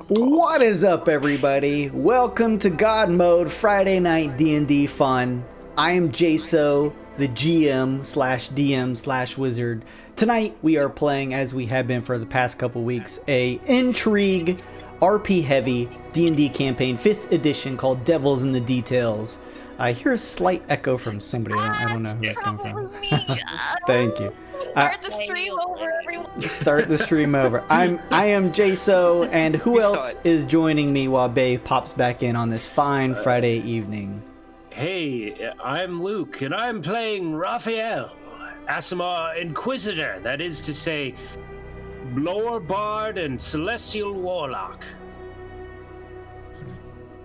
What is up, everybody? Welcome to God Mode Friday Night D&D Fun. I am Jaso, the GM/DM/wizard. Tonight we are playing, as we have been for the past couple weeks, a Intrigue RP heavy D&D campaign, 5th edition, called Devils in the Details. I hear a slight echo from somebody. I don't know who it's coming from. Thank you. Start the stream over, everyone. Start the stream over. I am Jaso, and who else is joining me while Babe pops back in on this fine Friday evening? Hey, I'm Luke, and I'm playing Raphael, Asimar Inquisitor, that is to say, Blower Bard and Celestial Warlock.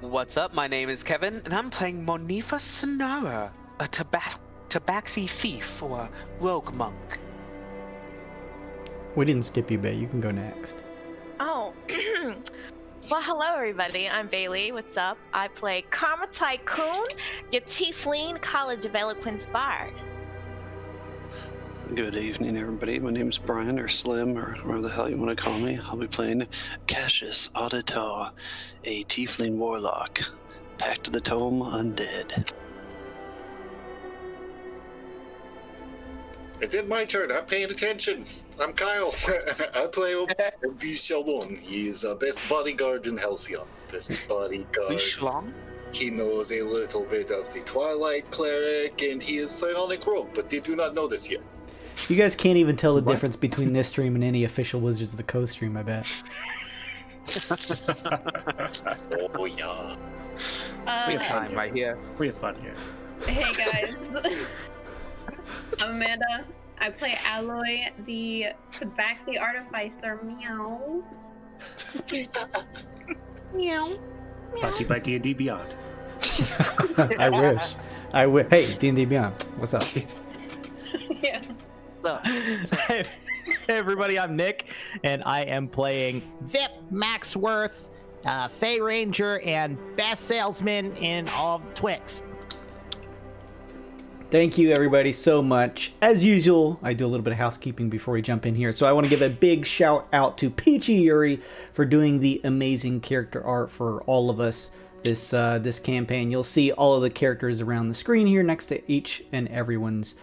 What's up? My name is Kevin, and I'm playing Monifa Sonara, a tabaxi thief or a rogue monk. We didn't skip you, Babe. You can go next. Oh. Well, hello, everybody. I'm Bailey. What's up? I play Karma Tycoon, your tiefling College of Eloquence bard. Good evening, everybody. My name is Brian, or Slim, or whatever the hell you want to call me. I'll be playing Cassius Auditor, a tiefling warlock. Pact of the Tome Undead. It's my turn. I'm paying attention. I'm Kyle. I play B. Sheldon. He's a best bodyguard in Halcyon. Best bodyguard. He knows a little bit of the Twilight Cleric, and he is psionic rogue, but they do not know this yet. You guys can't even tell the difference between this stream and any official Wizards of the Coast stream, I bet. Oh, yeah. We have time right here. We have fun here. Hey guys, I'm Amanda. I play Alloy, the Tabaxi Artificer. Meow. Meow. Brought to you by D&D Beyond. I wish. Hey, D&D Beyond, what's up? Yeah. Hey everybody, I'm Nick, and I am playing Vip Maxworth, Fey Ranger, and best salesman in all of Twixt. Thank you, everybody, so much. As usual, I do a little bit of housekeeping before we jump in here. So I want to give a big shout out to Peachy Yuri for doing the amazing character art for all of us this campaign. You'll see all of the characters around the screen here next to each and everyone's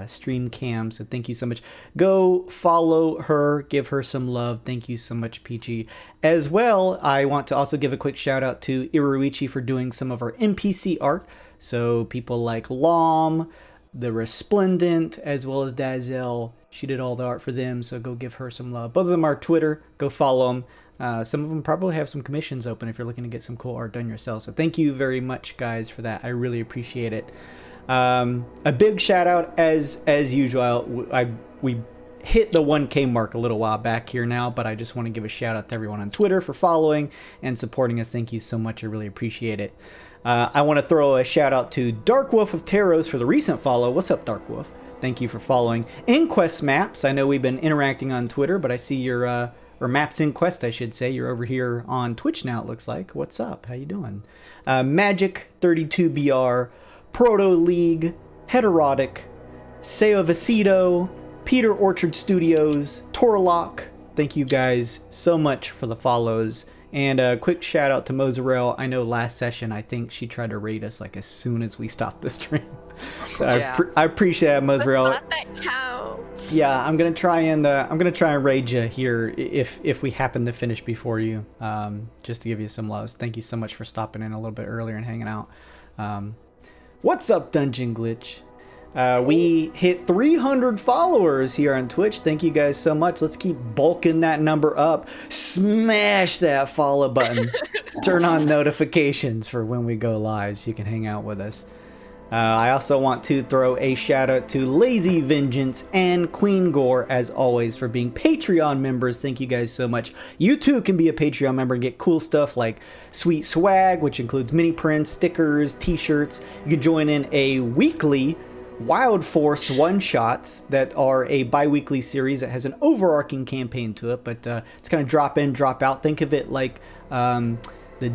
stream cam. So thank you so much. Go follow her, give her some love. Thank you so much, Peachy. As well, I want to also give a quick shout out to Iruichi for doing some of our NPC art. So people like Lom, the Resplendent, as well as Dazel. She did all the art for them, so go give her some love. Both of them are Twitter. Go follow them. Some of them probably have some commissions open if you're looking to get some cool art done yourself. So thank you very much, guys, for that. I really appreciate it. A big shout out as usual. We hit the 1K mark a little while back here now, but I just want to give a shout out to everyone on Twitter for following and supporting us. Thank you so much. I really appreciate it. I want to throw a shout out to Dark Wolf of Taros for the recent follow. What's up, Dark Wolf? Thank you for following. Inquest Maps. I know we've been interacting on Twitter, but I see your or Maps Inquest, I should say. You're over here on Twitch now, it looks like. What's up? How you doing? Magic 32BR, Proto League, Heterotic, Seo Vecito, Peter Orchard Studios, Torlock. Thank you guys so much for the follows. And a quick shout out to Mozarel. I know last session, I think she tried to raid us like as soon as we stopped the stream. So yeah. I appreciate that, Mozarel. Not that counts. Yeah, I'm gonna try and raid you here if we happen to finish before you, just to give you some loves. Thank you so much for stopping in a little bit earlier and hanging out. What's up, Dungeon Glitch? We hit 300 followers here on Twitch. Thank you guys so much. Let's keep bulking that number up. Smash that follow button. Turn on notifications for when we go live so you can hang out with us. I also want to throw a shout out to Lazy Vengeance and Queen Gore, as always, for being Patreon members. Thank you guys so much. You too can be a Patreon member and get cool stuff like sweet swag, which includes mini prints, stickers, t-shirts. You can join in a weekly Wild Force one-shots that are a bi-weekly series that has an overarching campaign to it, but it's kind of drop in, drop out. Think of it like the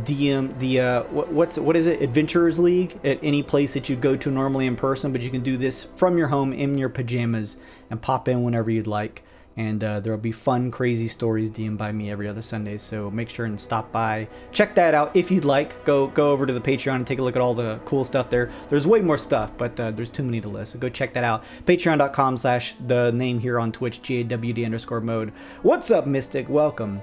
what is it? Adventurers League at any place that you go to normally in person, but you can do this from your home in your pajamas and pop in whenever you'd like. And there will be fun, crazy stories DM'd by me every other Sunday. So make sure and stop by. Check that out if you'd like. Go over to the Patreon and take a look at all the cool stuff there. There's way more stuff, but there's too many to list. So go check that out. Patreon.com/ the name here on Twitch, GAWD_mode. What's up, Mystic? Welcome.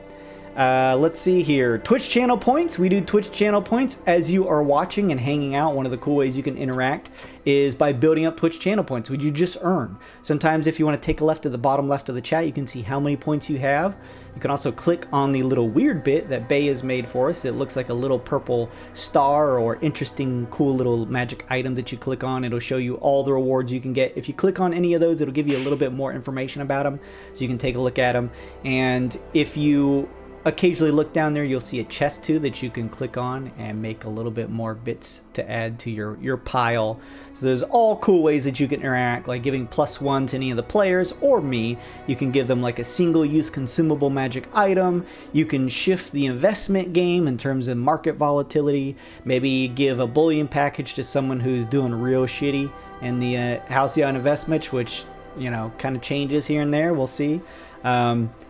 Let's see here. Twitch channel points. We do Twitch channel points as you are watching and hanging out. One of the cool ways you can interact is by building up Twitch channel points, which you just earn. Sometimes if you want to take a left to the bottom left of the chat, you can see how many points you have. You can also click on the little weird bit that Bay has made for us. It looks like a little purple star or interesting, cool little magic item that you click on. It'll show you all the rewards you can get. If you click on any of those, it'll give you a little bit more information about them, so you can take a look at them. And if you occasionally look down there, you'll see a chest too that you can click on and make a little bit more bits to add to your pile. So there's all cool ways that you can interact, like giving +1 to any of the players or me. You can give them like a single-use consumable magic item. You can shift the investment game in terms of market volatility. Maybe give a bullion package to someone who's doing real shitty in the Halcyon investment, which, you know, kind of changes here and there. We'll see.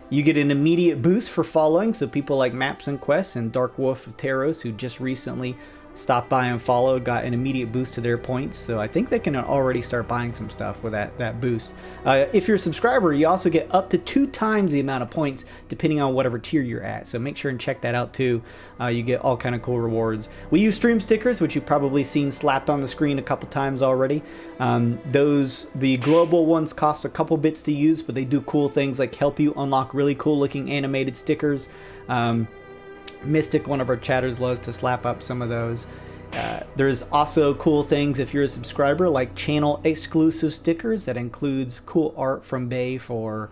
You get an immediate boost for following, so people like Maps and Quests and Dark Wolf of Taros, who just recently stopped by and followed, got an immediate boost to their points. So I think they can already start buying some stuff with that boost. If you're a subscriber, you also get up to 2 times the amount of points depending on whatever tier you're at. So make sure and check that out too. You get all kind of cool rewards. We use stream stickers, which you've probably seen slapped on the screen a couple times already. The global ones cost a couple bits to use, but they do cool things like help you unlock really cool looking animated stickers. Mystic, one of our chatters, loves to slap up some of those. There's also cool things if you're a subscriber, like channel exclusive stickers that includes cool art from Bay for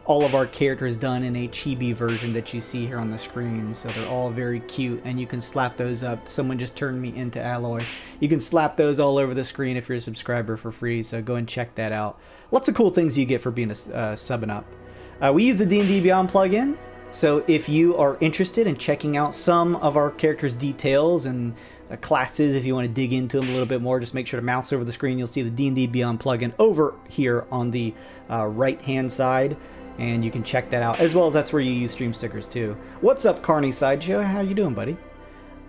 all of our characters done in a chibi version that you see here on the screen. So they're all very cute, and you can slap those up. Someone just turned me into Alloy. You can slap those all over the screen if you're a subscriber for free, so go and check that out. Lots of cool things you get for being a subbing up. We use the D&D Beyond plugin. So if you are interested in checking out some of our characters' details and classes, if you want to dig into them a little bit more, just make sure to mouse over the screen. You'll see the D&D Beyond plugin over here on the right-hand side, and you can check that out, as well as that's where you use stream stickers too. What's up, Carney Sideshow? How you doing, buddy?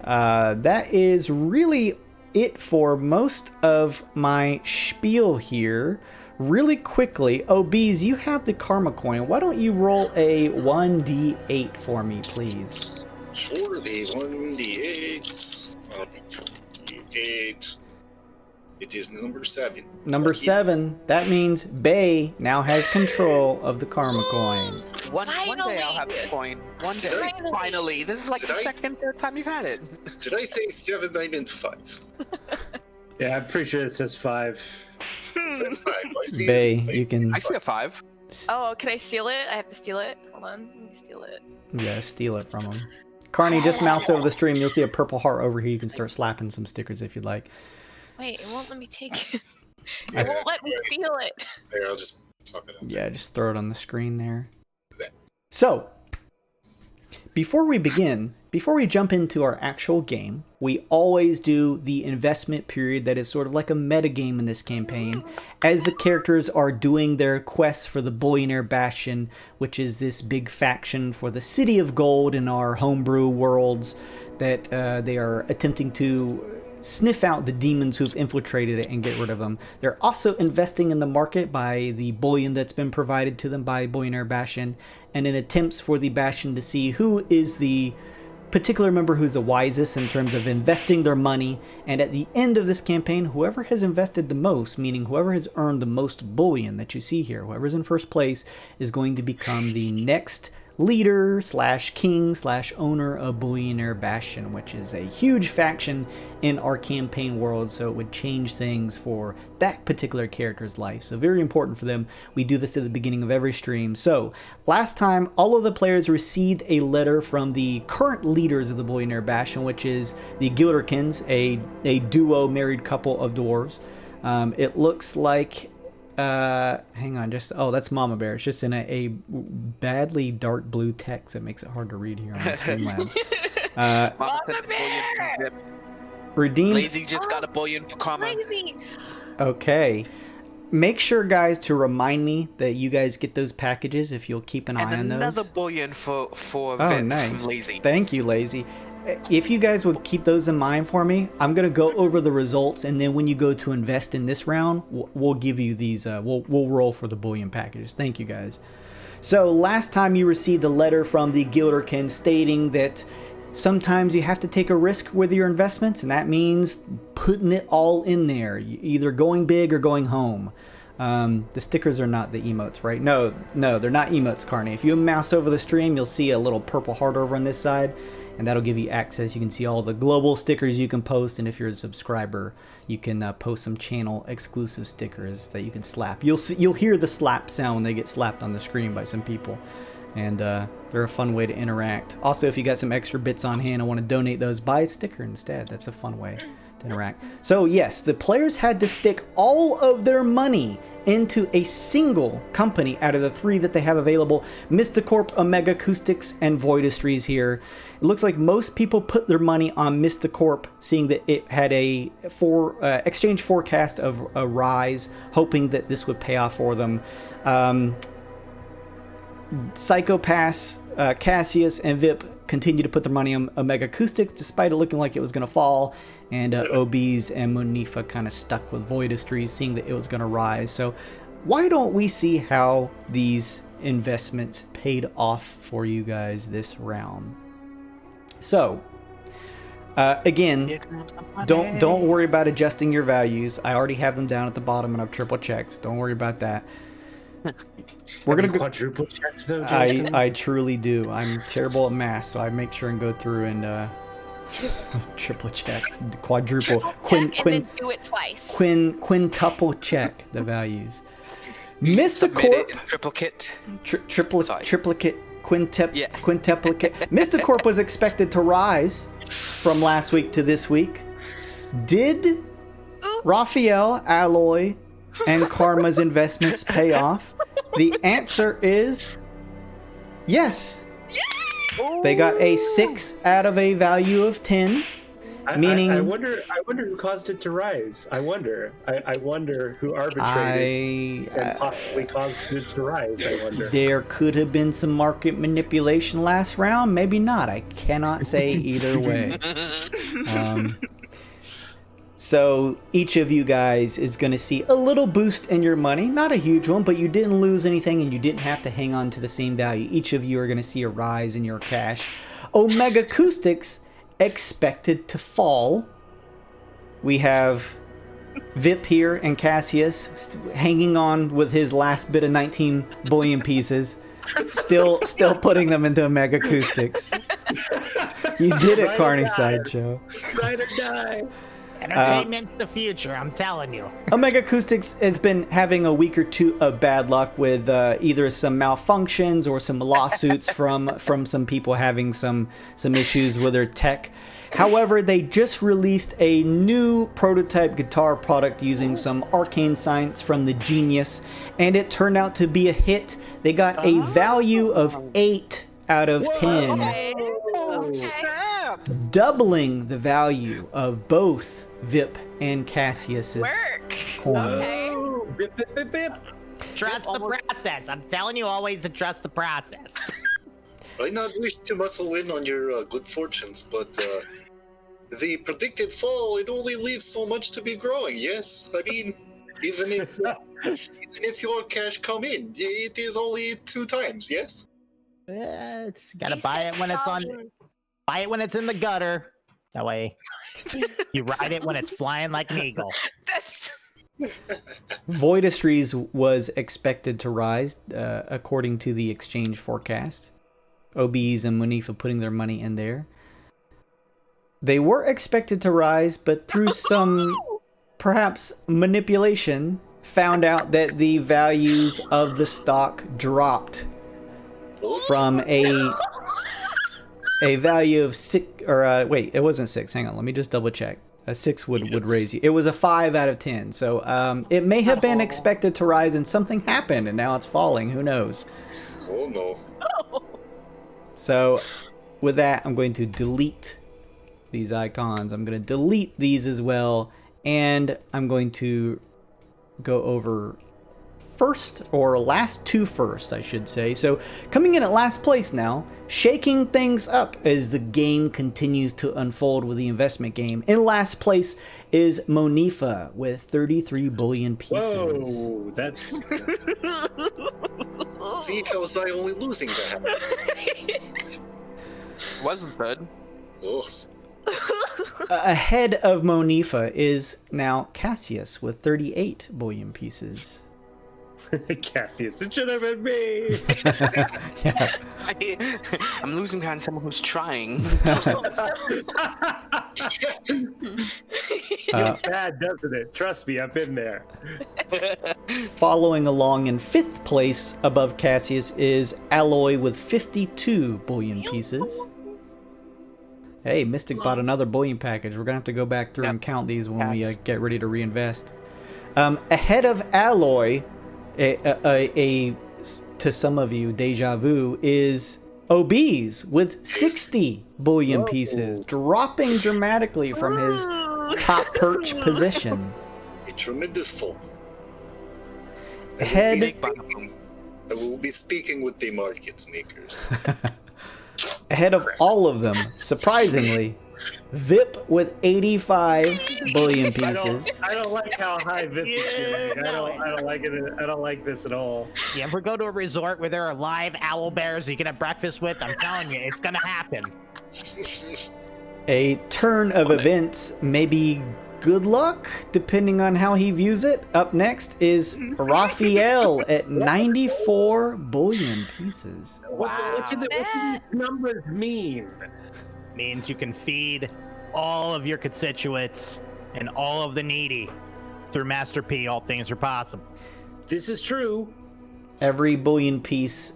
That is really it for most of my spiel here. Really quickly, Bees, you have the karma coin. Why don't you roll a 1d8 for me, please? Sure, the 1d8. 8. It is number 7. Number 7. That means Bay now has control of the karma coin. One day I'll have the coin. One day. Finally. This is like the second, third time you've had it. Did I say 7? I meant 5. Yeah, I'm pretty sure it says 5. It says 5. I see Bay, it. you can... I see a 5. Oh, can I steal it? I have to steal it? Hold on, let me steal it. Yeah, steal it from him. Carney, just mouse over the stream. You'll see a purple heart over here. You can start slapping some stickers if you'd like. Wait, it won't let me take it. It won't let me steal it. There, I'll just pop it up. Yeah, just throw it on the screen there. So, before we begin, before we jump into our actual game, we always do the investment period that is sort of like a metagame in this campaign, as the characters are doing their quest for the Bullionaire Bastion, which is this big faction for the City of Gold in our homebrew worlds that they are attempting to sniff out the demons who've infiltrated it and get rid of them. They're also investing in the market by the bullion that's been provided to them by Bullionaire Bastion, and in attempts for the Bastion to see who is the particular member who's the wisest in terms of investing their money. And at the end of this campaign, whoever has invested the most, meaning whoever has earned the most bullion that you see here, whoever's in first place, is going to become the next leader / king / owner of Bullionaire Bastion, which is a huge faction in our campaign world, so it would change things for that particular character's life. So very important for them. We do this at the beginning of every stream. So last time, all of the players received a letter from the current leaders of the Bullionaire Bastion, which is the Gilderkins, a duo married couple of dwarves. It looks like hang on, that's Mama Bear. It's just in a badly dark blue text that makes it hard to read here on the Streamlabs. Mama sent the bullion to Zip. Redeemed. Lazy just got a bullion for karma. Lazy. Okay. make sure, guys, to remind me that you guys get those packages if you'll keep an eye on those. Another bullion for Oh, Vip nice. from Lazy. Thank you, Lazy. If you guys would keep those in mind for me, I'm going to go over the results, and then when you go to invest in this round, we'll give you these, we'll roll for the bullion packages. Thank you, guys. So last time you received a letter from the Gilderkin stating that sometimes you have to take a risk with your investments, and that means putting it all in there, either going big or going home. The stickers are not the emotes, right? No, they're not emotes, Carney. If you mouse over the stream, you'll see a little purple heart over on this side, and that'll give you access. You can see all the global stickers you can post, and if you're a subscriber, you can post some channel exclusive stickers that you can slap. You'll hear the slap sound when they get slapped on the screen by some people, and they're a fun way to interact. Also, if you got some extra bits on hand and want to donate those, buy a sticker instead. That's a fun way to interact. So yes, the players had to stick all of their money into a single company out of the 3 that they have available: Mysticorp, Omega Acoustics, and Voidistries here. It looks like most people put their money on Mysticorp, seeing that it had a exchange forecast of a rise, hoping that this would pay off for them. Psychopaths, Cassius, and Vip continue to put their money on Omega Acoustics, despite it looking like it was going to fall. And OBs and Monifa kind of stuck with Voidistries, seeing that it was going to rise. So why don't we see how these investments paid off for you guys this round? So again, don't worry about adjusting your values. I already have them down at the bottom, and I've triple checked. Don't worry about that. We're gonna go quadruple check though, Jason? I truly do. I'm terrible at math, so I make sure and go through and triple check, quadruple, and then do it twice. quintuple check the values. Mysticorp, triplicate, triplicate, quintuplicate. Mysticorp was expected to rise from last week to this week. Did Raphael, Alloy, and Karma's investments pay off? The answer is yes. They got a 6 out of a value of 10. Meaning, I wonder who caused it to rise. I wonder who arbitrated and possibly caused it to rise. I wonder. There could have been some market manipulation last round. Maybe not. I cannot say either way. So each of you guys is going to see a little boost in your money. Not a huge one, but you didn't lose anything and you didn't have to hang on to the same value. Each of you are going to see a rise in your cash. Omega Acoustics expected to fall. We have Vip here and Cassius hanging on with his last bit of 19 bullion pieces. Still putting them into Omega Acoustics. You did it, Carney Sideshow. Ride or die. Entertainment's the future, I'm telling you. Omega Acoustics has been having a week or two of bad luck with either some malfunctions or some lawsuits from some people having some issues with their tech. However, they just released a new prototype guitar product using some arcane science from the Genius, and it turned out to be a hit. They got a value of 8 out of 10. Doubling the value of both Vip and Cassius's coin. Trust the process. I'm telling you always to trust the process. I not wish to muscle in on your good fortunes, but the predicted fall, it only leaves so much to be growing, yes? I mean, even if your cash come in, it is only 2 times, yes? It's gotta buy it when it's on. Buy it when it's in the gutter. That way, you ride it when it's flying like an eagle. Voidistries was expected to rise, according to the exchange forecast. OBs and Monifa putting their money in there. They were expected to rise, but through some, perhaps, manipulation, found out that the values of the stock dropped from a value of 6, or wait, it wasn't 6. Hang on, let me just double check. A 6 would raise you. It was a 5 out of 10. So it may have been expected to rise, and something happened, and now it's falling. Who knows? Oh no. So with that, I'm going to delete these icons. I'm going to delete these as well, and I'm going to go over first, or last two first, I should say. So coming in at last place now, shaking things up as the game continues to unfold with the investment game. In last place is Monifa with 33 bullion pieces. Whoa, that's... See, how was I only losing that? Wasn't good. Yes. Ahead of Monifa is now Cassius with 38 bullion pieces. Cassius, it should have been me. Yeah. I'm losing on someone who's trying. Bad, doesn't it? Trust me, I've been there. Following along in 5th place above Cassius is Alloy with 52 bullion pieces. Hey, Mystic bought another bullion package. We're gonna have to go back through and count these when we get ready to reinvest. Ahead of Alloy, to some of you, deja vu, is Obese with 60 bullion pieces, dropping dramatically from his top perch position. A tremendous fall. Ahead. I will be speaking with the market makers. Ahead of all of them, surprisingly, Vip with 85 bullion pieces. I don't like how high Vip is doing. I don't like it. I don't like this at all. You ever go to a resort where there are live owl bears you can have breakfast with? I'm telling you, it's gonna happen. A turn of events, maybe good luck, depending on how he views it. Up next is Raphael at 94 bullion pieces. What do these numbers mean? Means you can feed all of your constituents and all of the needy. Through Master P, all things are possible. This is true. Every bullion piece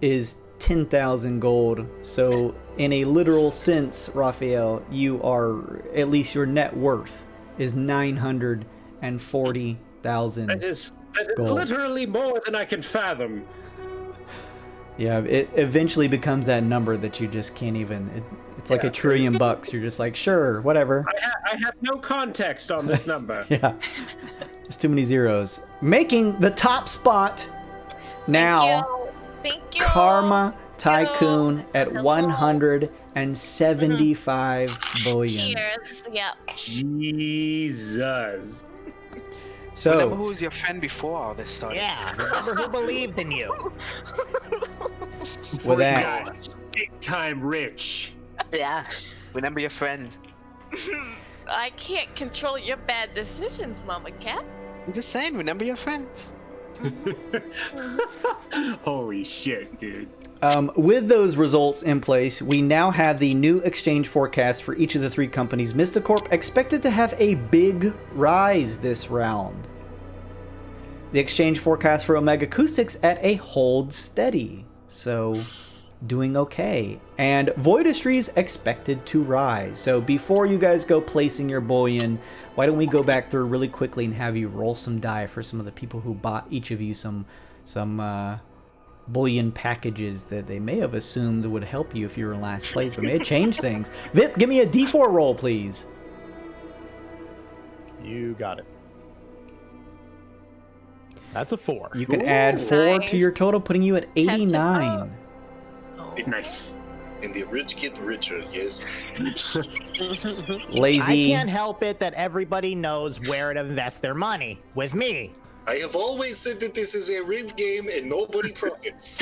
is 10,000 gold. So in a literal sense, Raphael, you are, at least your net worth is 940,000 That is gold. literally more than I can fathom. Yeah, it eventually becomes that number that you just can't even... It's like $1 trillion bucks. You're just like, sure, whatever. I have no context on this number. Yeah. There's too many zeros. Making the top spot now, Thank you. Karma Tycoon at 175 billion. Cheers. Yep. Jesus. Remember So, who was your friend before all this started? Yeah, remember who believed in you. with that, Big time rich. Yeah. Remember your friend. I can't control your bad decisions, Mama Cat. I'm just saying, remember your friends. Holy shit, dude. with those results in place, we now have the new exchange forecast for each of the 3 companies. Mysticorp expected to have a big rise this round. The exchange forecast for Omega Acoustics at a hold steady. So, doing okay. And Voidistry's expected to rise. So before you guys go placing your bullion, why don't we go back through really quickly and have you roll some die for some of the people who bought each of you some bullion packages that they may have assumed would help you if you were in last place, but may have changed things. Vip, give me a D4 roll, please. You got it. That's a 4. You can add 4 nice. to your total, putting you at 89. Nice. And the rich get richer, yes. Lazy. I can't help it that everybody knows where to invest their money. With me. I have always said that this is a rigged game and nobody profits.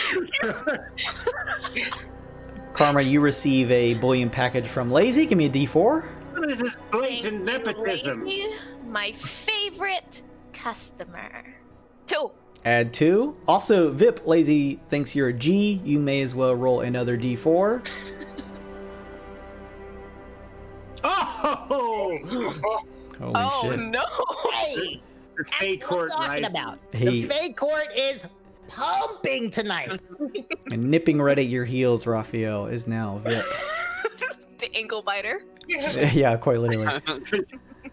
Karma, you receive a bullion package from Lazy. Give me a D4. This is blatant nepotism. Lazy, my favorite customer. 2. Add 2. Also, Vip, Lazy thinks you're a G. You may as well roll another D4. Oh! Holy shit. No! Hey, The that's Fey what Court I'm talking rises. about. Hey. The Fey Court is pumping tonight. And nipping right at your heels, Raphael, is now Vip. The ankle biter. Yeah, quite literally.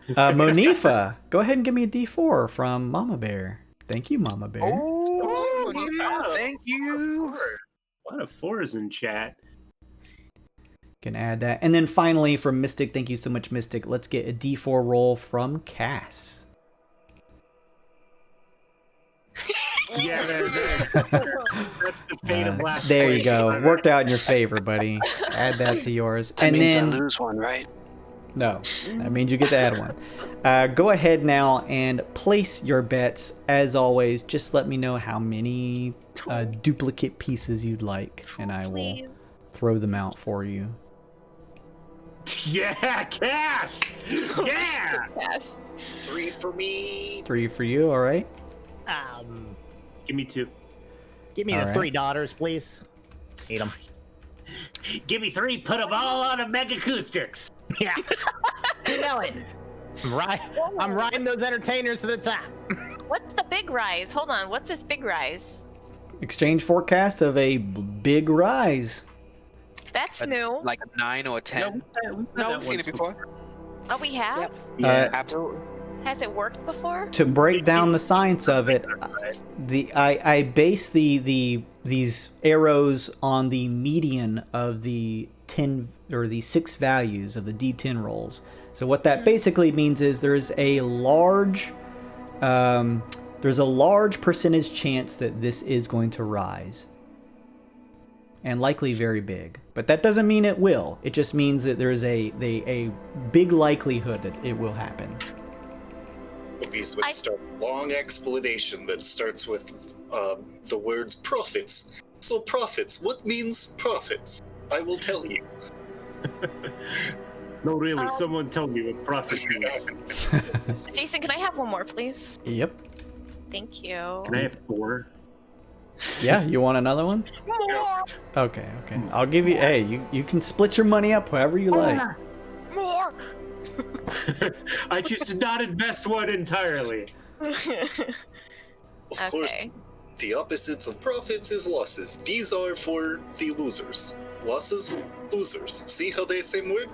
Monifa, go ahead and give me a D4 from Mama Bear. Thank you, Mama Bear. Oh, yeah. thank you. A lot of 4s in chat. Can add that. And then finally, from Mystic, thank you so much, Mystic. Let's get a D4 roll from Cass. Yeah, that's the fate of last. There you place. go. Worked out in your favor, buddy. Add that to yours. That And means then I lose one, right? no, that means you get to add one. Go ahead now and place your bets. As always, just let me know how many duplicate pieces you'd like, and I will Please. throw them out for you. Yeah, cash. Yeah. Cash. 3 for me. 3 for you, all right? Give me 2. Give me All the right. 3 daughters, please. Eat them. Give me 3. Put them all on a mega acoustics. Yeah. You know it. I'm riding those entertainers to the top. What's the big rise? Hold on. What's this big rise? Exchange forecast of a big rise. That's new. Like a 9 or a 10. No, we've seen it before. Oh, we have? Yeah. Absolutely. Has it worked before? To break down the science of it, I base these arrows on the median of the 10 or the 6 values of the D10 rolls. So what that basically means is there's a large percentage chance that this is going to rise, and likely very big. But that doesn't mean it will. It just means that there's a big likelihood that it will happen. These would start a long explanation that starts with the words profits. So profits, what means profits? I will tell you. No, really. Someone tell me what profit means. Jason, can I have one more, please? Yep. Thank you. Can I have 4? Yeah, you want another one? More! Okay. I'll give you. Hey, you can split your money up however you like. More! I choose to not invest one entirely. Of course, Okay. the opposites of profits is losses. These are for the losers. Losses, losers. See how they same word?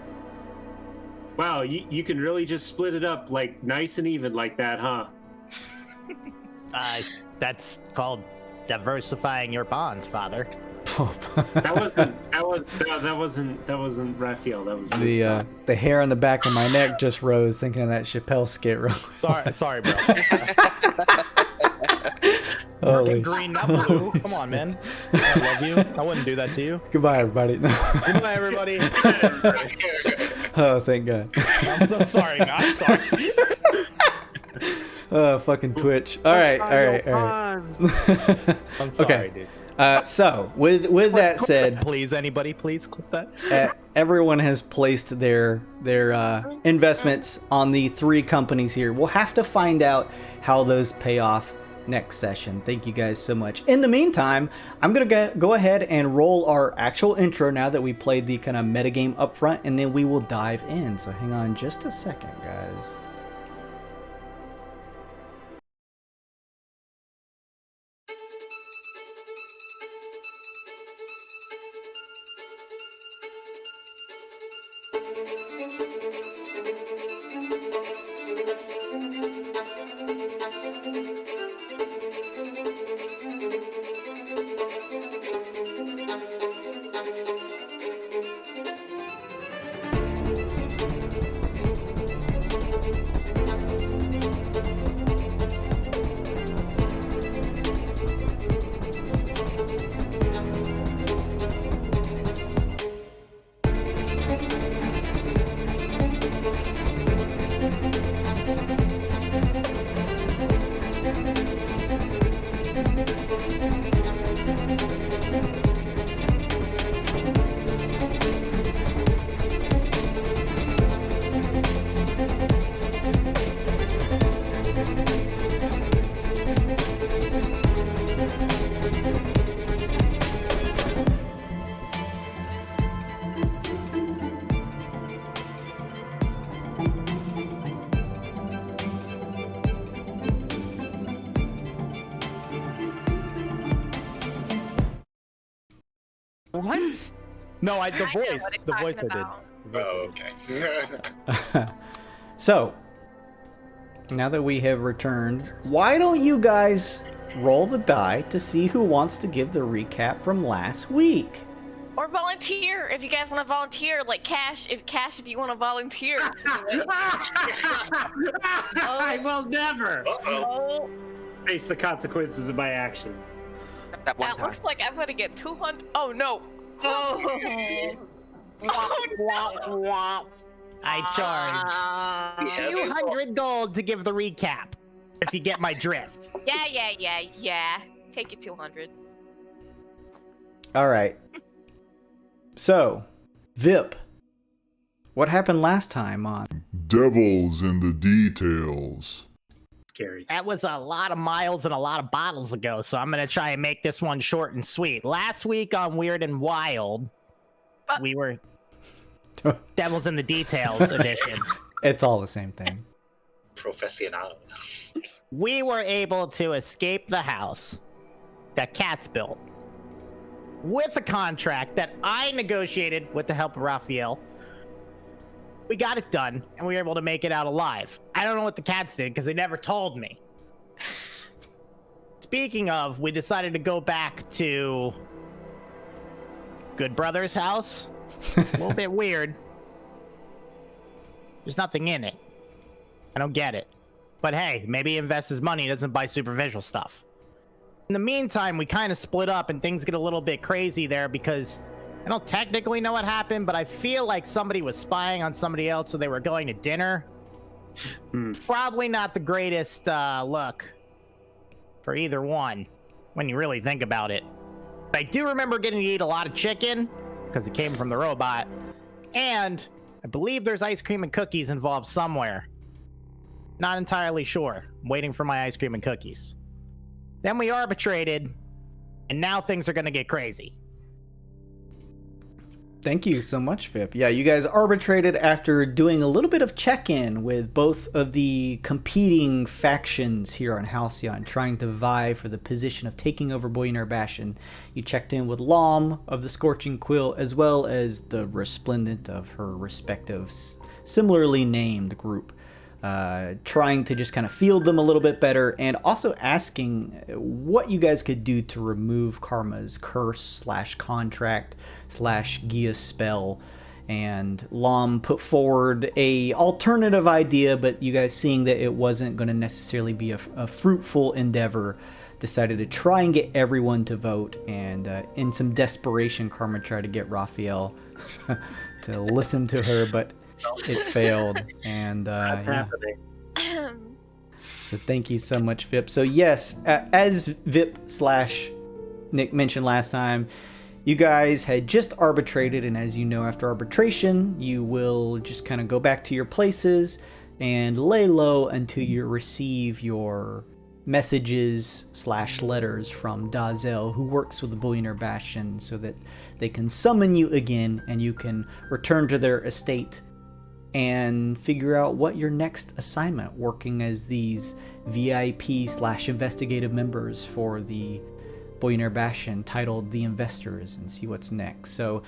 Wow, you can really just split it up like nice and even like that, huh? That's called diversifying your bonds, Father. That wasn't Raphael. That was The hair on the back of my neck just rose thinking of that Chappelle skit. Sorry, bro. Holy Green, not blue. Come on, man. I love you. I wouldn't do that to you. Goodbye, everybody. Goodbye, everybody. Oh, thank God. I'm so sorry. I'm sorry. Oh, fucking Twitch. All right. I'm sorry, Okay. dude. So with that said, Please, anybody, please clip that. everyone has placed their investments on the 3 companies here. We'll have to find out how those pay off next session. Thank you guys so much. In the meantime, I'm gonna go ahead and roll our actual intro now that we played the kind of metagame up front, and then we will dive in. So hang on just a second, guys. What? No, the I know voice. what he's The voice talking I did. about. Oh, okay. So, now that we have returned, why don't you guys roll the die to see who wants to give the recap from last week? Or volunteer if you guys want to volunteer, like Cash if you want to volunteer. I will never. Uh-oh. Oh, face the consequences of my actions. That one That looks time. like I'm gonna get 200. Oh no. Oh. I charge We have a 200 gold to give the recap, if you get my drift. Yeah. Take it 200. All right. So, Vip, what happened last time on? Devil's in the details. Scary. That was a lot of miles and a lot of bottles ago, so I'm going to try and make this one short and sweet. Last week on Weird and Wild, we were Devil's in the Details edition. It's all the same thing. Professional. We were able to escape the house that Cats built with a contract that I negotiated with the help of Raphael. We got it done, and we were able to make it out alive. I don't know what the Cats did, because they never told me. Speaking of, we decided to go back to Good Brother's house. A little bit weird. There's nothing in it. I don't get it. But hey, maybe he invests his money, doesn't buy superficial stuff. In the meantime, we kind of split up and things get a little bit crazy there because I don't technically know what happened, but I feel like somebody was spying on somebody else, so they were going to dinner. Probably not the greatest look for either one when you really think about it. But I do remember getting to eat a lot of chicken because it came from the robot. And I believe there's ice cream and cookies involved somewhere. Not entirely sure. I'm waiting for my ice cream and cookies. Then we arbitrated, and now things are going to get crazy. Thank you so much, Vip. Yeah, you guys arbitrated after doing a little bit of check-in with both of the competing factions here on Halcyon, trying to vie for the position of taking over Bullionaire Bastion. You checked in with Lom of the Scorching Quill, as well as the Resplendent of her respective similarly named group. Trying to just kind of field them a little bit better, and also asking what you guys could do to remove Karma's curse / contract / Gia spell. And Lom put forward a alternative idea, but you guys, seeing that it wasn't going to necessarily be a fruitful endeavor, decided to try and get everyone to vote. And in some desperation, Karma tried to get Raphael to listen to her, but it failed. And yeah. So thank you so much, Vip. So yes, as Vip / Nick mentioned last time, you guys had just arbitrated, and as you know, after arbitration, you will just kind of go back to your places and lay low until you receive your messages / letters from Dazel, who works with the Bullionaire Bastion, so that they can summon you again and you can return to their estate and figure out what your next assignment, working as these VIP / investigative members for the Bullionaire Bastion, titled The Investors, and see what's next. So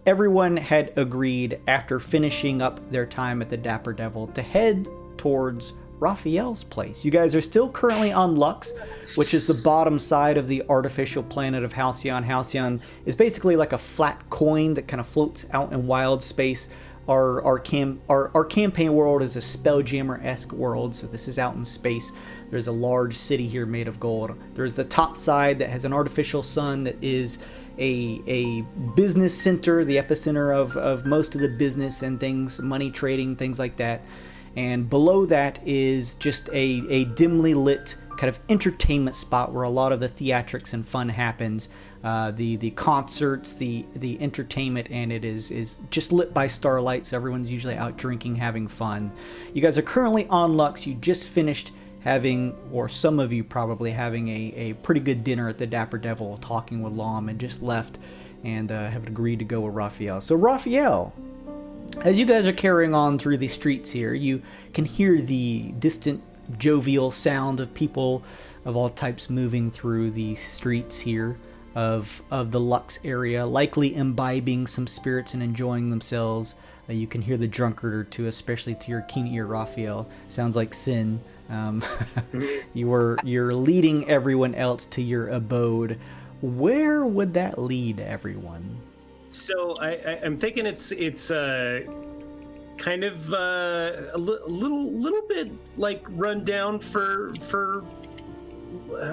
everyone had agreed, after finishing up their time at the Dapper Devil, to head towards Raphael's place. You guys are still currently on Lux, which is the bottom side of the artificial planet of Halcyon. Halcyon is basically like a flat coin that kind of floats out in wild space. Our campaign world is a Spelljammer-esque world, so this is out in space. There's a large city here made of gold. There's the top side that has an artificial sun that is a business center, the epicenter of most of the business and things, money trading, things like that. And below that is just a dimly lit kind of entertainment spot where a lot of the theatrics and fun happens. The concerts, the entertainment, and it is just lit by starlight, so everyone's usually out drinking, having fun. You guys are currently on Lux. You just finished having, or some of you probably having, a pretty good dinner at the Dapper Devil, talking with Lom, and just left and have agreed to go with Raphael. So Raphael, as you guys are carrying on through the streets here, you can hear the distant jovial sound of people of all types moving through the streets here of the Lux area, likely imbibing some spirits and enjoying themselves. You can hear the drunkard or two, especially to your keen ear, Raphael. Sounds like Sin. You're leading everyone else to your abode. Where would that lead everyone? So I'm thinking it's kind of a little bit like run down for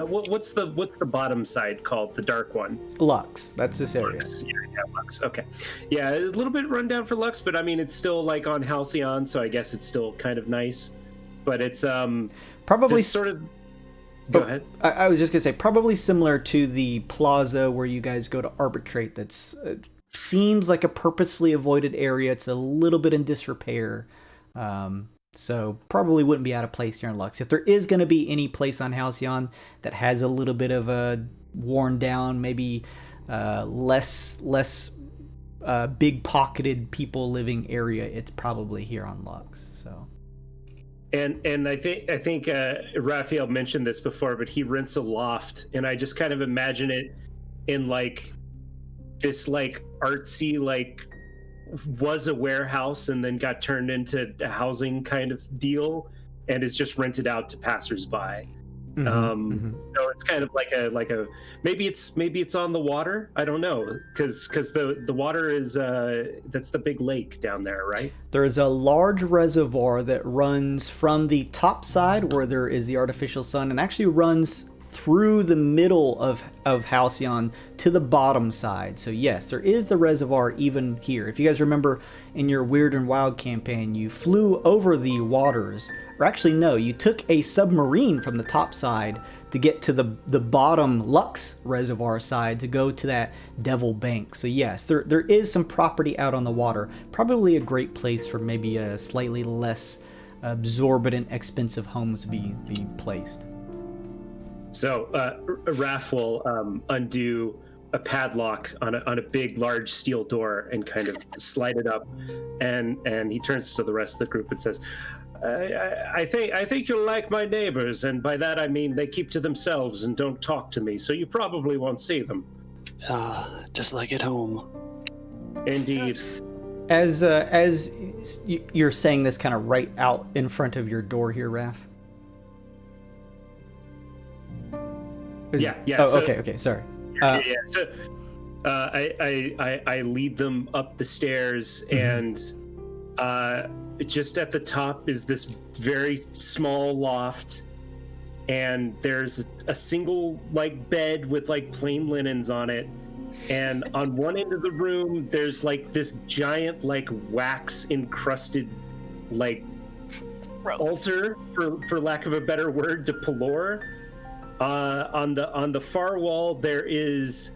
what's the bottom side called? The dark one. Lux. That's this area. Lux. Yeah, Lux. Okay. Yeah, a little bit run down for Lux, but I mean it's still like on Halcyon, so I guess it's still kind of nice. But it's probably sort of. Go ahead. I was just gonna say probably similar to the plaza where you guys go to arbitrate. That's seems like a purposefully avoided area. It's a little bit in disrepair. So probably wouldn't be out of place here in Lux. If there is going to be any place on Halcyon that has a little bit of a worn down, maybe less big pocketed people living area, it's probably here on Lux. So. And I think Raphael mentioned this before, but he rents a loft, and I just kind of imagine it in like this like artsy like was a warehouse and then got turned into a housing kind of deal, and is just rented out to passersby. So it's kind of like a maybe it's on the water. I don't know, because the water is that's the big lake down there, right? There is a large reservoir that runs from the top side where there is the artificial sun and actually runs through the middle of Halcyon to the bottom side. So yes, there is the reservoir even here. If you guys remember in your Weird and Wild campaign, you flew over the waters, or actually no, you took a submarine from the top side to get to the bottom Lux reservoir side to go to that Devil Bank. So yes, there is some property out on the water. Probably a great place for maybe a slightly less absorbent, expensive homes to be placed. So Raph will undo a padlock on a big, large steel door and kind of slide it up, and he turns to the rest of the group and says, "I think you'll like my neighbors, and by that I mean they keep to themselves and don't talk to me, so you probably won't see them." Just like at home. Indeed. As you're saying this kind of right out in front of your door here, Raph. Yeah. Oh, so, okay. Sorry. Yeah. So I lead them up the stairs, and just at the top is this very small loft, and there's a single like bed with like plain linens on it, and on one end of the room there's like this giant like wax encrusted like altar, for lack of a better word, to Pelor. On the far wall there is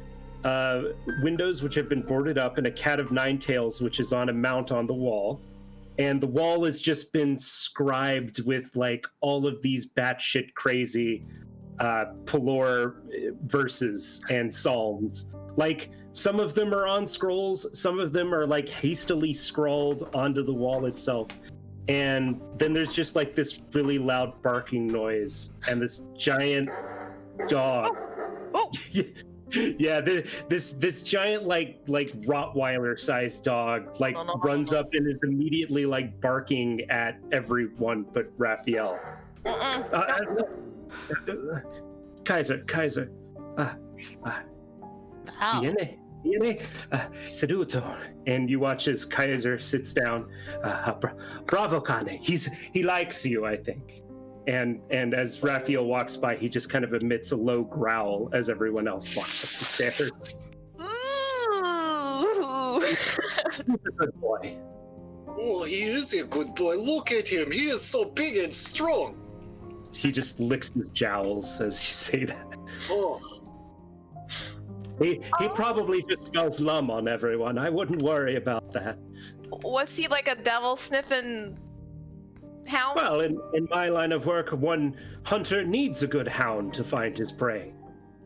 windows which have been boarded up, and a cat of nine tails which is on a mount on the wall, and the wall has just been scribed with like all of these batshit crazy Pelor verses and psalms. Like some of them are on scrolls, some of them are like hastily scrawled onto the wall itself. And then there's just like this really loud barking noise, and this giant dog. Yeah, this giant like Rottweiler sized dog like runs up and is immediately like barking at everyone but Raphael. Kaiser. Viene, seduto. And you watch as Kaiser sits down. Bravo, Kane. He likes you, I think. And as Raphael walks by, he just kind of emits a low growl as everyone else walks up the stairs. He's a good boy. Oh, he is a good boy. Look at him. He is so big and strong. He just licks his jowls as you say that. Oh. He probably just smells lum on everyone. I wouldn't worry about that. Was he like a devil sniffing hound? Well, in my line of work, one hunter needs a good hound to find his prey.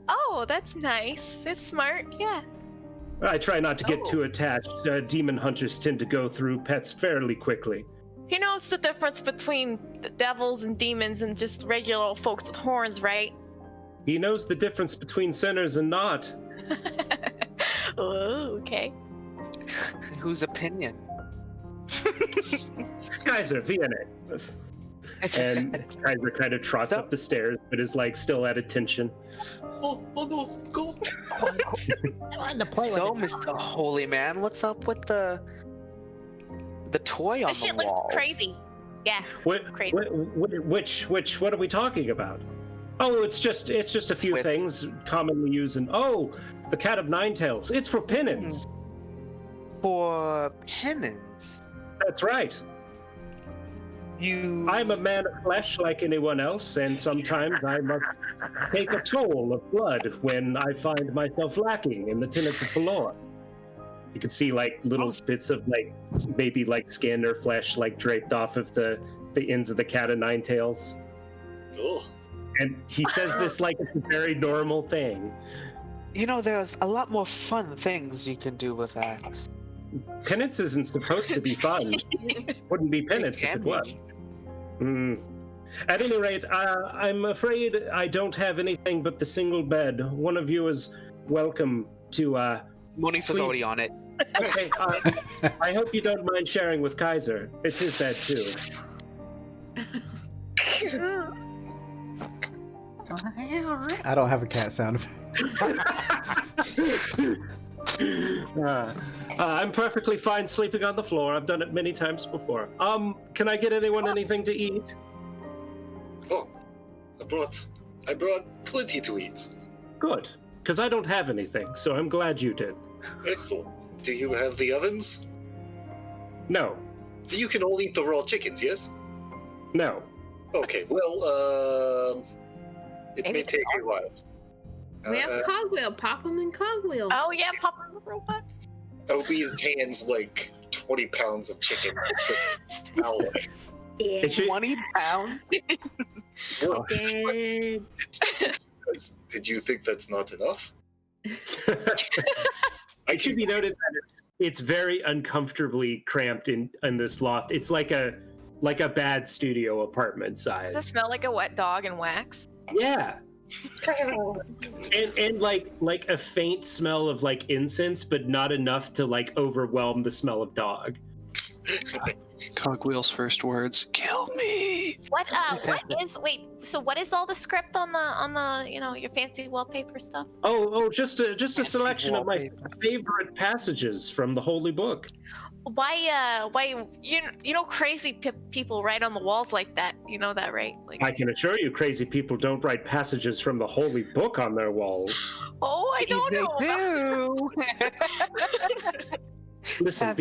Oh, that's nice. It's smart, yeah. I try not to get too attached. Demon hunters tend to go through pets fairly quickly. He knows the difference between the devils and demons and just regular folks with horns, right? He knows the difference between sinners and not. Oh, okay. Whose opinion? Kaiser, Viene. And Kaiser kind of trots up the stairs, but is like still at attention. Oh no, go! So, Mr. Holy Man, what's up with the toy on This shit the wall? looks crazy. Yeah, crazy. What are we talking about? Oh, it's just a few things commonly used in. Oh, the Cat of Nine Tails. It's for penance. For penance? That's right. I'm a man of flesh like anyone else, and sometimes I must take a toll of blood when I find myself lacking in the tenets of the Lord. You can see like little bits of like maybe like skin or flesh like draped off of the ends of the Cat of Nine Tails. Oh. And he says this like it's a very normal thing. You know, there's a lot more fun things you can do with that. Penance isn't supposed to be fun. Wouldn't be penance if it was. At any rate, I'm afraid I don't have anything but the single bed. One of you is welcome to. Monifa's already on it. Okay, I hope you don't mind sharing with Kaiser. It's his bed too. I don't have a cat sound effect. I'm perfectly fine sleeping on the floor. I've done it many times before. Can I get anyone anything to eat? Oh, I brought plenty to eat. Good, because I don't have anything, so I'm glad you did. Excellent. Do you have the ovens? No. You can all eat the raw chickens, yes? No. Okay, well, it may take a while. We have Cogwheel. Pop them in Cogwheel. Oh yeah, pop them in the robot. Obi's hands like 20 pounds of chicken. Yeah. 20 pounds? Chicken. Did you think that's not enough? It should be noted that it's very uncomfortably cramped in this loft. It's like a bad studio apartment size. Does it smell like a wet dog and wax? Yeah. and like a faint smell of like incense, but not enough to like overwhelm the smell of dog. Cogwheel's first words: "Kill me." What is all the script on the your fancy wallpaper stuff? Just a selection of my favorite passages from the Holy Book. Why crazy people write on the walls like that? You know that, right? Like, I can assure you, crazy people don't write passages from the Holy Book on their walls. Oh, I don't know. Listen,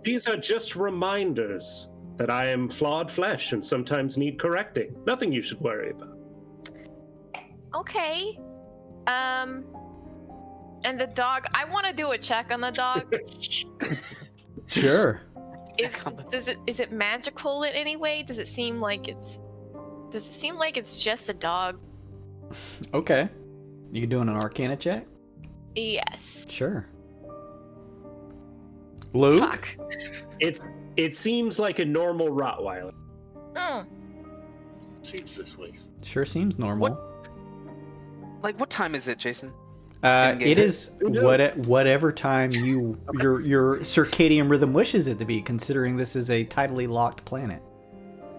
these are just reminders that I am flawed flesh and sometimes need correcting. Nothing you should worry about. Okay. And the dog, I want to do a check on the dog. Sure. Is it magical in any way? Does it seem like it's just a dog? Okay. You doing an Arcana check? Yes. Sure. Luke? Fuck. It seems like a normal Rottweiler. Oh. Seems this way. Sure seems normal. What time is it, Jason? It is whatever time your circadian rhythm wishes it to be, considering this is a tidally locked planet.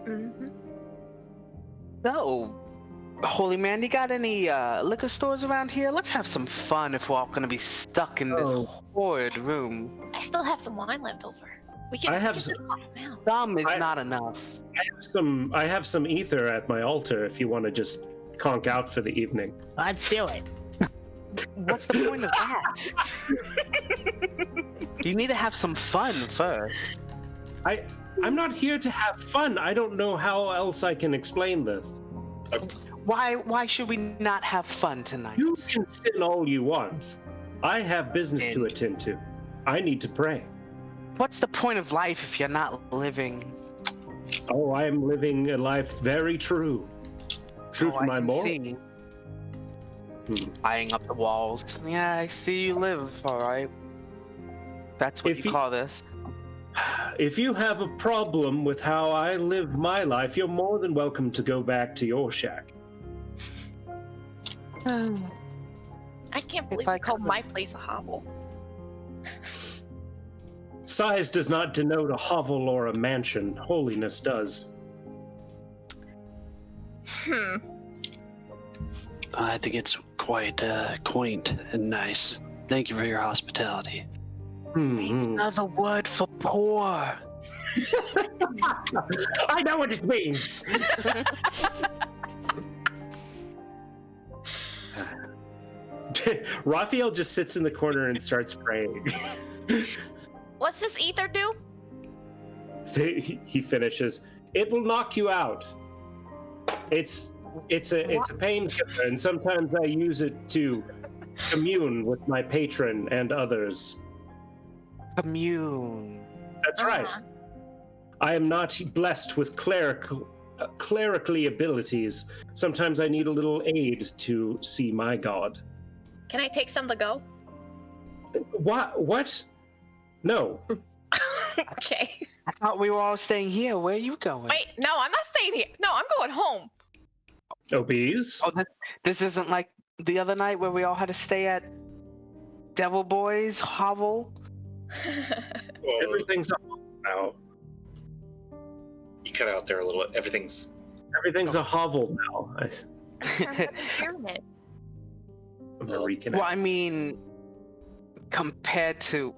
Mm-hmm. So, holy man, you got any liquor stores around here? Let's have some fun if we're all gonna be stuck in this horrid room. I still have some wine left over. We can. Now. Some is not enough. I have some ether at my altar if you want to just conk out for the evening. Let's do it. What's the point of that? You need to have some fun first. I'm not here to have fun. I don't know how else I can explain this. Why should we not have fun tonight? You can sin all you want. I have business to attend to. I need to pray. What's the point of life if you're not living? Oh, I am living a life very true. True to my morals. Eyeing up the walls. Yeah, I see you live, alright. That's what you call this. If you have a problem with how I live my life, you're more than welcome to go back to your shack. I can't believe I called my place a hovel. Size does not denote a hovel or a mansion. Holiness does. I think it's quite quaint and nice. Thank you for your hospitality. It's another word for poor. I know what it means. Raphael just sits in the corner and starts praying. What's this ether do? So he finishes. It will knock you out. It's a painkiller, and sometimes I use it to commune with my patron and others. Commune. That's right. I am not blessed with clerically abilities. Sometimes I need a little aid to see my god. Can I take some to go? What? No. Okay. I thought we were all staying here. Where are you going? Wait, no, I'm not staying here. No, I'm going home. Obese? Oh, this isn't like the other night where we all had to stay at Devil Boy's hovel? Everything's up now. You cut out there a little bit. Everything's a hovel now. Pyramid. Well, I mean, compared to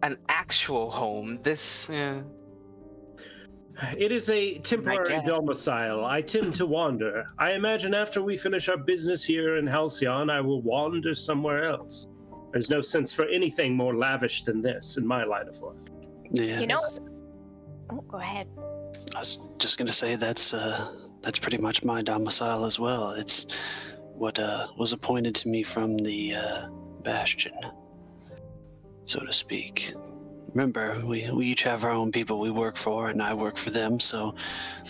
an actual home, this... It is a temporary domicile. I tend to wander. I imagine after we finish our business here in Halcyon, I will wander somewhere else. There's no sense for anything more lavish than this in my line of work. Yeah. You know... Oh, go ahead. I was just gonna say that's pretty much my domicile as well. It's what was appointed to me from the Bastion, so to speak. Remember, we each have our own people we work for, and I work for them, so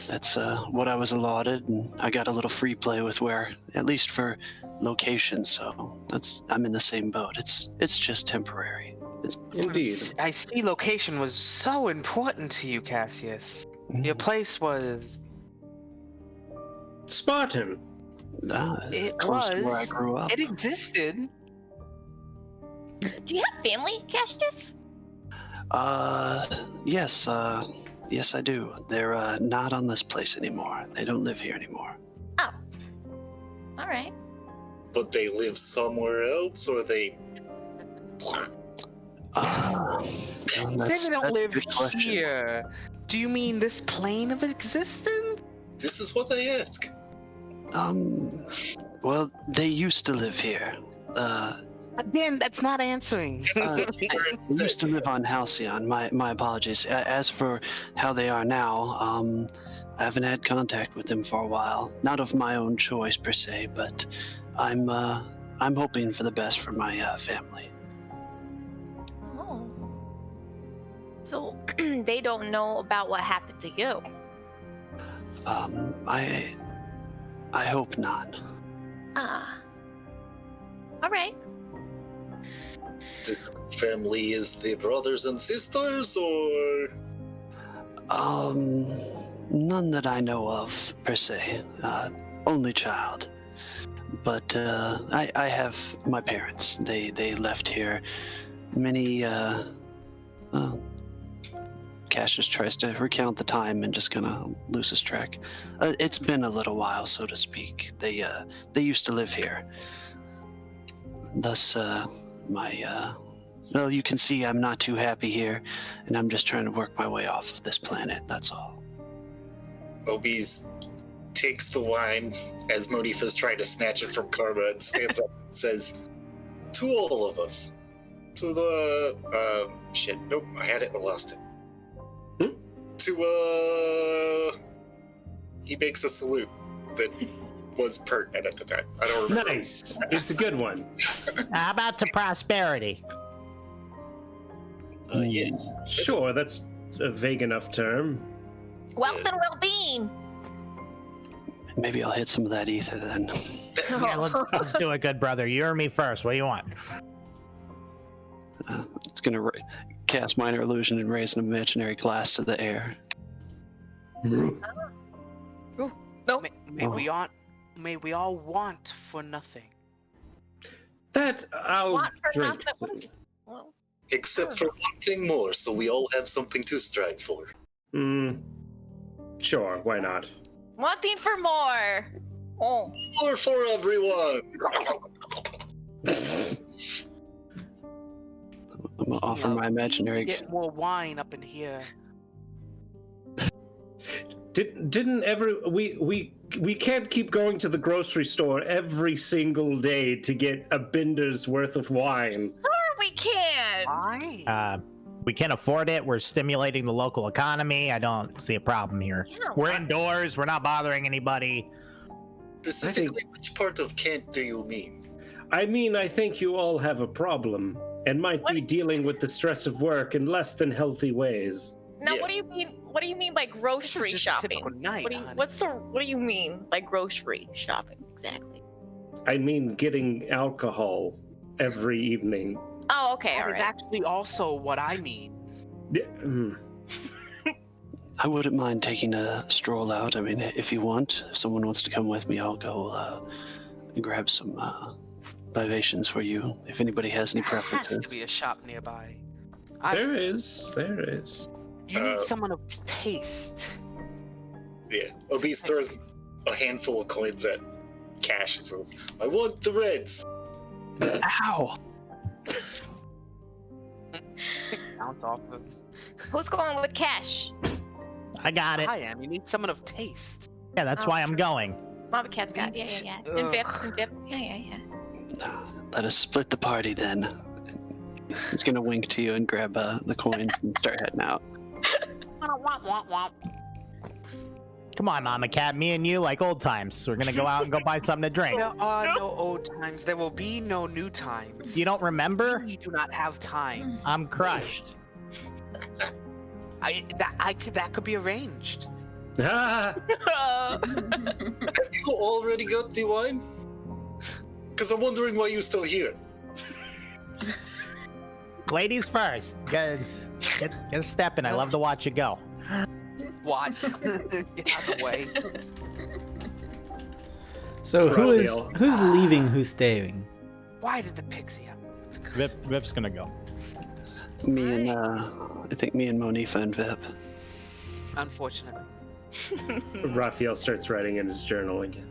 that's what I was allotted, and I got a little free play with where, at least for location, so I'm in the same boat. It's just temporary. Indeed. I see location was so important to you, Cassius. Your place was... Spartan. It close was. to where I grew up. It existed. Do you have family, Cassius? Yes, yes I do. They're not on this place anymore. They don't live here anymore. Oh. Alright. But they live somewhere else, or they... Say they don't live here. Do you mean this plane of existence? This is what I ask. Well, they used to live here. Again, that's not answering. They used to live on Halcyon. My apologies. As for how they are now, I haven't had contact with them for a while. Not of my own choice per se, but I'm hoping for the best for my family. Oh. So they don't know about what happened to you. I hope not. Alright. This family is the brothers and sisters, or... None that I know of, per se. Only child. But, I have my parents. They left here many, Cassius tries to recount the time and just kind of loses track. It's been a little while, so to speak. They used to live here. Thus, well, you can see I'm not too happy here, and I'm just trying to work my way off of this planet, that's all. Obi's takes the wine as Monifa's trying to snatch it from Karma and stands up and says, to all of us, to the, shit, nope, I had it and lost it. He makes a salute that was pertinent at the time. I don't remember. Nice. It's a good one. How about to prosperity? Yes. Sure, that's a vague enough term. Wealth and well-being. Maybe I'll hit some of that ether then. Yeah, let's do it, good brother. You or me first. What do you want? It's gonna cast minor illusion and raise an imaginary glass to the air. May we all want for nothing. That I'll Want for drink. nothing. Well, Except for one thing more, so we all have something to strive for. Sure, why not? wanting for more. Oh. More for everyone. I'm gonna offer my imaginary. Get more wine up in here. We can't keep going to the grocery store every single day to get a binder's worth of wine. Sure, we can. Why? We can't afford it. We're stimulating the local economy. I don't see a problem here. Yeah, We're indoors. We're not bothering anybody. Specifically, which part of Kent do you mean? I mean, I think you all have a problem and might be dealing with the stress of work in less than healthy ways. Now, Yes. what do you mean? What do you mean by grocery just a shopping? typical night, What do you mean by grocery shopping exactly? I mean, getting alcohol every evening. Oh, okay, all That is right. actually also what I mean. Yeah, I wouldn't mind taking a stroll out. I mean, if you want, if someone wants to come with me, I'll go and grab some libations for you. If anybody has any There has preferences. to be a shop nearby. There is. You need someone of taste. Yeah, Obese throws a handful of coins at Cash and says, I want the reds. Ow! Bounce off of. Who's going with cash? I got it. I am. You need someone of taste. Yeah, that's why I'm going. Mama Cat's got it. Yeah. And Vip. Yeah. Let us split the party then. He's gonna wink to you and grab the coins and start heading out. Come on, Mama Cat. Me and you like old times. We're gonna go out and go buy something to drink. There are no old times. There will be no new times. You don't remember? We do not have time. I'm crushed. That could be arranged. Ah, Have you already got the wine? Because I'm wondering why you're still here. Ladies first. Get stepping. I love to watch you go. What? Get out of the way. So who's leaving? Who's staying? Why did the pixie up? Vip's gonna go. Me and I think me and Monifa and Vip. Unfortunately. Raphael starts writing in his journal again.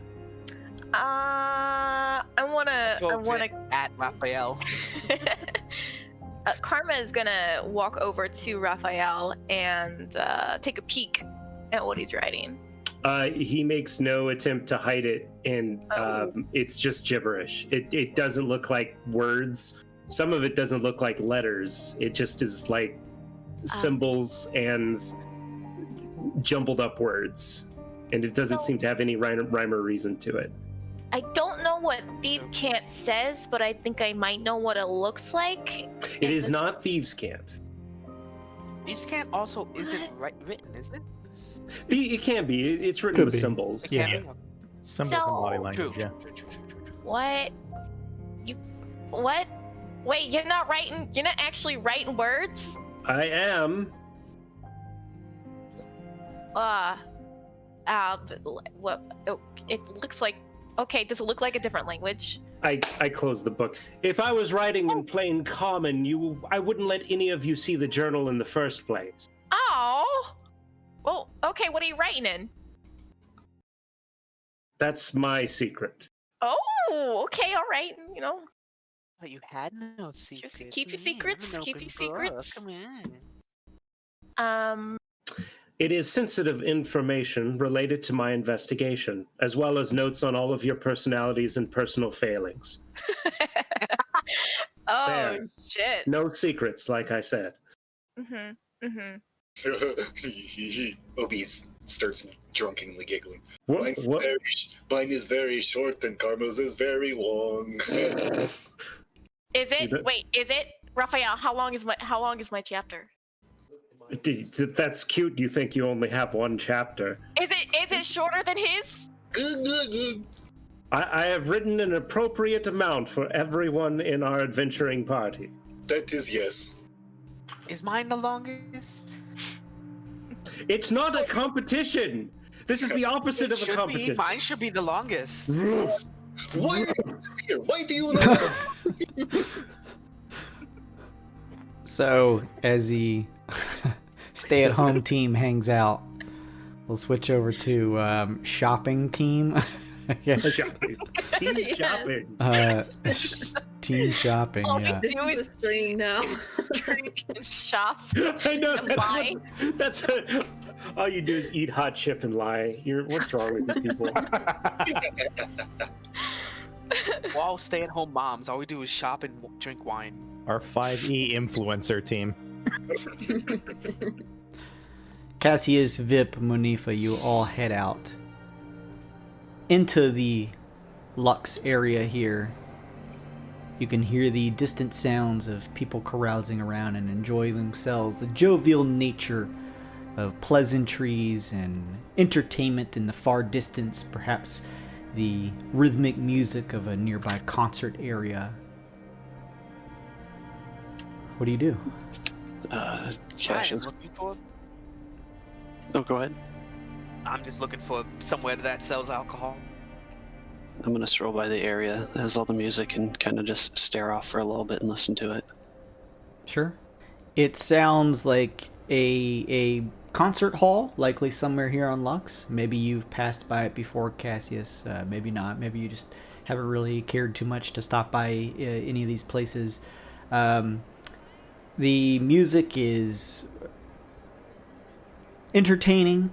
I wanna. At Raphael. Karma is gonna walk over to Raphael and take a peek at what he's writing. He makes no attempt to hide it, and it's just gibberish. It doesn't look like words. Some of it doesn't look like letters. It just is like symbols and jumbled up words, and it doesn't seem to have any rhyme or reason to it. I don't know what Thief Can't says, but I think I might know what it looks like. It is not Thieves' Cant. Thieves' Cant also isn't written, is it? It can be. It's written Could with be. symbols. It Yeah. can be. Symbols and body So- language. Yeah. True. What? What? Wait, you're not actually writing words? I am. What? It looks like. Okay, does it look like a different language? I closed the book. If I was writing in plain common, I wouldn't let any of you see the journal in the first place. Oh. Well, okay. What are you writing in? That's my secret. Oh, okay, all right. You know, But you had no secret. keep your Come here, secrets, I'm an keep open your book. secrets. Come on. It is sensitive information related to my investigation, as well as notes on all of your personalities and personal failings. Oh There. shit. No secrets, like I said. Obese starts drunkenly giggling. What? Mine is very short and Karma's is very long. Is it? Wait, is it? Raphael, how long is my chapter? That's cute. You think you only have one chapter. Is it shorter than his? I have written an appropriate amount for everyone in our adventuring party. That is yes. Is mine the longest? It's not a competition. This is the opposite of a Should be. competition. Mine should be the longest. Why are you here? Why do you know that? So as the stay-at-home team hangs out, we'll switch over to shopping team. I guess. Shopping. Team Yes. shopping. Team shopping. Oh, Yeah. This is the stream now. Drink and shop. I know. Combine. That's All you do is eat hot chip and lie. What's wrong with you people? We're all stay-at-home moms. All we do is shop and drink wine. Our 5E influencer team. Cassius, Vip, Monifa, you all head out into the Lux area here. You can hear the distant sounds of people carousing around and enjoying themselves. The jovial nature of pleasantries and entertainment in the far distance, perhaps the rhythmic music of a nearby concert area. What do you do? Cassius. Looking for? Oh, go ahead. I'm just looking for somewhere that sells alcohol. I'm gonna stroll by the area that has all the music and kind of just stare off for a little bit and listen to it. Sure. It sounds like a concert hall, likely somewhere here on Lux. Maybe you've passed by it before, Cassius. Maybe not. Maybe you just haven't really cared too much to stop by any of these places. The music is entertaining,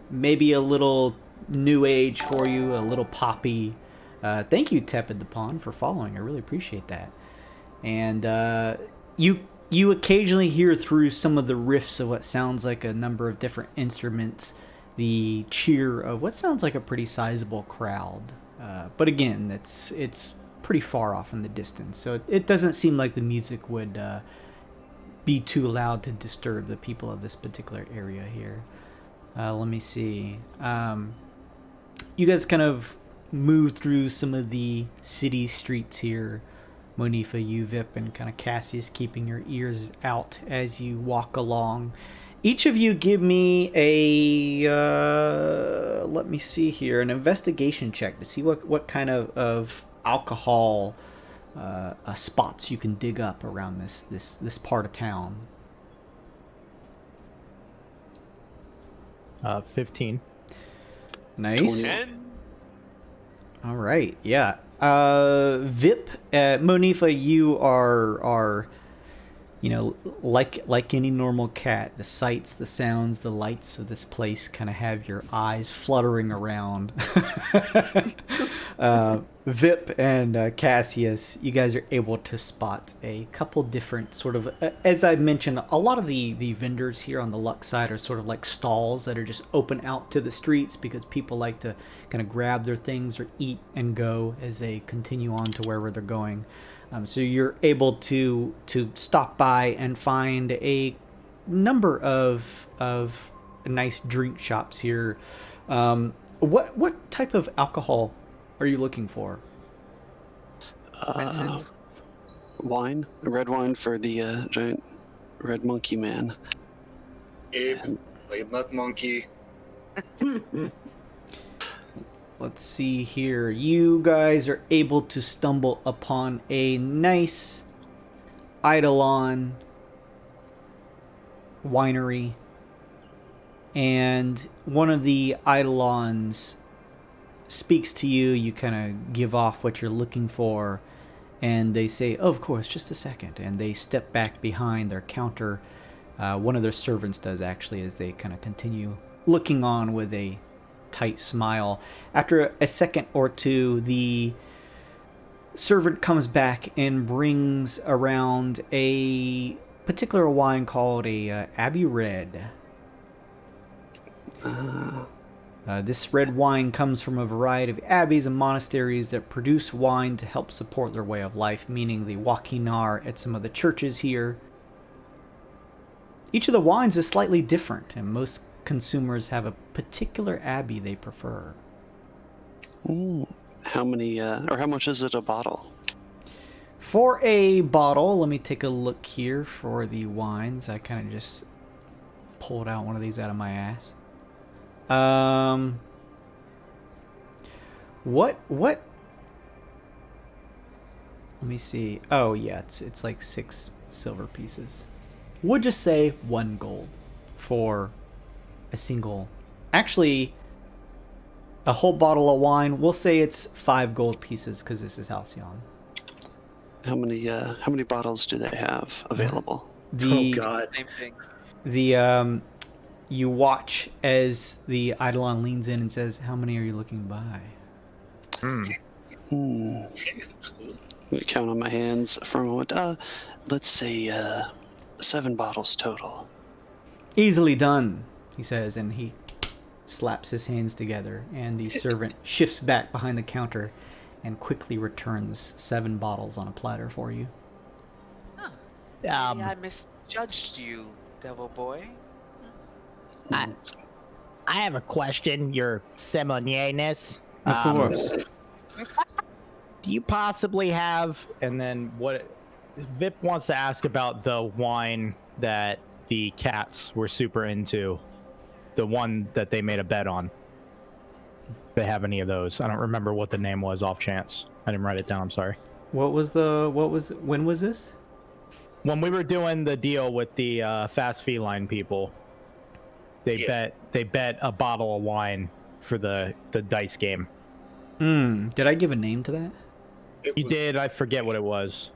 maybe a little new age for you, a little poppy. Thank you, Tepid the Pawn, for following. I really appreciate that. And you occasionally hear through some of the riffs of what sounds like a number of different instruments the cheer of what sounds like a pretty sizable crowd. But again, it's pretty far off in the distance, so it doesn't seem like the music would be too loud to disturb the people of this particular area here. Let me see. You guys kind of move through some of the city streets here. Monifa, you, Vip, and kind of Cassius keeping your ears out as you walk along. Each of you give me a, let me see here, an investigation check to see what kind of alcohol spots you can dig up around this part of town. 15. Nice. 20. All right, yeah. Vip, Monifa, you are, you know, like any normal cat. The sights, the sounds, the lights of this place kind of have your eyes fluttering around. Vip and Cassius, you guys are able to spot a couple different sort of, as I mentioned, a lot of the vendors here on the Lux side are sort of like stalls that are just open out to the streets because people like to kind of grab their things or eat and go as they continue on to wherever they're going. So you're able to stop by and find a number of nice drink shops here. What type of alcohol are you looking for? Wine, red wine for the giant red monkey man. Abe, I am not monkey. Let's see here. You guys are able to stumble upon a nice Eidolon winery. And one of the Eidolons speaks to you. You kind of give off what you're looking for. And they say, oh, of course, just a second. And they step back behind their counter. One of their servants does, actually, as they kind of continue looking on with a tight smile. After a second or two, the servant comes back and brings around a particular wine called a Abbey Red. This red wine comes from a variety of abbeys and monasteries that produce wine to help support their way of life, meaning the Wakinar at some of the churches here. Each of the wines is slightly different, and most consumers have a particular abbey they prefer. How many, or how much is it a bottle? For a bottle, let me take a look here for the wines. I kind of just pulled out one of these out of my ass. What? Let me see. Oh yeah, it's like 6 silver pieces. We'll just say 1 gold for a single. Actually, a whole bottle of wine. We'll say it's 5 gold pieces because this is Halcyon. How many bottles do they have available? Oh God, Same thing. The You watch as the Eidolon leans in and says, "How many are you looking to buy?" I count on my hands for a moment. Let's say 7 bottles total. Easily done, he says, and he slaps his hands together, and the servant shifts back behind the counter and quickly returns 7 bottles on a platter for you. Huh. Maybe I misjudged you, devil boy. I have a question, your sommelierness. Of course. Do you possibly have, and then what, Vip wants to ask about the wine that the cats were super into, the one that they made a bet on. If they have any of those. I don't remember what the name was off chance. I didn't write it down, I'm sorry. When was this? When we were doing the deal with the fast feline people, they bet a bottle of wine for the dice game. Did I give a name to that? You did. I forget what it was.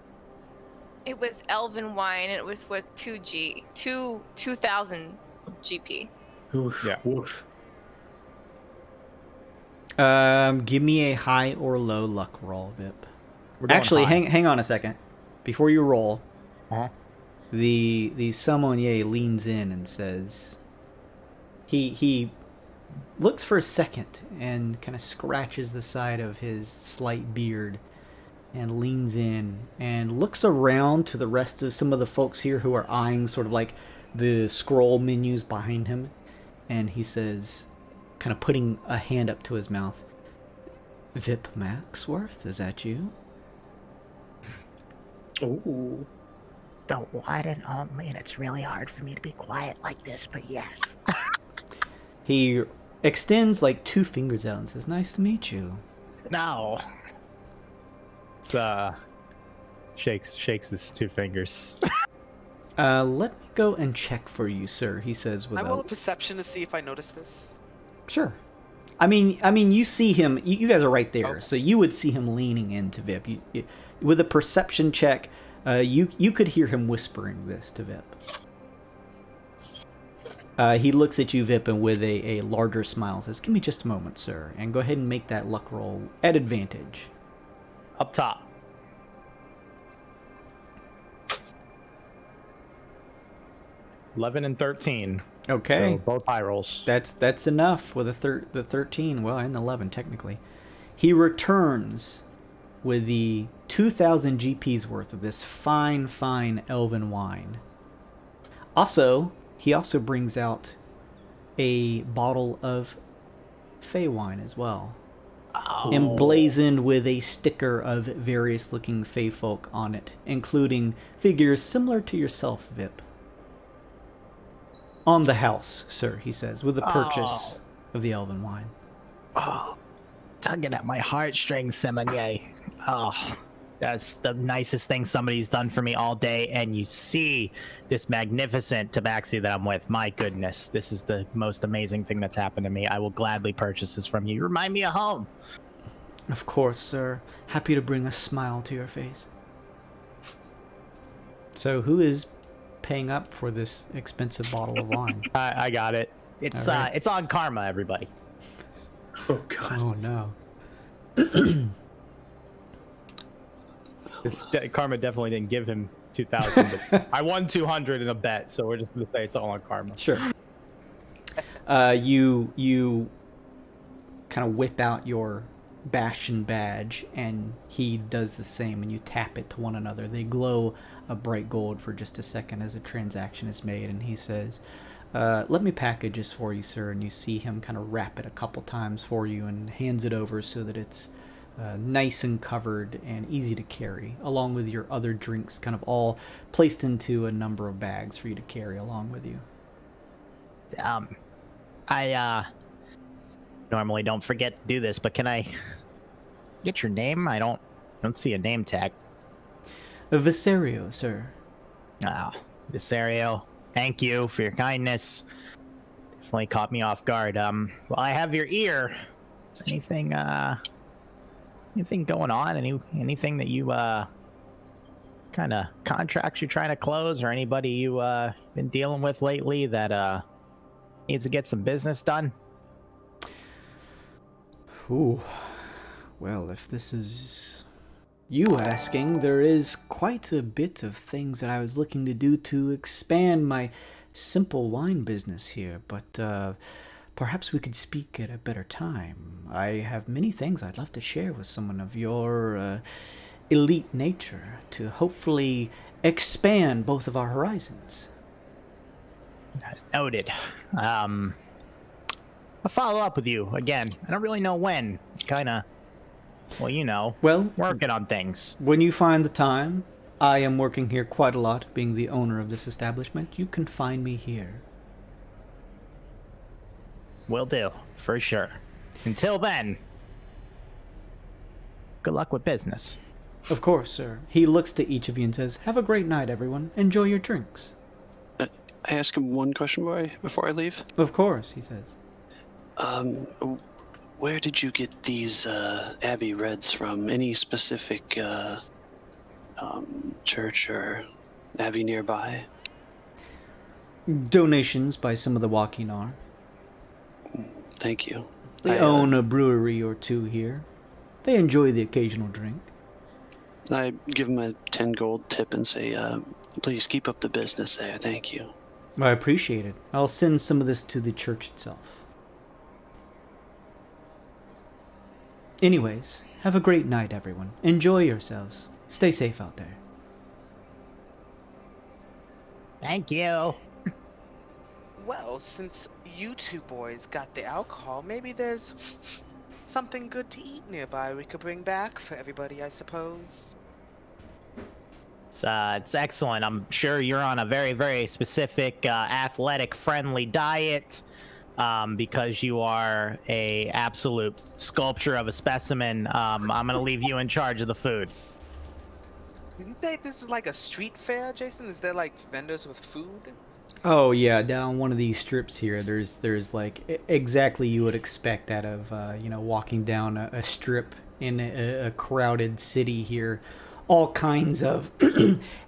It was Elven wine, and it was with 2,000 GP. Oof. Yeah. Oof. Give me a high or low luck roll, Vip. We're doing Actually, high. hang on a second. Before you roll, Uh-huh. the sommelier leans in and says, he looks for a second and kind of scratches the side of his slight beard and leans in and looks around to the rest of some of the folks here who are eyeing sort of like the scroll menus behind him, and he says, kind of putting a hand up to his mouth, "Vip Maxworth, is that you?" Ooh. The one and only, and it's really hard for me to be quiet like this, but yes. He extends like 2 fingers out and says, "Nice to meet you." No. It's, shakes his 2 fingers. Let me go and check for you, sir, he says with I roll a perception to see if I notice this. Sure. I mean, you see him. You guys are right there, Oh. so you would see him leaning into Vip. With a perception check, you could hear him whispering this to Vip. He looks at you, Vip, and with a larger smile says, "Give me just a moment, sir, and go ahead and make that luck roll at advantage." Up top. 11 and 13. Okay. So both high rolls. That's enough with the 13, well, and 11 technically. He returns with the 2,000 GP's worth of this fine elven wine. He also brings out a bottle of Fey wine as well. Oh. Emblazoned with a sticker of various looking Fey folk on it, including figures similar to yourself, Vip. "On the house, sir," he says, with the purchase of the elven wine. Oh, tugging at my heartstrings, sommelier. Oh, that's the nicest thing somebody's done for me all day. And you see this magnificent tabaxi that I'm with. My goodness, this is the most amazing thing that's happened to me. I will gladly purchase this from you. You remind me of home. Of course, sir. Happy to bring a smile to your face. So who is paying up for this expensive bottle of wine? I got it. It's All right. it's on karma, everybody. Oh god. Oh no. Karma definitely didn't give him 2,000, but I won 200 in a bet, so we're just gonna say it's all on karma. Sure. You kind of whip out your Bastion badge, and he does the same, and you tap it to one another. They glow a bright gold for just a second as a transaction is made, and he says, "Let me package this for you, sir." And you see him kind of wrap it a couple times for you and hands it over so that it's nice and covered and easy to carry, along with your other drinks kind of all placed into a number of bags for you to carry along with you. I normally don't forget to do this, but can I get your name? I don't see a name tag. Viserio, sir. Viserio, thank you for your kindness. Definitely caught me off guard. Well, I have your ear. Is anything going on? Anything that you kind of contracts you're trying to close, or anybody you been dealing with lately that Needs to get some business done. Ooh. Well, if this is you asking, there is quite a bit of things that I was looking to do to expand my simple wine business here, but perhaps we could speak at a better time. I have many things I'd love to share with someone of your elite nature to hopefully expand both of our horizons. Noted. I'll follow up with you again. I don't really know when. Kinda, well, you know, working on things. When you find the time, I am working here quite a lot, being the owner of this establishment. You can find me here. Will do, for sure. Until then, good luck with business. Of course, sir. He looks to each of you and says, "Have a great night, everyone. Enjoy your drinks." I ask him one question before I leave. Of course, he says. Where did you get these Abbey Reds from? Any specific church or abbey nearby? Donations by some of the Wakinar. Thank you. They own a brewery or two here. They enjoy the occasional drink. I give him a 10 gold tip and say, please keep up the business there. Thank you. I appreciate it. I'll send some of this to the church itself. Anyways, have a great night, everyone. Enjoy yourselves. Stay safe out there. Thank you. Well, since you two boys got the alcohol, maybe there's something good to eat nearby we could bring back for everybody, I suppose. It's excellent. I'm sure you're on a very, very specific athletic-friendly diet because you are a absolute sculpture of a specimen. I'm gonna leave you in charge of the food. Did you say this is like a street fair, Jason? Is there like vendors with food? Oh yeah, down one of these strips here, there's like exactly you would expect out of walking down a strip in a crowded city here. All kinds of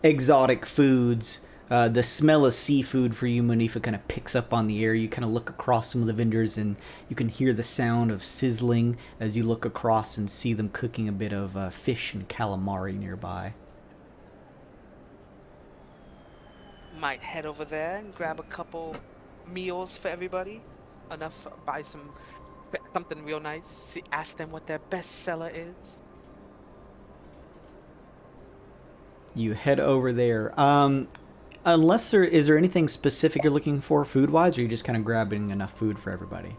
exotic foods. The smell of seafood for you, Monifa, kind of picks up on the air. You kind of look across some of the vendors and you can hear the sound of sizzling as you look across and see them cooking a bit of fish and calamari nearby. Might head over there and grab a couple meals for everybody. Enough, buy something real nice. Ask them what their best seller is. You head over there. Unless is there anything specific you're looking for food-wise, or are you just kind of grabbing enough food for everybody?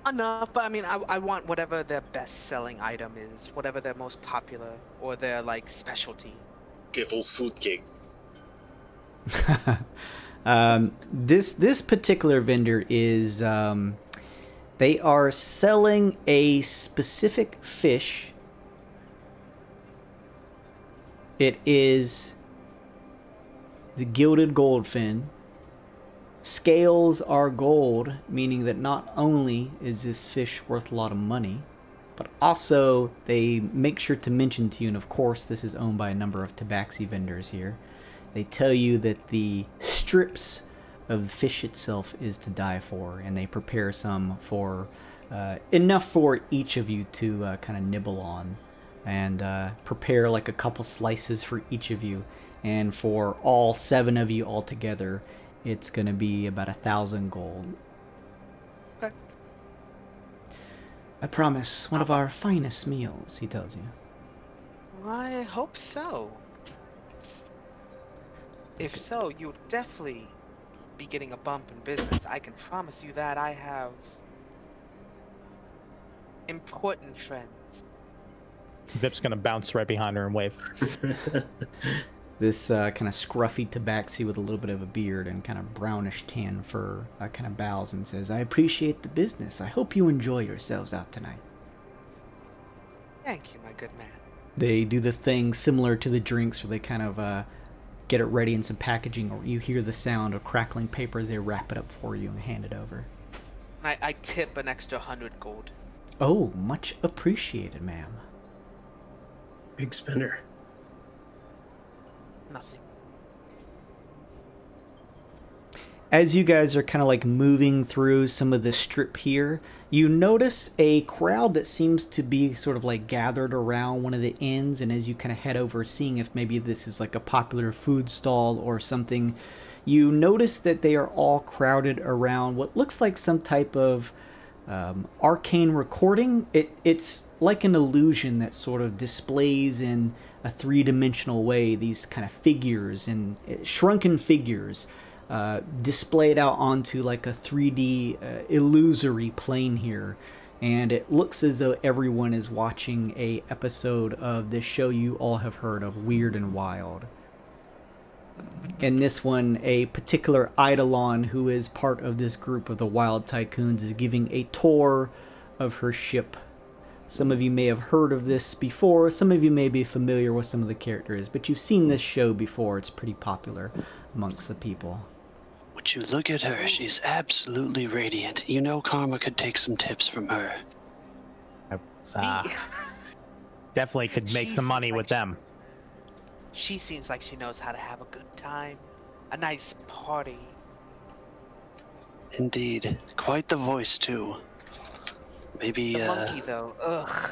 Enough, but I mean, I want whatever their best-selling item is, whatever their most popular, or their, like, specialty. Devil's food cake. This particular vendor is, they are selling a specific fish. It is the gilded goldfin. Scales are gold, meaning that not only is this fish worth a lot of money, but also they make sure to mention to you, and of course this is owned by a number of tabaxi vendors here, they tell you that the strips of the fish itself is to die for, and they prepare some for enough for each of you to kind of nibble on, and prepare like a couple slices for each of you. And for all 7 of you all together, it's going to be about 1,000 gold. Okay. I promise, one of our finest meals, he tells you. I hope so. If so, you'll definitely be getting a bump in business. I can promise you that. I have important friends. Vip's gonna bounce right behind her and wave. This kind of scruffy tabaxi with a little bit of a beard and kind of brownish tan fur kind of bows and says, "I appreciate the business. I hope you enjoy yourselves out tonight." Thank you, my good man. They do the thing similar to the drinks where they kind of get it ready in some packaging, or you hear the sound of crackling paper as they wrap it up for you and hand it over. I tip an extra 100 gold. Oh, much appreciated, ma'am. Big spender. Nothing. as you guys are kind of like moving through some of the strip here, you notice a crowd that seems to be sort of like gathered around one of the inns. And as you kind of head over, seeing if maybe this is like a popular food stall or something, you notice that they are all crowded around what looks like some type of arcane recording. It's like an illusion that sort of displays in a three-dimensional way these kind of figures and shrunken figures displayed out onto like a 3D illusory plane here. And it looks as though everyone is watching a episode of this show you all have heard of, Weird and Wild. In this one, a particular Eidolon, who is part of this group of the Wild Tycoons, is giving a tour of her ship. Some of you may have heard of this before, some of you may be familiar with some of the characters, but you've seen this show before. It's pretty popular amongst the people. Would you look at her? She's absolutely radiant. You know Karma could take some tips from her. Definitely could make some money with them. She seems like she knows how to have a good time. A nice party. Indeed. Quite the voice, too. Maybe, The monkey, though. Ugh.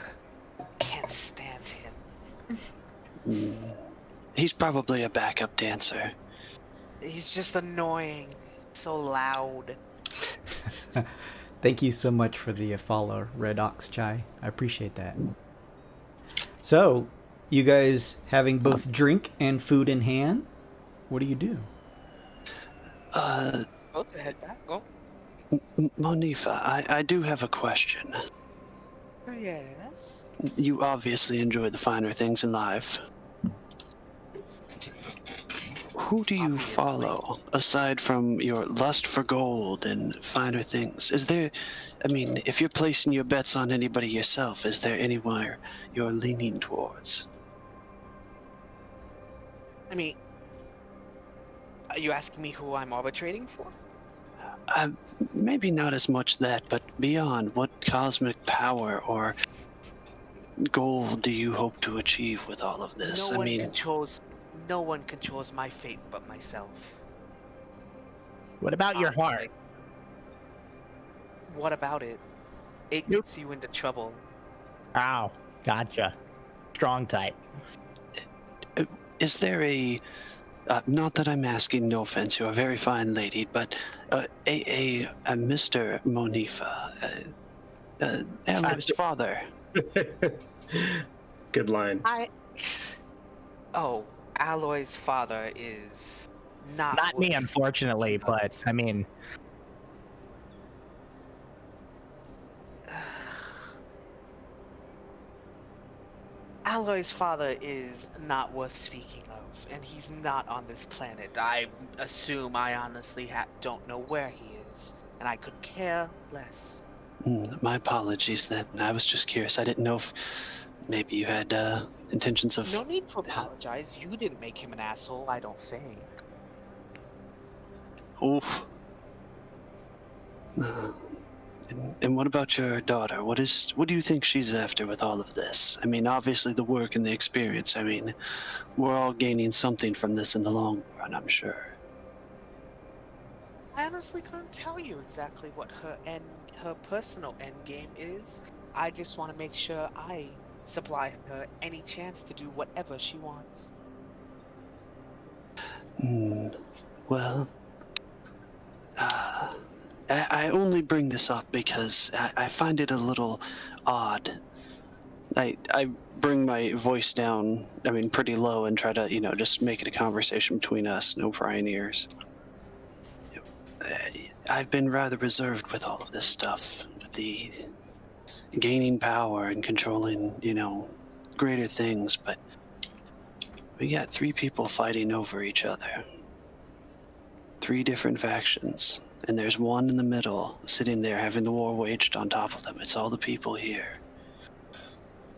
Can't stand him. He's probably a backup dancer. He's just annoying. So loud. Thank you so much for the follow, Red Ox Chai. I appreciate that. So, you guys having both drink and food in hand, what do you do? Both head back. Go. Monifa, I do have a question. Yes. You obviously enjoy the finer things in life. Who do you follow, aside from your lust for gold and finer things? Is there, I mean, if you're placing your bets on anybody yourself, is there anywhere you're leaning towards? I mean, are you asking me who I'm arbitrating for? Maybe not as much that, but beyond, what cosmic power or goal do you hope to achieve with all of this? No one controls my fate but myself. What about your heart? What about it? It gets you into trouble. Ow, gotcha. Strong type. Is there a, not that I'm asking, no offense, you're a very fine lady, but a Mr. Monifa, Aloy's father. Good line. Aloy's father is not me, unfortunately, but I mean, Aloy's father is not worth speaking of, and he's not on this planet. I assume I honestly don't know where he is, and I could care less. My apologies then. I was just curious. I didn't know if maybe you had intentions of... No need to apologize. You didn't make him an asshole, I don't think. Oof. And what about your daughter? What do you think she's after with all of this? I mean, obviously the work and the experience. I mean, we're all gaining something from this in the long run, I'm sure. I honestly couldn't tell you exactly what her personal end game is. I just want to make sure I supply her any chance to do whatever she wants. Well, I only bring this up because I find it a little odd. I bring my voice down, I mean, pretty low, and try to, just make it a conversation between us, no prying ears. I've been rather reserved with all of this stuff. The gaining power and controlling, greater things, but we got 3 people fighting over each other. 3 different factions. And there's one in the middle, sitting there having the war waged on top of them. It's all the people here.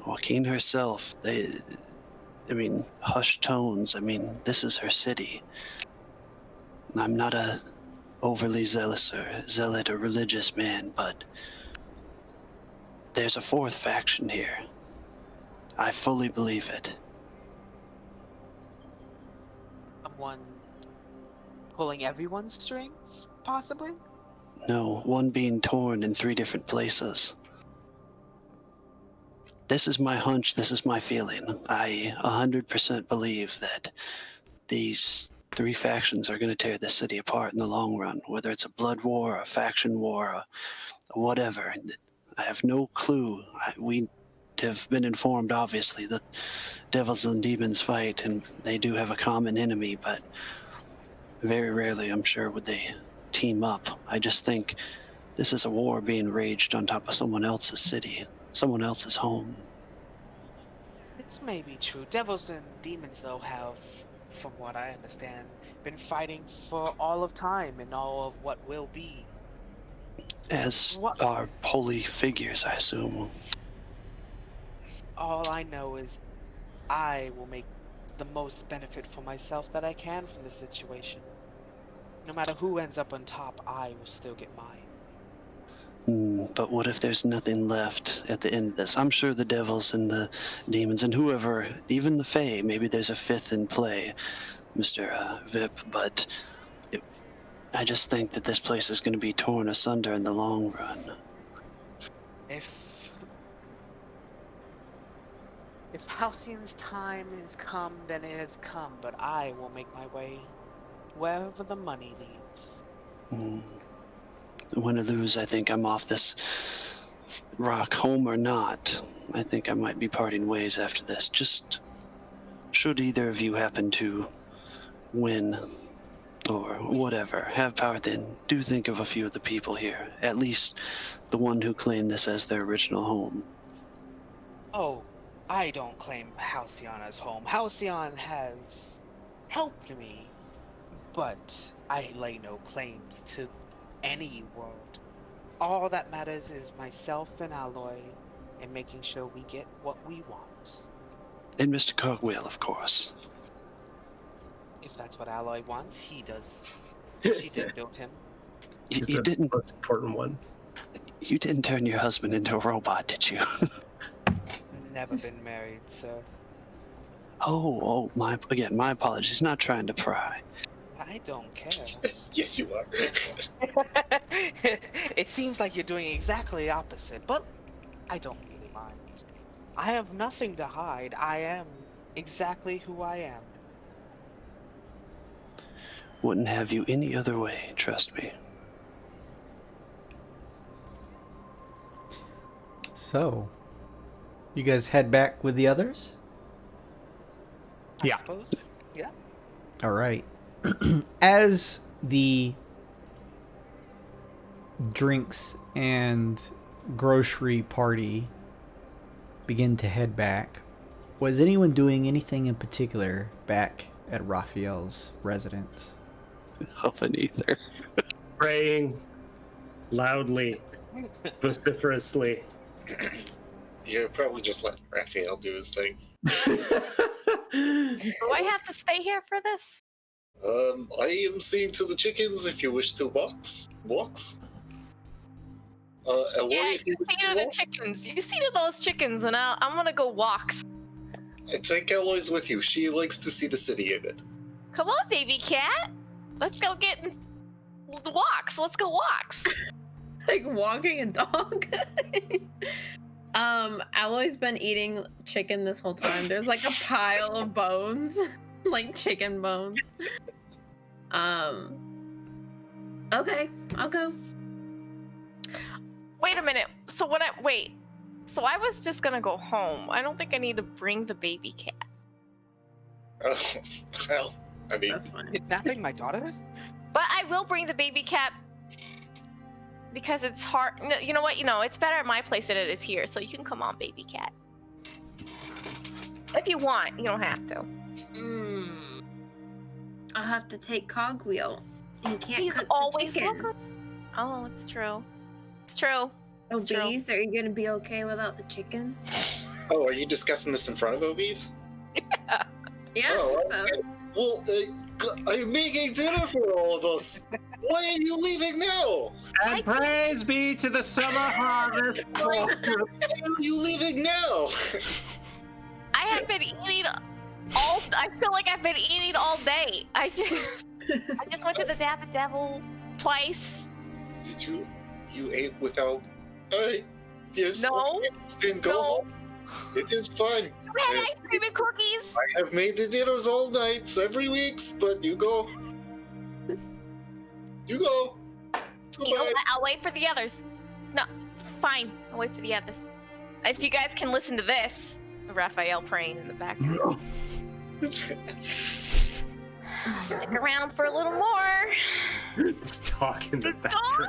Joaquin herself, hushed tones. This is her city. I'm not a overly zealot or religious man, but there's a 4th faction here. I fully believe it. Someone pulling everyone's strings? possibly? No, one being torn in 3 different places. This is my hunch, this is my feeling. I 100% believe that these 3 factions are going to tear this city apart in the long run, whether it's a blood war, a faction war, or whatever. I have no clue. We have been informed, obviously, that devils and demons fight, and they do have a common enemy, but very rarely, I'm sure, would they team up. I just think this is a war being raged on top of someone else's city, someone else's home. This may be true. Devils and demons, though, have, from what I understand, been fighting for all of time and all of what will be. As are holy figures, I assume. All I know is I will make the most benefit for myself that I can from this situation. No matter who ends up on top, I will still get mine. But what if there's nothing left at the end of this? I'm sure the devils and the demons and whoever, even the Fae, maybe there's a 5th in play, Mr. Vip, but I just think that this place is going to be torn asunder in the long run. If Halcyon's time has come, then it has come, but I will make my way wherever the money leads. Win or lose, I think I'm off this rock, home or not. I think I might be parting ways after this. Just should either of you happen to win or whatever, have power, then do think of a few of the people here. At least the one who claimed this as their original home. Oh, I don't claim Halcyon as home. Halcyon has helped me, but I lay no claims to any world. All that matters is myself and Alloy and making sure we get what we want. And Mr. Cogwheel, of course. If that's what Alloy wants, he does. She did build him. You didn't. Most important one. You didn't turn your husband into a robot, did you? Never been married, sir. Oh, my apologies. Not trying to pry. I don't care. Yes, you are. It seems like you're doing exactly the opposite, but I don't really mind. I have nothing to hide. I am exactly who I am. Wouldn't have you any other way, trust me. So, you guys head back with the others? I Yeah. suppose. Yeah. All right. As the drinks and grocery party begin to head back, was anyone doing anything in particular back at Raphael's residence? Huffing either. Praying loudly, vociferously. You're probably just letting Raphael do his thing. Do I have to stay here for this? I am seeing to the chickens if you wish to walks. Eloy, Yeah, if you you wish see to to the walk. chickens. You see to those chickens, and I'm gonna go walks. I take Eloy's with you. She likes to see the city a bit. Come on, baby cat. Let's go get walks. Let's go walks. Like walking a dog. Alloy's been eating chicken this whole time. There's like a pile of bones, like chicken bones. Okay, I'll go. Wait a minute. So I was just gonna go home. I don't think I need to bring the baby cat. Oh, well, I mean, That's fine. Kidnapping my daughter? But I will bring the baby cat because it's hard. No, you know what? It's better at my place than it is here. So you can come on, baby cat. If you want, you don't have to. I'll have to take Cogwheel. He can't He's cook always the chicken. welcome. Oh, it's true. It's true. It's true. Obese, are you gonna be okay without the chicken? oh, are you discussing this in front of Obese? Yeah. Oh, so. okay. Well, I'm making dinner for all of us. Why are you leaving now? And praise be to the summer harvest. Why are you leaving now? I have been eating I feel like I've been eating all day. I just went to the Devil twice. Did you ate without? Yes. No. Okay. Then go No. home. It is fine. We had ice cream and cookies. I have made the dinners all nights, every week, but you go. You go. You know Goodbye. what? I'll wait for the others. No, fine. I'll wait for the others. If you guys can listen to this, Raphael praying in the background. Stick around for a little more. Talk in the background.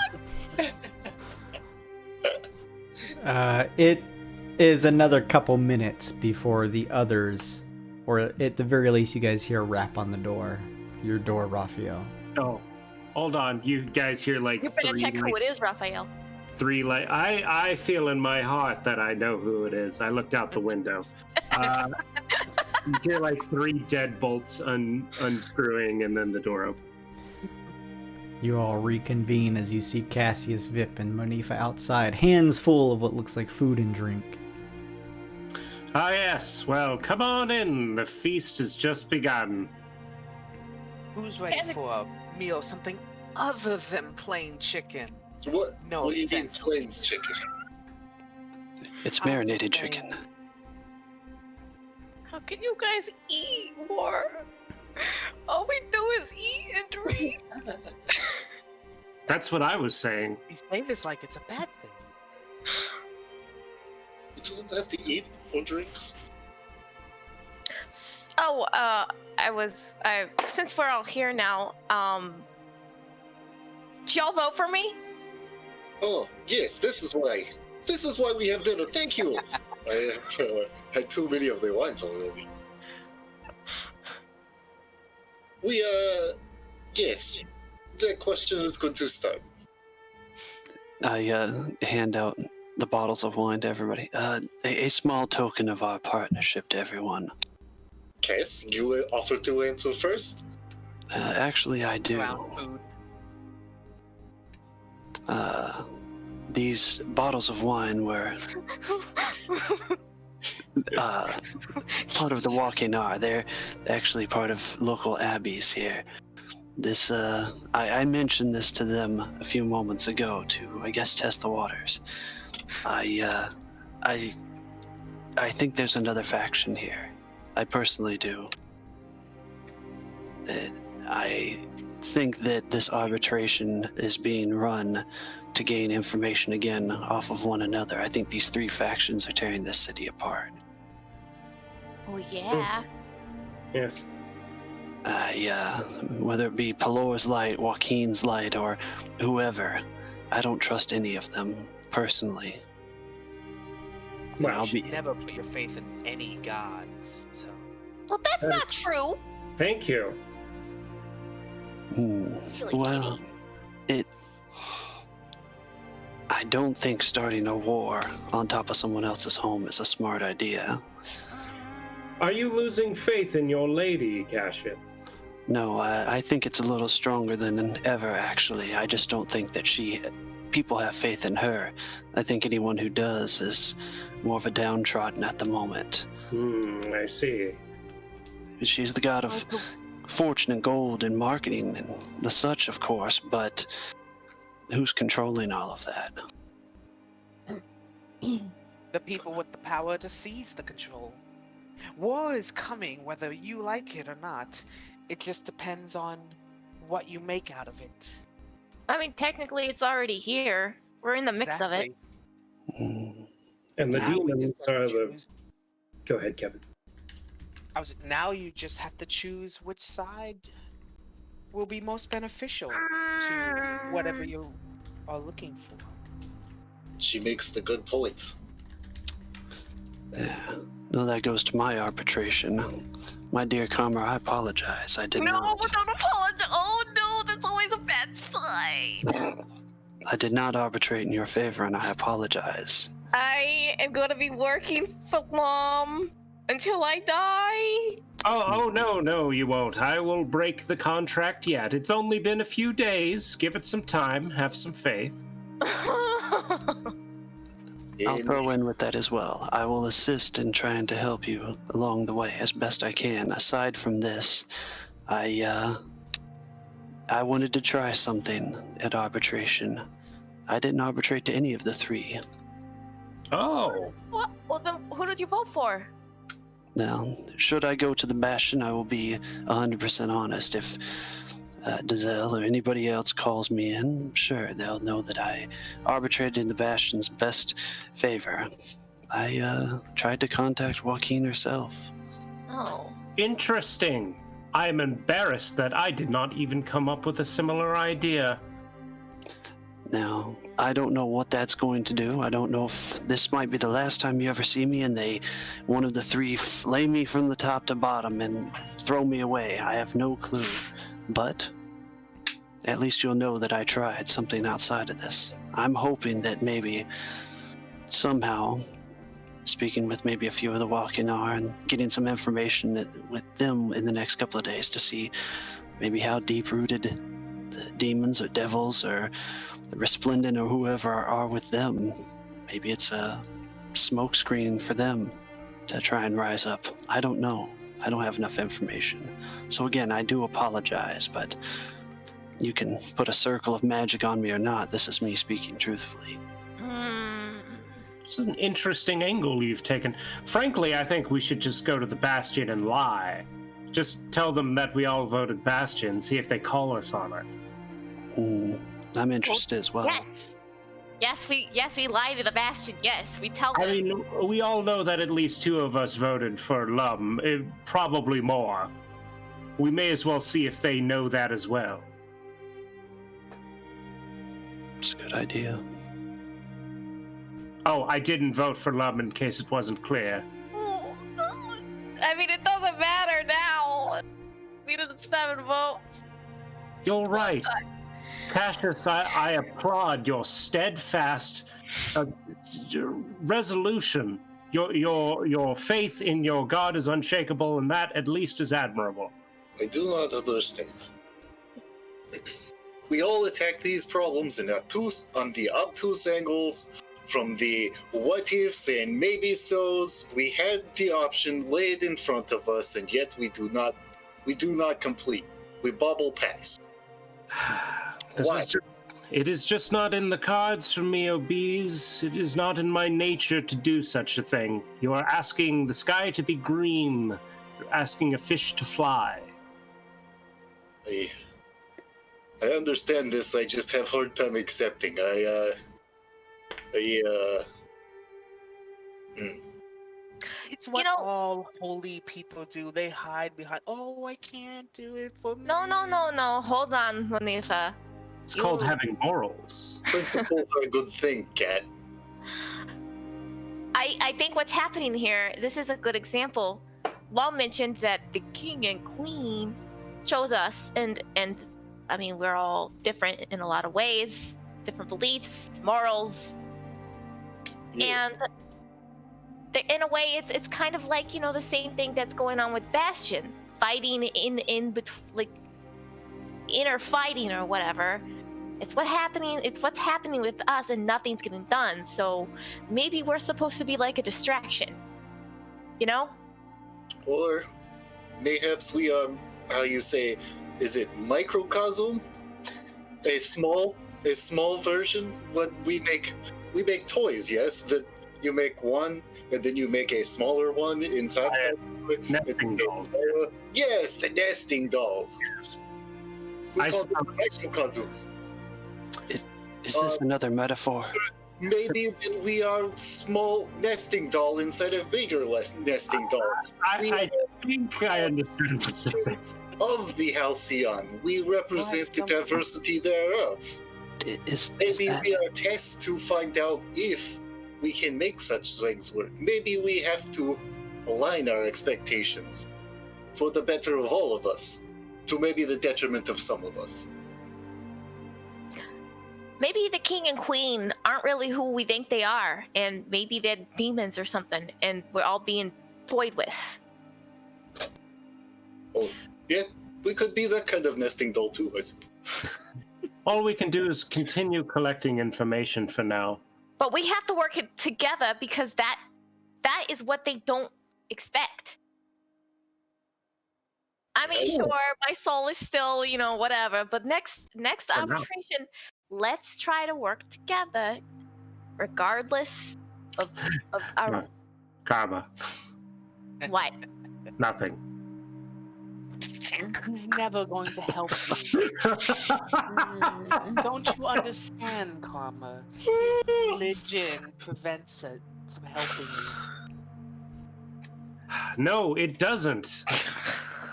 It is another couple minutes before the others, or at the very least, you guys hear a rap on the door. Your door, Raphael. Oh, hold on. You guys hear like You better three, check who it is, Raphael. three like I feel in my heart that I know who it is. I looked out the window. You hear like 3 deadbolts unscrewing, and then the door opens. You all reconvene as you see Cassius, Vip, and Monifa outside, hands full of what looks like food and drink. Ah, yes. Well, come on in. The feast has just begun. Who's ready for a meal, something other than plain chicken? What? No What do you mean offense. plains chicken? It's marinated chicken. How can you guys eat more? All we do is eat and drink. That's what I was saying. You say this like it's a bad thing. You don't have to eat or drinks. Since we're all here now, did y'all vote for me? Oh, yes, this is why. This is why we have dinner. Thank you. I had too many of the wines already. Yes. The question is good to start. I hand out the bottles of wine to everybody. A small token of our partnership to everyone. Cass, you offer to answer first? Actually, I do. Round food. These bottles of wine were part of the walking hour. They're actually part of local abbeys here. This, I mentioned this to them a few moments ago to, I guess, test the waters. I think there's another faction here. I personally do. I think that this arbitration is being run to gain information again off of one another. I think these 3 factions are tearing this city apart. Oh yeah. Yes. Whether it be Pelor's Light, Joaquin's Light, or whoever, I don't trust any of them personally. Well, I'll be. Never put your faith in any gods. So Well, that's not true. Thank you. Silly Well, kitty. I don't think starting a war on top of someone else's home is a smart idea. Are you losing faith in your lady, Cassius? No, I think it's a little stronger than ever, actually. I just don't think that people have faith in her. I think anyone who does is more of a downtrodden at the moment. I see. She's the god of fortune and gold and marketing and the such, of course, but who's controlling all of that? the people with the power to seize the control. War is coming, whether you like it or not. It just depends on what you make out of it. I mean, technically, it's already here. We're in the mix of it. Mm. And the Now we demons just have are to the. choose- Go ahead, Kevin. Now you just have to choose which side will be most beneficial to whatever you are looking for. She makes the good point. Yeah. No, that goes to my arbitration. My dear Karma, I apologize. I did No, not. don't apologize. Oh no, that's always a bad sign. I did not arbitrate in your favor, and I apologize. I am gonna be working for Mom until I die. Oh, no, you won't. I will break the contract yet. It's only been a few days. Give it some time. Have some faith. I'll throw in with that as well. I will assist in trying to help you along the way as best I can. Aside from this, I I wanted to try something at arbitration. I didn't arbitrate to any of the three. Oh. What? Well, then who did you vote for? Now, should I go to the Bastion, I will be 100% honest. If Dazelle or anybody else calls me in, sure, they'll know that I arbitrated in the Bastion's best favor. I tried to contact Joaquin herself. Oh. Interesting. I am embarrassed that I did not even come up with a similar idea. Now, I don't know what that's going to do. I don't know if this might be the last time you ever see me and one of the three flay me from the top to bottom and throw me away. I have no clue. But at least you'll know that I tried something outside of this. I'm hoping that maybe somehow speaking with maybe a few of the Walkinar and getting some information with them in the next couple of days to see maybe how deep-rooted the demons or devils or the Resplendent or whoever are with them. Maybe it's a smokescreen for them to try and rise up. I don't know. I don't have enough information. So again, I do apologize, but you can put a circle of magic on me or not. This is me speaking truthfully. This is an interesting angle you've taken. Frankly, I think we should just go to the Bastion and lie. Just tell them that we all voted Bastion, see if they call us on it. I'm interested as well. Yes, we lie to the Bastion. Yes, we tell them. I mean, we all know that at least 2 of us voted for Lum, probably more. We may as well see if they know that as well. It's a good idea. Oh, I didn't vote for Lum in case it wasn't clear. I mean, it doesn't matter now. We did 7 votes. You're right. Cassius, I applaud your steadfast resolution. Your faith in your God is unshakable, and that at least is admirable. I do not understand. We all attack these problems on the obtuse angles, from the what ifs and maybe so's. We had the option laid in front of us, and yet we do not complete. We bubble past. Why? It is just not in the cards for me, Obese. It is not in my nature to do such a thing. You are asking the sky to be green. You're asking a fish to fly. I understand this. I just have a hard time accepting. It's what all holy people do. They hide behind, oh, I can't do it for me. No. Hold on, Monifa. It's called having morals. Principles are a good thing, Cat. I think what's happening here, this is a good example. Law mentioned that the king and queen chose us, and I mean, we're all different in a lot of ways, different beliefs, morals. Yes. And in a way, it's kind of like, the same thing that's going on with Bastion, fighting in between, like inner fighting or whatever. It's what's happening with us, and nothing's getting done. So maybe we're supposed to be like a distraction, Or mayhaps we are, how you say, is it microcosm? A small version. What we make toys, yes. That you make one, and then you make a smaller one inside. Nesting dolls. Yes, the nesting dolls. We call them microcosms. Is this another metaphor? Maybe we are small nesting doll inside of bigger nesting doll. I think I understand what you're saying. Of the Halcyon, we represent the diversity thereof. Maybe we are tests to find out if we can make such things work. Maybe we have to align our expectations for the better of all of us, to maybe the detriment of some of us. Maybe the king and queen aren't really who we think they are, and maybe they're demons or something, and we're all being toyed with. Oh, yeah, we could be that kind of nesting doll too, I suppose. All we can do is continue collecting information for now. But we have to work it together, because that is what they don't expect. I mean, sure, my soul is still, whatever. But next arbitration, let's try to work together, regardless of our karma. What? Nothing. He's never going to help me. Don't you understand, karma? Religion prevents it from helping me. No, it doesn't.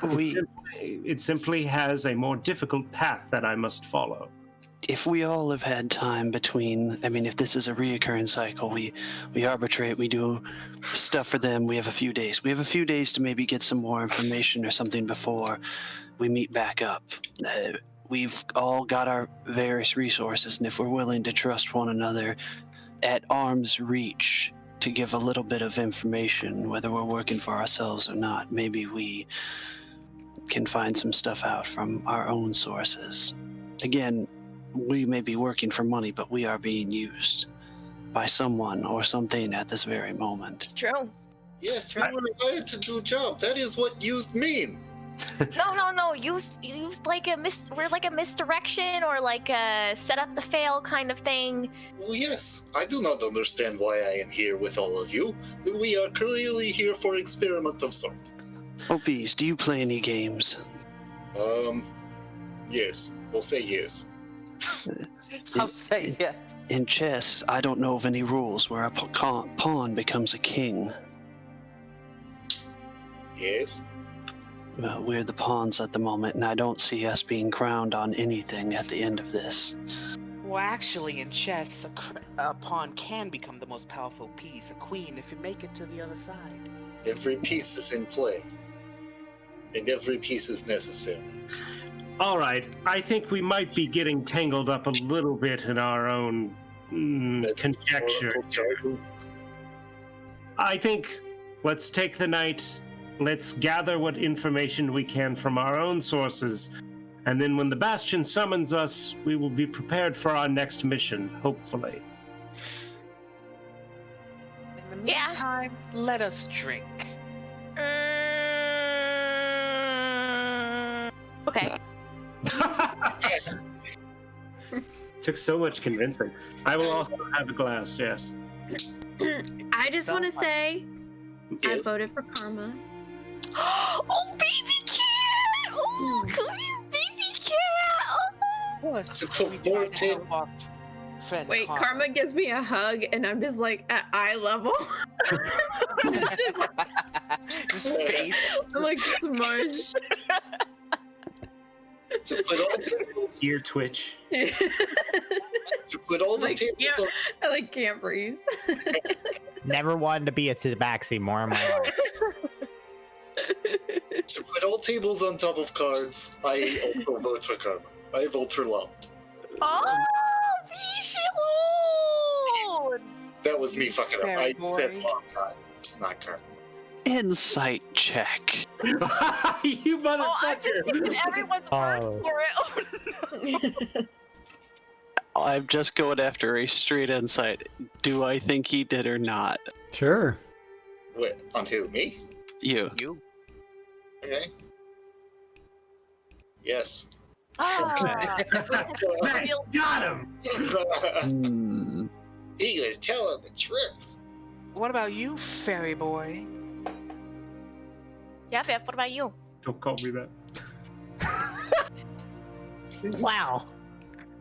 It simply has a more difficult path that I must follow. If we all have had time between, if this is a reoccurring cycle, we arbitrate, we do stuff for them, we have a few days. We have a few days to maybe get some more information or something before we meet back up. We've all got our various resources, and if we're willing to trust one another at arm's reach to give a little bit of information, whether we're working for ourselves or not, maybe we can find some stuff out from our own sources. Again, we may be working for money, but we are being used by someone or something at this very moment. True. Yes, we were hired to do a job. That is what used mean. No. Used like we're like a misdirection or like a set up to fail kind of thing. Well, yes. I do not understand why I am here with all of you. We are clearly here for experiment of sort. Bees, do you play any games? Yes. We'll say yes. I'll say yes. In chess, I don't know of any rules where a pawn becomes a king. Yes. Well, we're the pawns at the moment, and I don't see us being crowned on anything at the end of this. Well, actually, in chess, a pawn can become the most powerful piece, a queen, if you make it to the other side. Every piece is in play. And every piece is necessary. All right, I think we might be getting tangled up a little bit in our own conjecture. I think let's take the night, let's gather what information we can from our own sources, and then when the Bastion summons us, we will be prepared for our next mission, hopefully. In the meantime, let us drink. Okay. Took so much convincing. I will also have a glass, yes. I just want to say, Yes. I voted for karma. Oh, baby cat! Oh, come here, baby cat! Oh. We do not help our friend Wait, karma gives me a hug, and I'm just like at eye level. His face. I'm like smudged. To put all the tables, Ear twitch. to put all the Like, tables yeah. on, I like can't breathe. Never wanted to be a tabaxi more in my life. to put all tables on top of cards, I also vote for karma. I vote for law. Oh, Bichilon! That was me fucking up. Fair I boy. said law time, not karma. Insight check. You motherfucker! Oh, I'm just taking everyone's word Oh. for it. Oh, no. I'm just going after a straight insight. Do I think he did or not? Sure. Wait, on who? Me? You. You. Okay. Yes. Ah, Nice, got him! Hmm. He was telling the truth. What about you, fairy boy? yeah, Beth, what about you? Don't call me that. Wow.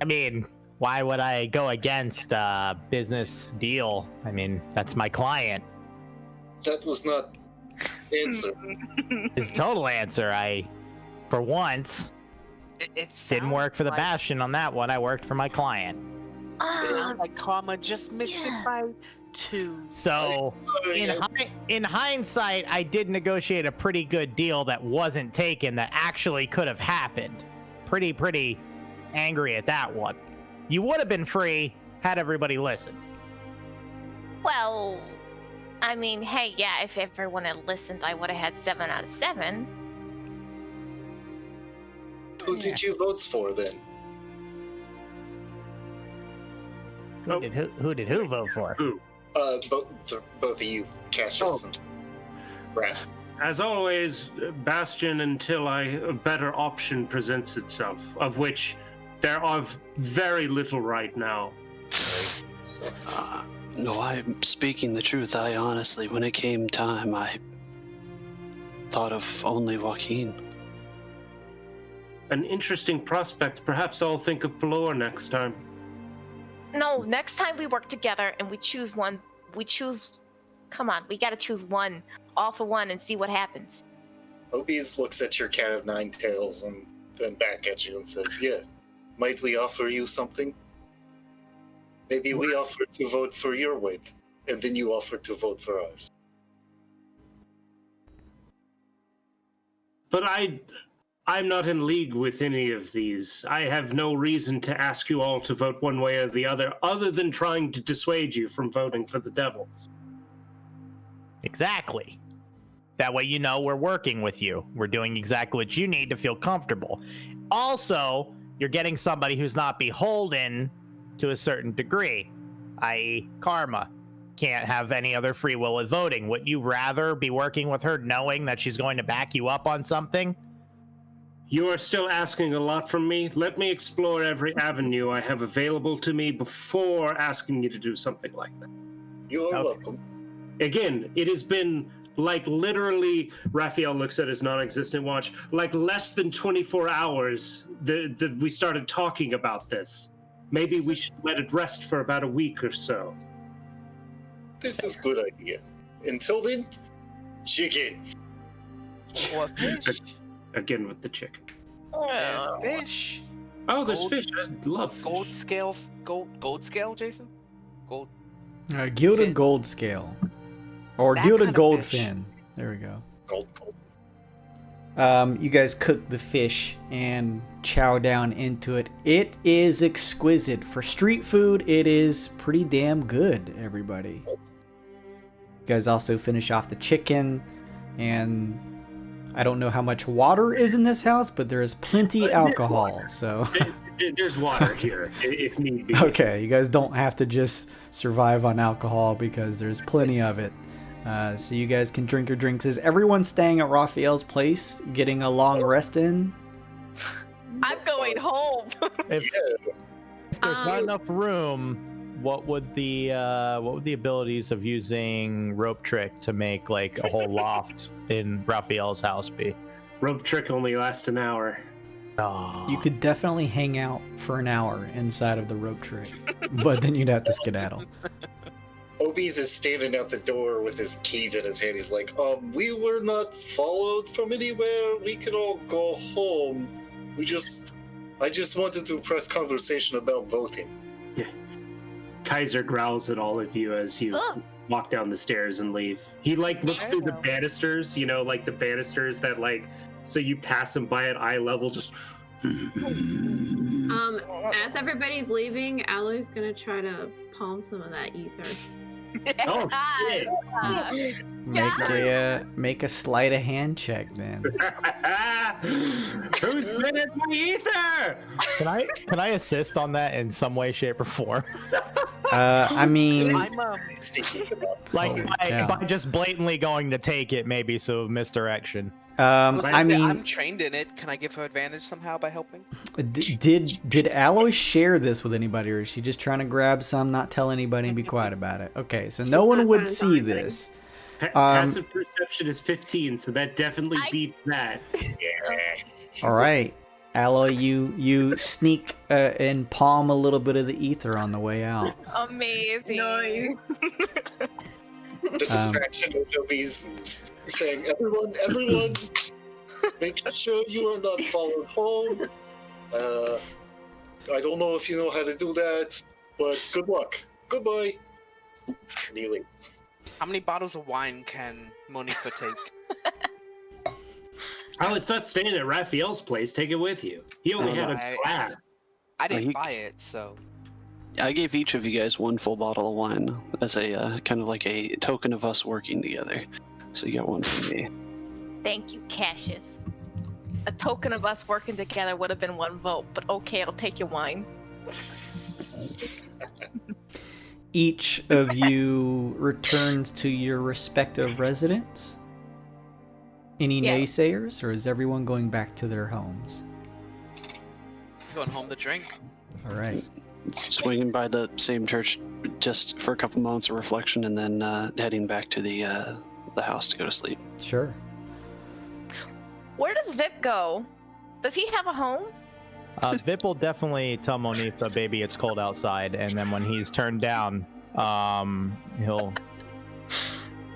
I mean, why would I go against a business deal? I mean, that's my client. That was not answer. His total answer, for once, It didn't work for the like, Bastion on that one. I worked for my client. Like karma just missed it by 2. So, Sorry, in hindsight, I did negotiate a pretty good deal that wasn't taken that actually could have happened. Pretty angry at that one. You would have been free had everybody listened. Well, I mean, hey, yeah, if everyone had listened, I would have had 7 out of 7. Who did you vote for then? Who did who vote for? Who? Both of you, Cassius and Raph. as always, Bastion, until a better option presents itself, of which there are very little right now. No, I'm speaking the truth. I honestly, when it came time, I thought of only Joaquin. An interesting prospect. Perhaps I'll think of Pelor next time. No, next time we work together and we choose one, come on, we gotta choose one, all for one, and see what happens. Obies looks at your cat of nine tails and then back at you and says, yes, might we offer you something? Maybe we offer to vote for your weight, and then you offer to vote for ours. But I'm not in league with any of these. I have no reason to ask you all to vote one way or the other than trying to dissuade you from voting for the devils. Exactly. That way you know we're working with you. We're doing exactly what you need to feel comfortable. Also, you're getting somebody who's not beholden to a certain degree, i.e. karma. Can't have any other free will with voting. Would you rather be working with her knowing that she's going to back you up on something? You are still asking a lot from me. Let me explore every avenue I have available to me before asking you to do something like that. You are welcome. Again, it has been like literally, Raphael looks at his non-existent watch, like less than 24 hours that we started talking about this. Maybe we should let it rest for about a week or so. This is a good idea. Until then, chicken. Or fish. Again with the chicken. There's fish. Oh, there's Gold- fish. I love fish. Gold scale, Jason? Gold. Gilded Fin. gold scale. Or That gilded kind of gold fish. fin. There we go. Gold. You guys cook the fish and chow down into it. It is exquisite. For street food, it is pretty damn good, everybody. You guys also finish off the chicken, and I don't know how much water is in this house, but there is plenty alcohol, so... There's water here, if need be. Okay, you guys don't have to just survive on alcohol because there's plenty of it. So you guys can drink your drinks. Is everyone staying at Raphael's place, getting a long rest in? I'm going home. If there's not enough room, what would the abilities of using rope trick to make like a whole loft in Raphael's house be? Rope trick only lasts an hour. Oh. You could definitely hang out for an hour inside of the rope trick, but then you'd have to skedaddle. Obies is standing at the door with his keys in his hand. He's like, we were not followed from anywhere. We could all go home. I just wanted to press conversation about voting. Yeah. Kaiser growls at all of you as you walk down the stairs and leave. He looks through the banisters, like the banisters that so you pass him by at eye level, just... As everybody's leaving, Alloy's gonna try to palm some of that ether. Oh, shit. Make a sleight of hand check then. Who's been in my ether? Can I assist on that in some way, shape, or form? I mean, by just blatantly going to take it, maybe, so misdirection. I'm trained in it. Can I give her advantage somehow by helping? Did Alloy share this with anybody, or is she just trying to grab some, not tell anybody, and be quiet about it? Okay, so no one would see this. Passive perception is 15, so that definitely beats that. Yeah. All right, Alloy, you sneak and palm a little bit of the ether on the way out. Amazing. Nice. The distraction is Obies saying, everyone, make sure you are not followed home. I don't know if you know how to do that, but good luck. Goodbye. And he leaves. How many bottles of wine can Monifa take? Oh, it's not staying at Raphael's place. Take it with you. He only had a glass. I didn't buy it, so... I gave each of you guys one full bottle of wine as a kind of like a token of us working together. So you got one from me. Thank you, Cassius. A token of us working together would have been one vote, but okay, I'll take your wine. Each of you returns to your respective residence. Any Yes. naysayers, or is everyone going back to their homes? Going home to drink. All right. Swinging by the same church just for a couple moments of reflection, and then heading back to the house to go to sleep. Sure. Where does Vip go? Does he have a home? Vip will definitely tell Monitha, baby, it's cold outside, and then when he's turned down, he'll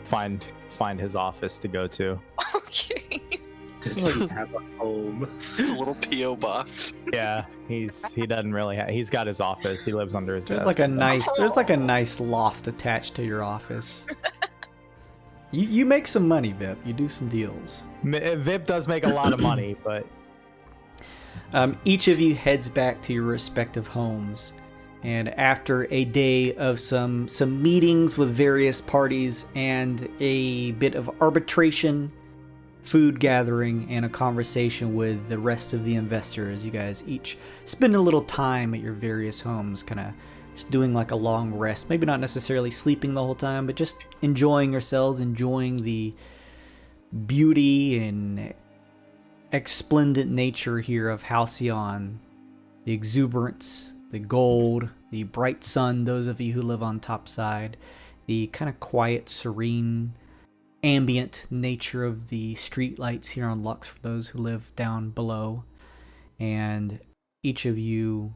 find his office to go to. Okay. Does he have a home? It's a little PO box. Yeah, he doesn't really he's got his office. He lives under his There's desk. like a nice loft attached to your office. You make some money, Vip. You do some deals. Vip does make a lot of money, but each of you heads back to your respective homes, and after a day of some meetings with various parties and a bit of arbitration, food gathering, and a conversation with the rest of the investors, you guys each spend a little time at your various homes, kind of just doing like a long rest. Maybe not necessarily sleeping the whole time, but just enjoying yourselves, enjoying the beauty and explendent nature here of Halcyon, the exuberance, the gold, the bright sun, those of you who live on topside, the kind of quiet, serene, ambient nature of the street lights here on Lux for those who live down below. And each of you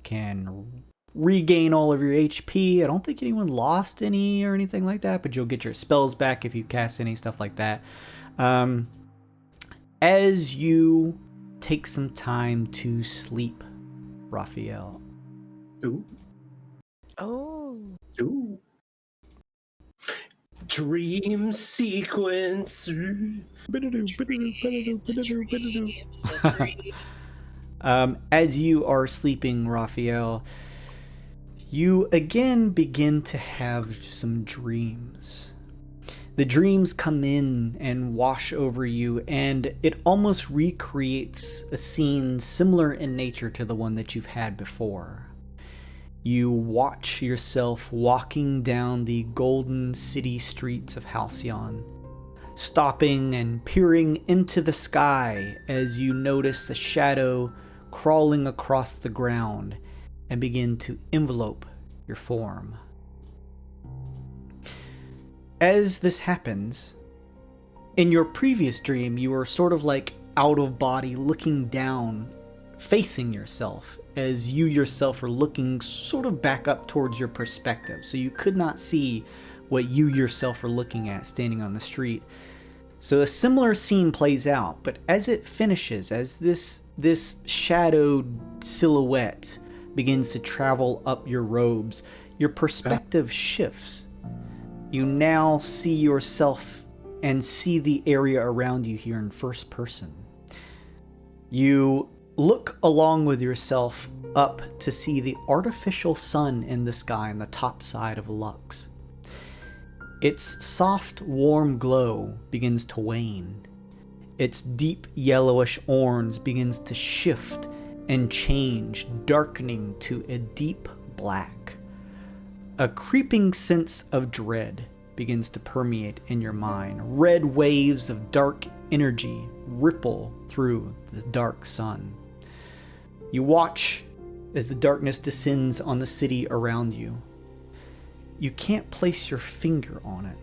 can regain all of your HP. I don't think anyone lost any or anything like that, but you'll get your spells back if you cast any, stuff like that. As you take some time to sleep, Raphael. Ooh. Oh. Ooh. Dream sequence. As you are sleeping, Raphael, you again begin to have some dreams. The dreams come in and wash over you, and it almost recreates a scene similar in nature to the one that you've had before. You watch yourself walking down the golden city streets of Halcyon, stopping and peering into the sky as you notice a shadow crawling across the ground and begin to envelope your form. As this happens, in your previous dream, you were sort of like out of body, looking down, facing yourself, as you yourself are looking sort of back up towards your perspective. So you could not see what you yourself are looking at standing on the street. So a similar scene plays out, but as it finishes, as this shadowed silhouette begins to travel up your robes, your perspective shifts. You now see yourself and see the area around you here in first person. You look along with yourself up to see the artificial sun in the sky on the top side of Lux. Its soft, warm glow begins to wane. Its deep yellowish orange begins to shift and change, darkening to a deep black. A creeping sense of dread begins to permeate in your mind. Red waves of dark energy ripple through the dark sun. You watch as the darkness descends on the city around you. You can't place your finger on it,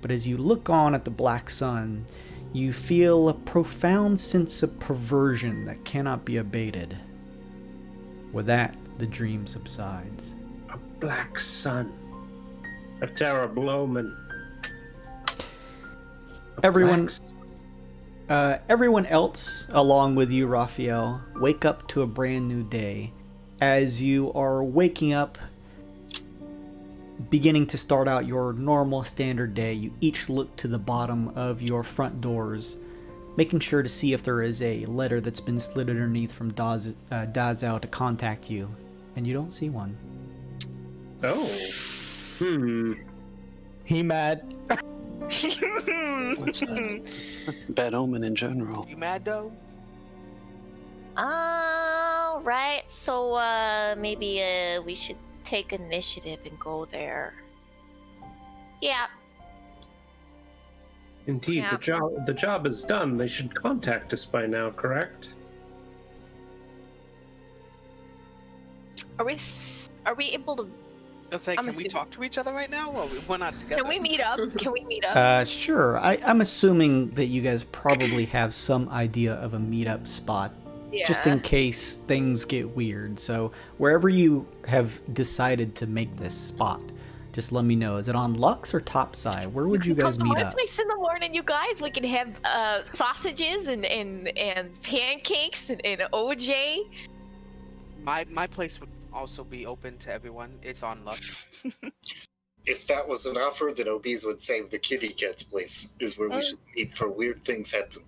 but as you look on at the black sun, you feel a profound sense of perversion that cannot be abated. With that, the dream subsides. A black sun. A terrible omen. Everyone else, along with you, Raphael, wake up to a brand new day. As you are waking up, beginning to start out your normal standard day, you each look to the bottom of your front doors, making sure to see if there is a letter that's been slid underneath from Dazao to contact you, and you don't see one. Oh. He mad. Bad omen in general. You mad though? Right. So maybe we should take initiative and go there. Yeah. Indeed, Yeah. the job is done. They should contact us by now, correct? Are we able to? Let's say, I'm can we assuming- talk to each other right now? Or we're not together. Can we meet up? Can we meet up? Sure. I'm assuming that you guys probably have some idea of a meetup spot, just in case things get weird. So wherever you have decided to make this spot, just let me know. Is it on Lux or Topside? Where would you guys Come meet to my up? place in the morning, you guys. We can have sausages and pancakes and OJ. My place would also be open to everyone. It's on Lux. If that was an offer, then OBs would say the kitty cat's place is where we should meet for weird things happen.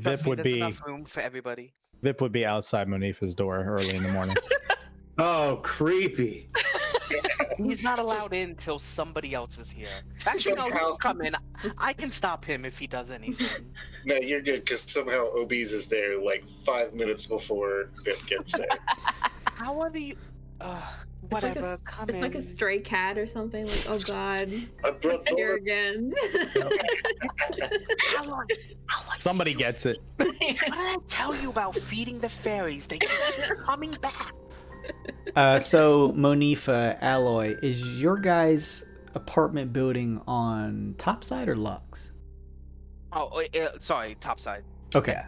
Trust Vip me, would there's be enough room for everybody. Vip would be outside Monifa's door early in the morning. Oh, creepy. He's not allowed in till somebody else is here. Actually, no, he'll come in. I can stop him if he does anything. No, you're good, because somehow OBs is there like 5 minutes before Vip gets there. How are you? Whatever, come It's in. like a stray cat or something. Like, oh god, I brought it's here the again. How long Somebody did you- gets it. What did I tell you about feeding the fairies? They just keep coming back. So Monifa, Alloy, is your guys' apartment building on Topside or Lux? Oh, sorry, topside. Okay.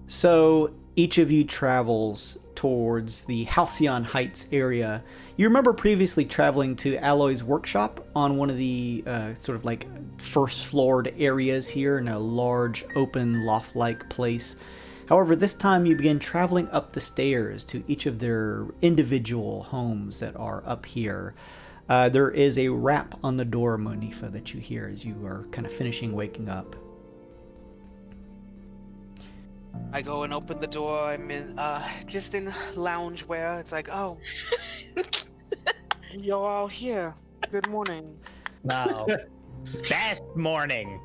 So each of you travels towards the Halcyon Heights area. You remember previously traveling to Alloy's workshop on one of the sort of like first floored areas here in a large open loft-like place. However, this time you begin traveling up the stairs to each of their individual homes that are up here. There is a rap on the door, Monifa, that you hear as you are kind of finishing waking up. I go and open the door. I'm in, just in loungewear. It's like, oh, you're all here. Good morning. No. Best morning.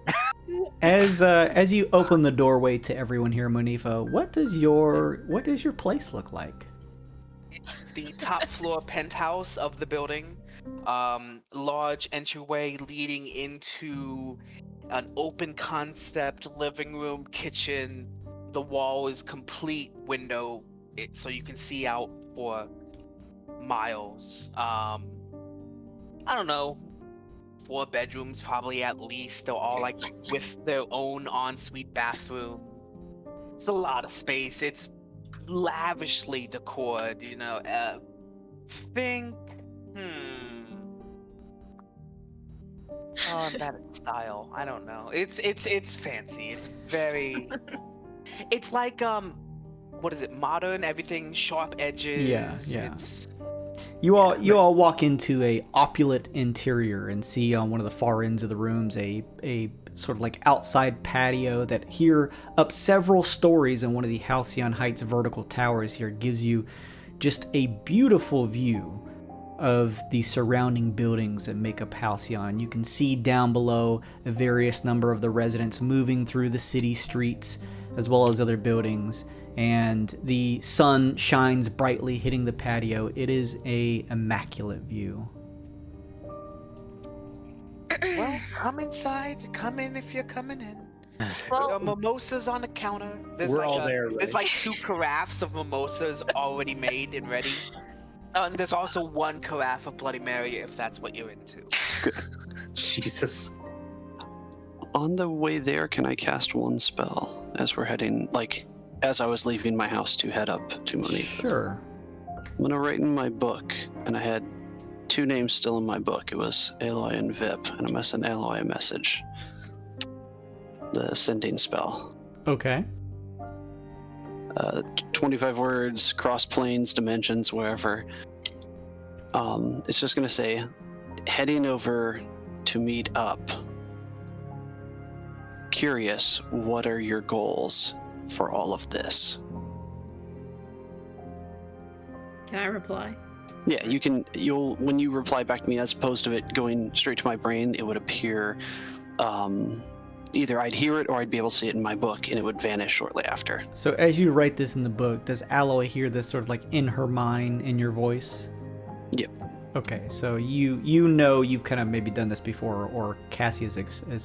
As you open the doorway to everyone here, Monifa, what does your place look like? It's the top floor penthouse of the building. Large entryway leading into an open concept living room, kitchen. The wall is complete window, so you can see out for miles. I don't know, 4 bedrooms probably at least. They're all like with their own ensuite bathroom. It's a lot of space. It's lavishly decored, you know. Oh, that style. I don't know. It's fancy. It's very. It's like what is it? Modern. Everything sharp edges. Yeah. It's... You all walk into a opulent interior and see on one of the far ends of the rooms a sort of like outside patio that here up several stories in one of the Halcyon Heights vertical towers here gives you just a beautiful view of the surrounding buildings that make up Halcyon. You can see down below a various number of the residents moving through the city streets as well as other buildings, and the sun shines brightly hitting the patio. It is a immaculate view. Well, come inside. Come in if you're coming in. Well, Mimosas on the counter. There's We're like all there, There's right? like 2 carafes of mimosas already made and ready. And there's also 1 carafe of Bloody Mary if that's what you're into. Jesus. On the way there, can I cast one spell as we're heading, like, as I was leaving my house to head up to Monifa? Sure. I'm gonna write in my book, and I had 2 names still in my book. It was Aloy and Vip, and I'm gonna send Aloy a message. The sending spell. Okay. 25 words, cross planes, dimensions, wherever. It's just gonna say, heading over to meet up. Curious, what are your goals for all of this? Can I reply? Yeah, you'll when you reply back to me, as opposed to it going straight to my brain, it would appear either I'd hear it or I'd be able to see it in my book, and it would vanish shortly after. So as you write this in the book, does Alloy hear this sort of like in her mind, in your voice? Yep. Okay, so you know you've kind of maybe done this before, or Cassie has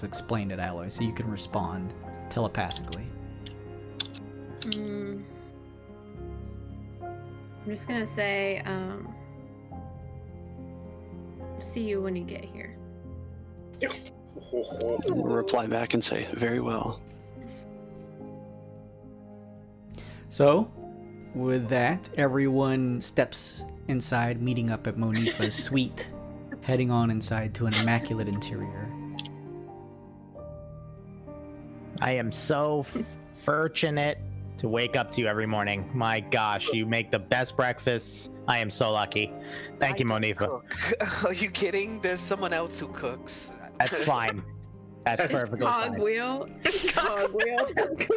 explained it, Alloy, so you can respond telepathically. I'm just gonna say, see you when you get here. We'll reply back and say, very well. So, with that, everyone steps inside, meeting up at Monifa's suite, heading on inside to an immaculate interior. I am so fortunate to wake up to you every morning. My gosh, you make the best breakfasts. I am so lucky. Thank you, Monifa. Are you kidding? There's someone else who cooks. That's fine. That's perfectly fine. Cogwheel. Cogwheel.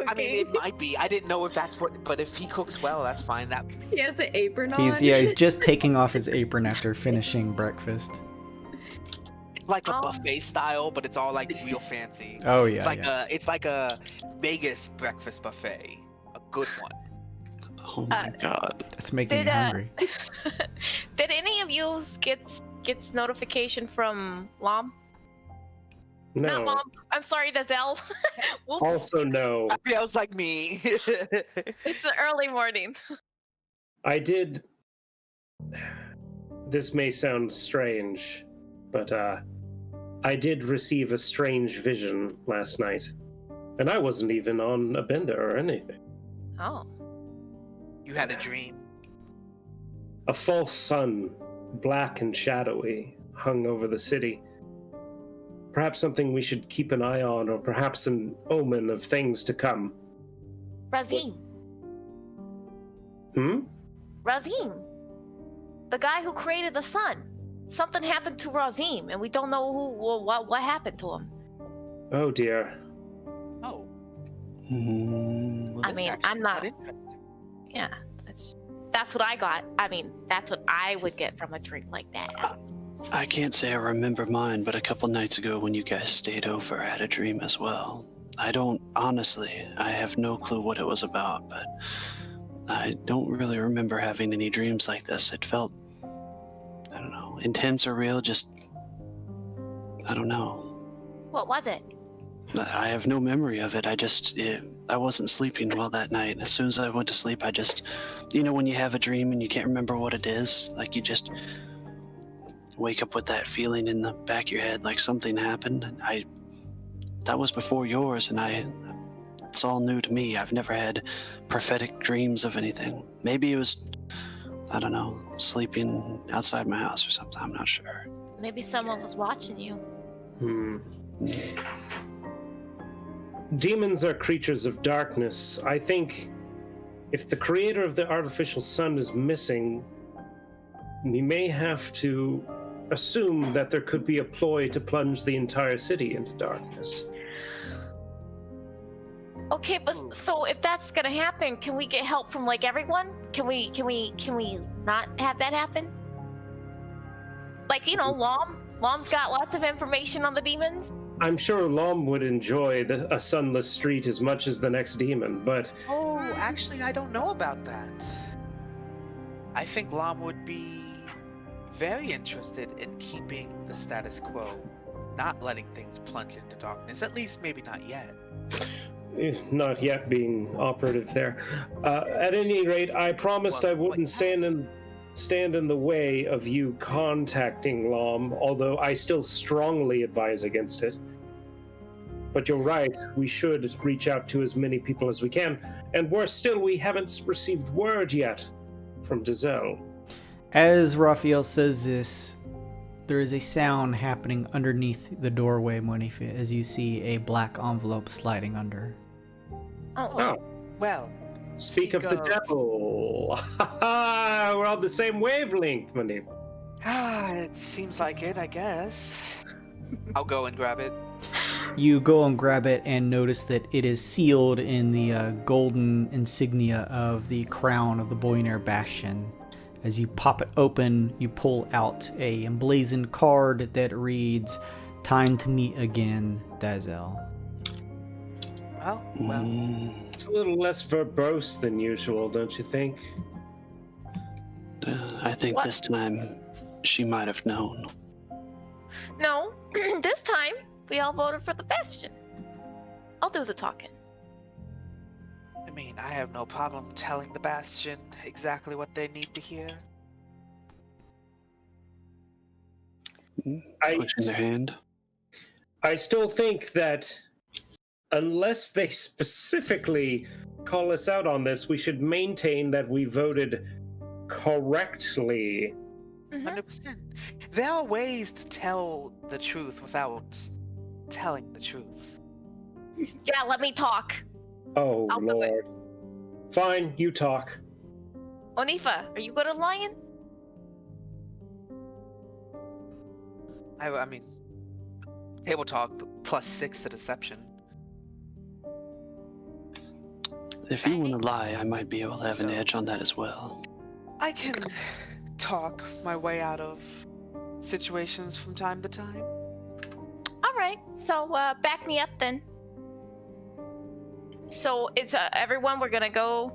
I mean, it might be. I didn't know if that's what, but if he cooks well, that's fine. That He has an apron on. He's just taking off his apron after finishing breakfast. it's like a buffet style, but it's all like real fancy. Oh yeah. It's like a Vegas breakfast buffet, a good one. Oh my god. That's making me hungry. Did any of you get notification from Lom? No. Not Lom. I'm sorry, Dazelle. Also no. Feels like me. It's an early morning. I did. This may sound strange, but I did receive a strange vision last night, and I wasn't even on a bender or anything. Oh. You had a dream. A false sun, black and shadowy, hung over the city. Perhaps something we should keep an eye on, or perhaps an omen of things to come. Razim. Razim. The guy who created the sun. Something happened to Razim, and we don't know what happened to him. Oh dear. Oh. Mm. I mean, I'm not. Yeah, that's what I got. I mean, that's what I would get from a dream like that. I can't say I remember mine, but a couple nights ago when you guys stayed over, I had a dream as well. I have no clue what it was about, but I don't really remember having any dreams like this. It felt, I don't know, intense or real, just, I don't know. What was it? I have no memory of it. I wasn't sleeping well that night. As soon as I went to sleep, I just, when you have a dream and you can't remember what it is, like you just wake up with that feeling in the back of your head like something happened. That was before yours, and it's all new to me. I've never had prophetic dreams of anything. Maybe it was, I don't know, sleeping outside my house or something. I'm not sure. Maybe someone was watching you. Demons are creatures of darkness. I think if the creator of the artificial sun is missing, we may have to assume that there could be a ploy to plunge the entire city into darkness. Okay, but so if that's gonna happen, can we get help from like everyone? Can we not have that happen? Like, Lom's got lots of information on the demons. I'm sure Lom would enjoy a sunless street as much as the next demon, but... Oh, actually, I don't know about that. I think Lom would be very interested in keeping the status quo, not letting things plunge into darkness, at least maybe not yet. Not yet being operative there. At any rate, I promised I wouldn't stand in the way of you contacting Lom, although I still strongly advise against it. But you're right, we should reach out to as many people as we can, and worse still, we haven't received word yet from Dazelle. As Raphael says this, there is a sound happening underneath the doorway, Monifa, as you see a black envelope sliding under. Oh. Well, Speak of the devil. We're on the same wavelength, Monifa. It seems like it, I guess. I'll go and grab it. You go and grab it and notice that it is sealed in the golden insignia of the crown of the Bullionaire Bastion. As you pop it open, you pull out a emblazoned card that reads, "Time to meet again, Dazelle." Well. It's a little less verbose than usual, don't you think? I think this time she might have known. No, this time we all voted for the Bastion. I'll do the talking. I mean, I have no problem telling the Bastion exactly what they need to hear. Pushing their hand. I still think that unless they specifically call us out on this, we should maintain that we voted correctly. 100%. There are ways to tell the truth without telling the truth. Yeah, let me talk. Oh, I'll do it. Lord. Fine, you talk. Onifa, are you good at lying? I mean, table talk +6 to deception. If you want to lie, I might be able to have an edge on that as well. I can talk my way out of situations from time to time. All right, so back me up then. So it's everyone. We're gonna go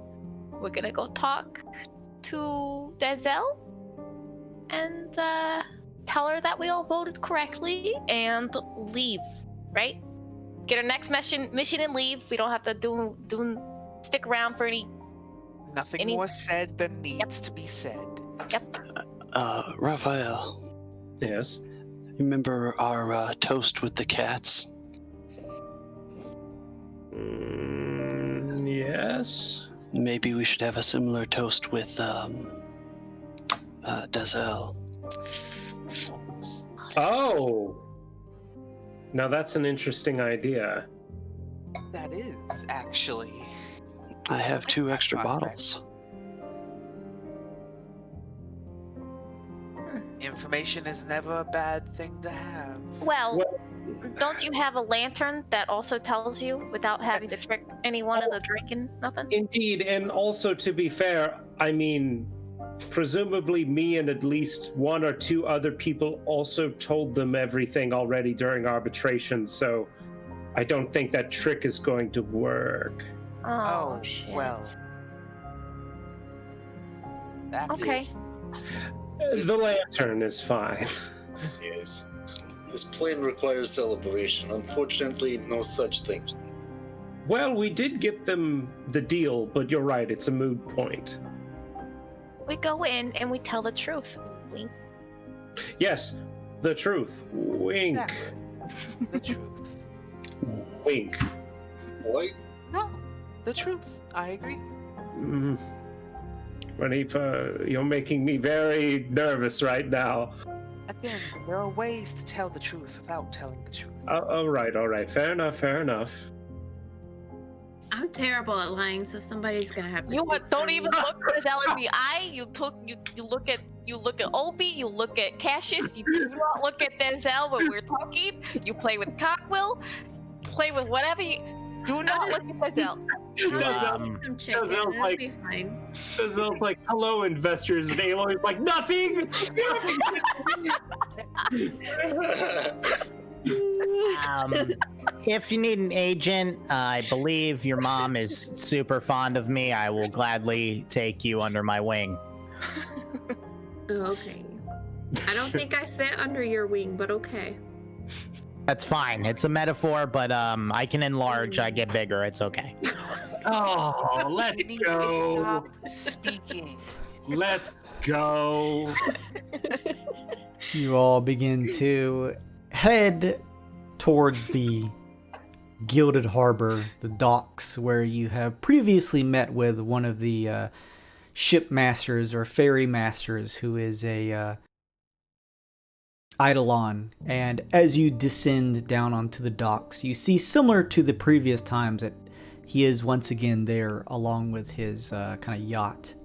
talk to Denzel and tell her that we all voted correctly and leave. Right? Get our next mission and leave. We don't have to stick around for any. Nothing more said than needs to be said. Yep. Raphael. Yes. You remember our toast with the cats? Yes. Maybe we should have a similar toast with Denzel. Oh. Now that's an interesting idea. That is, actually. I have 2 extra bottles. Information is never a bad thing to have. Well, don't you have a lantern that also tells you without having to trick anyone into drinking nothing? Indeed, and also to be fair, I mean, presumably me and at least 1 or 2 other people also told them everything already during arbitration, so I don't think that trick is going to work. Oh shit. Well. That Okay. The lantern is fine. Yes. This plan requires celebration. Unfortunately, no such thing. Well, we did get them the deal, but you're right, it's a moot point. We go in and we tell the truth. Wink. Yes, the truth. Wink. Yeah. The truth. Wink. What? No, the truth. I agree. Ranifa, you're making me very nervous right now. Again, there are ways to tell the truth without telling the truth. All right. Fair enough. I'm terrible at lying, so somebody's gonna have to. You speak don't for even me. look Denzel in the eye. You look at Opie. You look at Cassius. You do not look at Denzel when we're talking. You play with Cockwell. Play with whatever you. Do not look at Denzel. Some chicken. It'll be fine. Denzel's like, hello, investors, and Aloy's like, nothing. If you need an agent, I believe your mom is super fond of me. I will gladly take you under my wing. Okay. I don't think I fit under your wing, but okay. That's fine. It's a metaphor, but I can enlarge. I get bigger. It's okay. Oh, let's You need to go. stop speaking. Let's go. You all begin to head towards the Gilded Harbor, the docks, where you have previously met with one of the ship masters or ferry masters, who is a Eidolon. And as you descend down onto the docks, you see, similar to the previous times, that he is once again there along with his kind of yacht.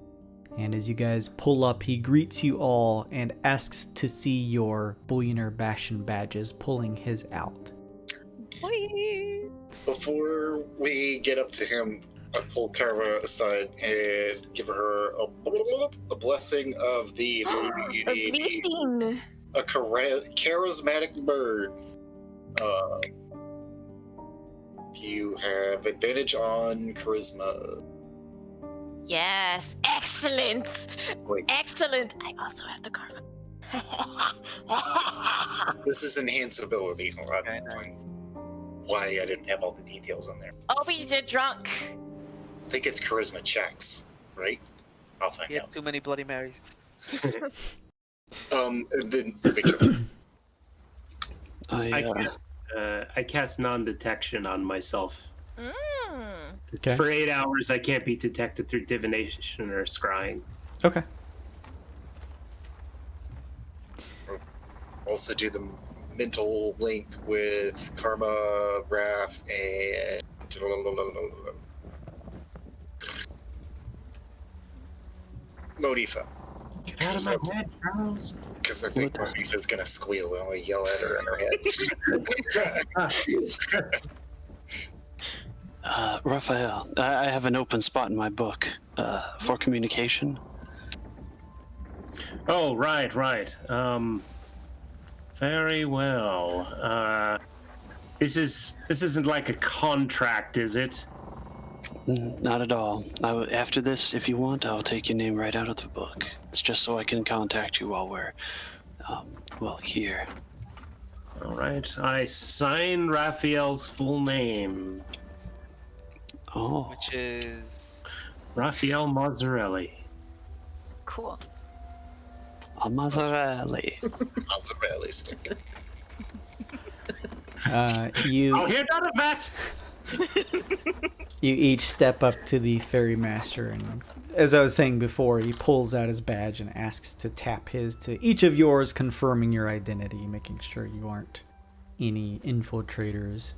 And as you guys pull up, he greets you all and asks to see your Bullionaire Bastion badges, pulling his out. Before we get up to him, I pull Kara aside and give her a blessing of the a charismatic bird. You have advantage on charisma. Yes, excellent. Wait. Excellent. I also have the karma. This is enhanced ability. Okay, nice. Why I didn't have all the details on there. Obi's a drunk. I think it's charisma checks, right? I'll find He had out. too many Bloody Marys. Then Victor. I cast non-detection on myself. Okay. For 8 hours, I can't be detected through divination or scrying. Okay. Also do the mental link with Karma, Wrath, and Modifa. Get out of my head, Charles. Because I think Modifa's gonna squeal and I'll yell at her in her head. Raphael, I have an open spot in my book for communication. Oh, right. Very well. This isn't like a contract, is it? Not at all. After this, if you want, I'll take your name right out of the book. It's just so I can contact you while we're, here. All right. I sign Raphael's full name. Oh. Which is... Raphael Mazzarelli. Cool. Mazzarelli. Mazzarelli stick. I'll hear none of that! You each step up to the ferry master, and as I was saying before, he pulls out his badge and asks to tap his to each of yours, confirming your identity, making sure you aren't any infiltrators.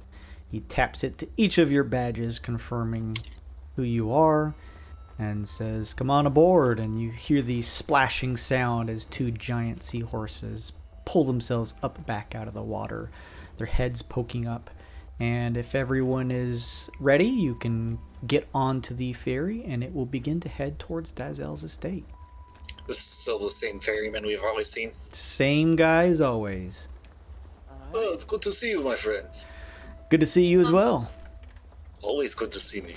He taps it to each of your badges, confirming who you are, and says, "Come on aboard." And you hear the splashing sound as two giant seahorses pull themselves up back out of the water, their heads poking up. And if everyone is ready, you can get onto the ferry, and it will begin to head towards Dazel's estate. This is still the same ferryman we've always seen. Same guy as always. Oh, it's good to see you, my friend. Good to see you as well. Always good to see me.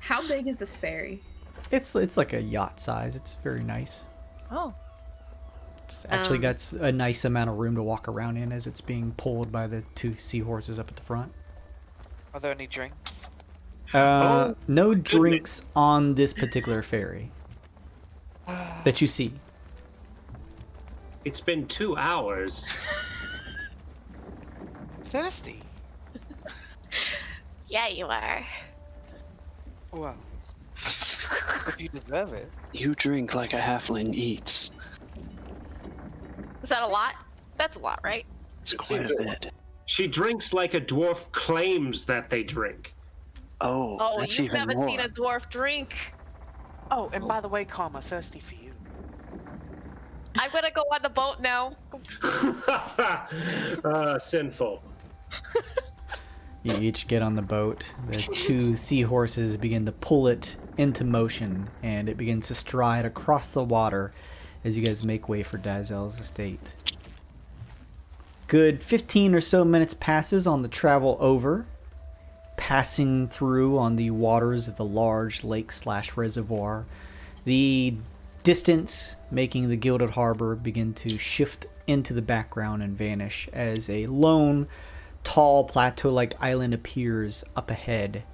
How big is this ferry? It's like a yacht size. It's very nice. Oh. It's actually got a nice amount of room to walk around in as it's being pulled by the two seahorses up at the front. Are there any drinks? No drinks on this particular ferry that you see. It's been 2 hours. Thirsty. Yeah, you are. Well, if you deserve it. You drink like a halfling eats. Is that a lot? That's a lot, right? It's quite a bit. She drinks like a dwarf claims that they drink. Oh, that's you've even never more. seen a dwarf drink. Oh, and by the way, Karma, thirsty for you. I'm gonna go on the boat now. Sinful. You each get on the boat. The two seahorses begin to pull it into motion, and it begins to stride across the water as you guys make way for Dazel's estate. Good 15 or so minutes passes on the travel over, passing through on the waters of the large lake/reservoir. The distance making the Gilded Harbor begin to shift into the background and vanish as a lone, tall plateau-like island appears up ahead.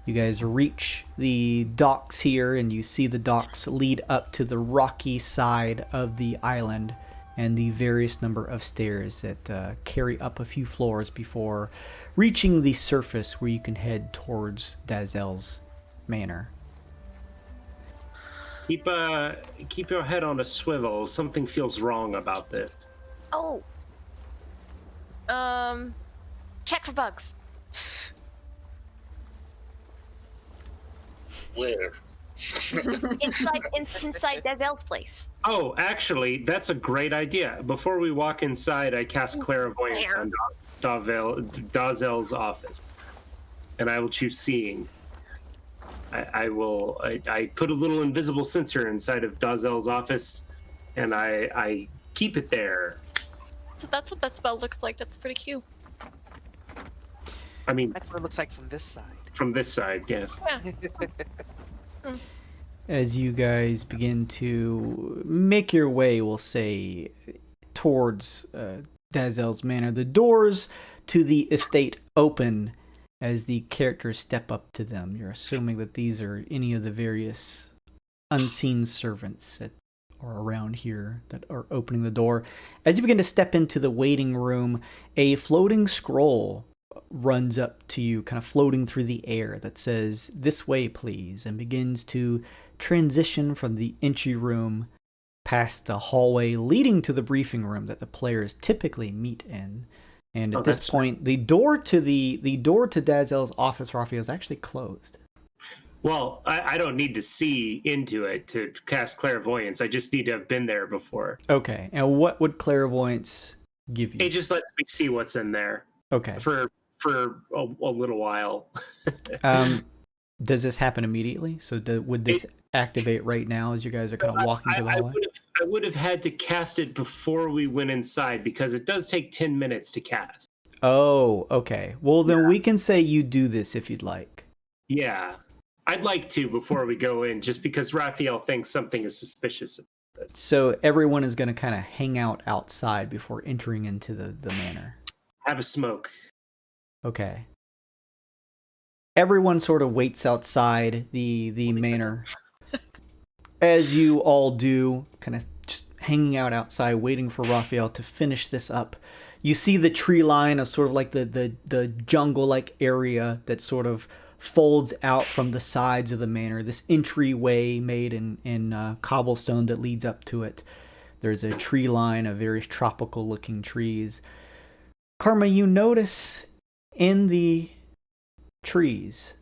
You guys reach the docks here, and you see the docks lead up to the rocky side of the island and the various number of stairs that carry up a few floors before reaching the surface where you can head towards Dazel's manor. Keep your head on a swivel. Something feels wrong about this. Oh. Check for bugs. Where? inside Dazel's place. Oh, actually, that's a great idea. Before we walk inside, I cast clairvoyance on Dazel's office, and I will choose seeing. I put a little invisible sensor inside of Dazel's office, and I keep it there. So that's what that spell looks like. That's pretty cute. I mean, That's what it looks like from this side. from this side, yes. Yeah. as you guys begin to make your way, we'll say, towards Dazel's manor. The doors to the estate open as the characters step up to them. You're assuming that these are any of the various unseen servants that are around here that are opening the door. As you begin to step into the waiting room, a floating scroll runs up to you, kind of floating through the air, that says, "This way, please," and begins to transition from the entry room past the hallway leading to the briefing room that the players typically meet in. And at this point, the door to Dazel's office, Raphael, is actually closed. Well, I don't need to see into it to cast clairvoyance. I just need to have been there before. Okay, and what would clairvoyance give you? It just lets me see what's in there. Okay. For a little while. Does this happen immediately? So would this activate right now as you guys are kind of walking to the hallway? I would have had to cast it before we went inside because it does take 10 minutes to cast. Oh, okay. Well, then we can say you do this if you'd like. Yeah. I'd like to before we go in, just because Raphael thinks something is suspicious of this. So everyone is going to kind of hang out outside before entering into the manor. Have a smoke. Okay. Everyone sort of waits outside the manor. As you all do, kind of just hanging out outside, waiting for Raphael to finish this up. You see the tree line of sort of like the jungle-like area that sort of folds out from the sides of the manor. This entryway made in cobblestone that leads up to it. There's a tree line of various tropical-looking trees. Karma, you notice in the trees,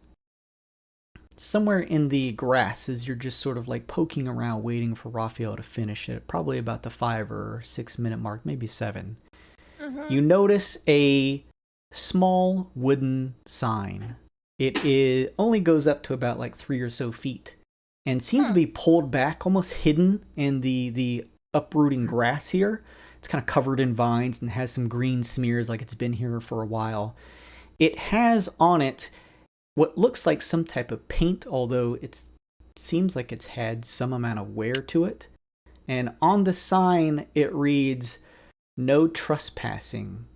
somewhere in the grass, as you're just sort of like poking around waiting for Raphael to finish it, probably about the 5 or 6 minute mark, maybe 7, you notice a small wooden sign. It only goes up to about like 3 or so feet and seems to be pulled back, almost hidden in the uprooting grass here. It's kind of covered in vines and has some green smears like it's been here for a while. It has on it what looks like some type of paint, although it seems like it's had some amount of wear to it. And on the sign, it reads, "No trespassing."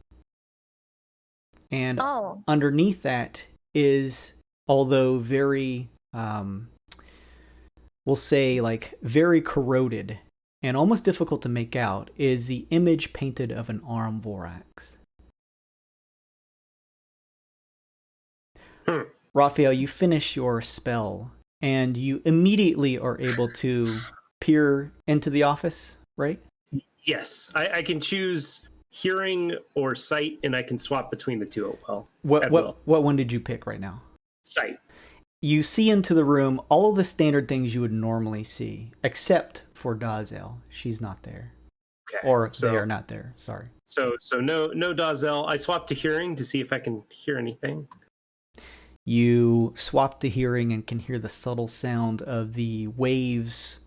And underneath that is, although very, we'll say like very corroded and almost difficult to make out, is the image painted of an arm vorax. Raphael, you finish your spell, and you immediately are able to peer into the office, right? Yes, I can choose hearing or sight, and I can swap between the two. Well, what one did you pick right now? Sight. You see into the room all of the standard things you would normally see, except for Dazel. She's not there. Okay. Or they are not there. Sorry. So no Dazel. I swapped to hearing to see if I can hear anything. You swap the hearing and can hear the subtle sound of the waves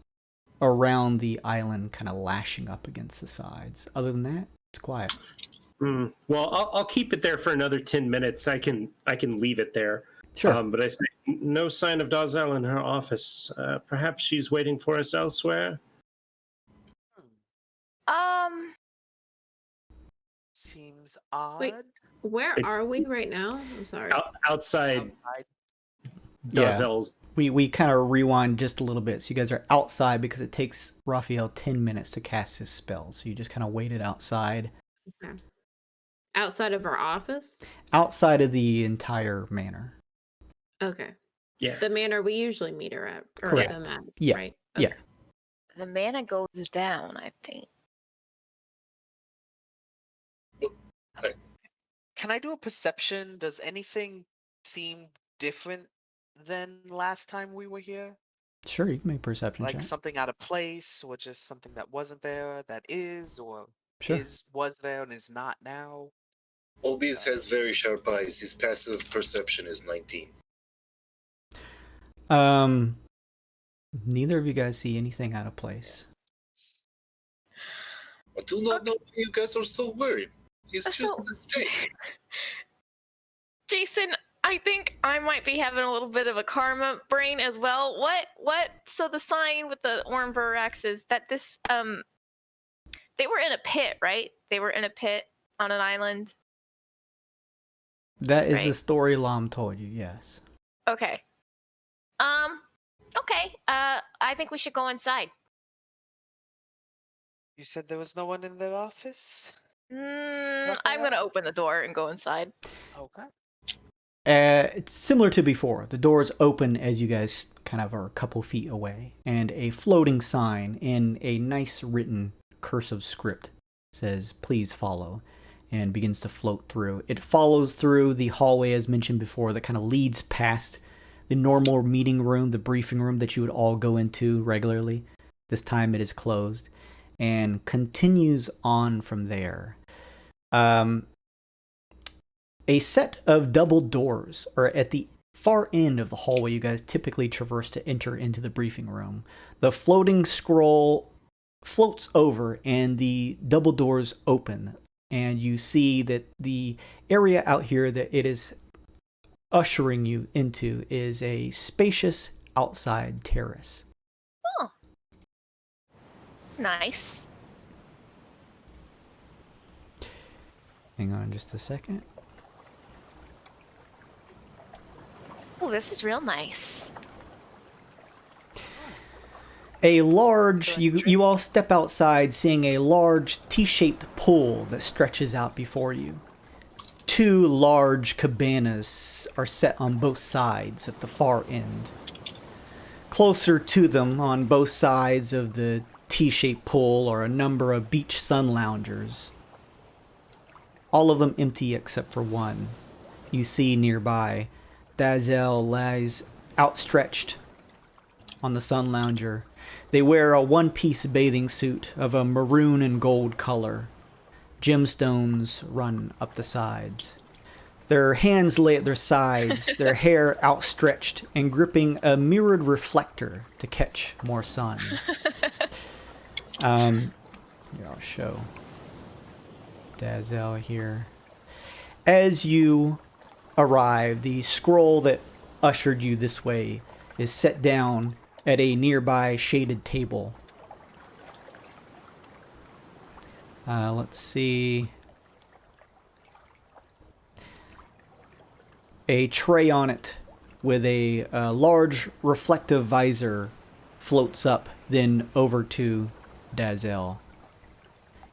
around the island kind of lashing up against the sides. Other than that, it's quiet. Well, I'll keep it there for another 10 minutes. I can leave it there. Sure. But I say no sign of Dazel in her office. Perhaps she's waiting for us elsewhere. Seems odd. Wait, where are we right now? I'm sorry. Outside. Dazel's. We kind of rewind just a little bit. So you guys are outside because it takes Raphael 10 minutes to cast his spell. So you just kind of waited outside. Okay. Outside of our office? Outside of the entire manor. Okay. Yeah. The manor we usually meet her at. Or Correct. them at, Yeah. Right? Okay. Okay. The mana goes down, I think. Can I do a perception? Does anything seem different than last time we were here? Sure, you can make a perception Like check. something out of place, or just something that wasn't there that is, or Sure. was there and is not now? Olbies has very sharp eyes. His passive perception is 19. Neither of you guys see anything out of place. I do not know why you guys are so worried. He's just a mistake. Jason, I think I might be having a little bit of a karma brain as well. What? So the sign with the Ormvirax is that this, they were in a pit, right? They were in a pit on an island. That is the Right. story Lam told you, yes. Okay. Okay. I think we should go inside. You said there was no one in the office? I'm gonna open the door and go inside. Okay. It's similar to before. The doors open as you guys kind of are a couple feet away, and a floating sign in a nice written cursive script says, "Please follow," and begins to float through. It follows through the hallway, as mentioned before, that kind of leads past the normal meeting room, the briefing room that you would all go into regularly. This time it is closed, and continues on from there. A set of double doors are at the far end of the hallway you guys typically traverse to enter into the briefing room. The floating scroll floats over and the double doors open, and you see that the area out here that it is ushering you into is a spacious outside terrace. Oh. It's nice. Hang on just a second. Oh, this is real nice. A large, you all step outside seeing a large T-shaped pool that stretches out before you. Two large cabanas are set on both sides at the far end. Closer to them on both sides of the T-shaped pool are a number of beach sun loungers. All of them empty except for one. You see nearby, Dazel lies outstretched on the sun lounger. They wear a one-piece bathing suit of a maroon and gold color. Gemstones run up the sides. Their hands lay at their sides, their hair outstretched and gripping a mirrored reflector to catch more sun. Here, I'll show Dazel here. As you arrive, the scroll that ushered you this way is set down at a nearby shaded table. Let's see. A tray on it with a large reflective visor floats up, then over to Dazel.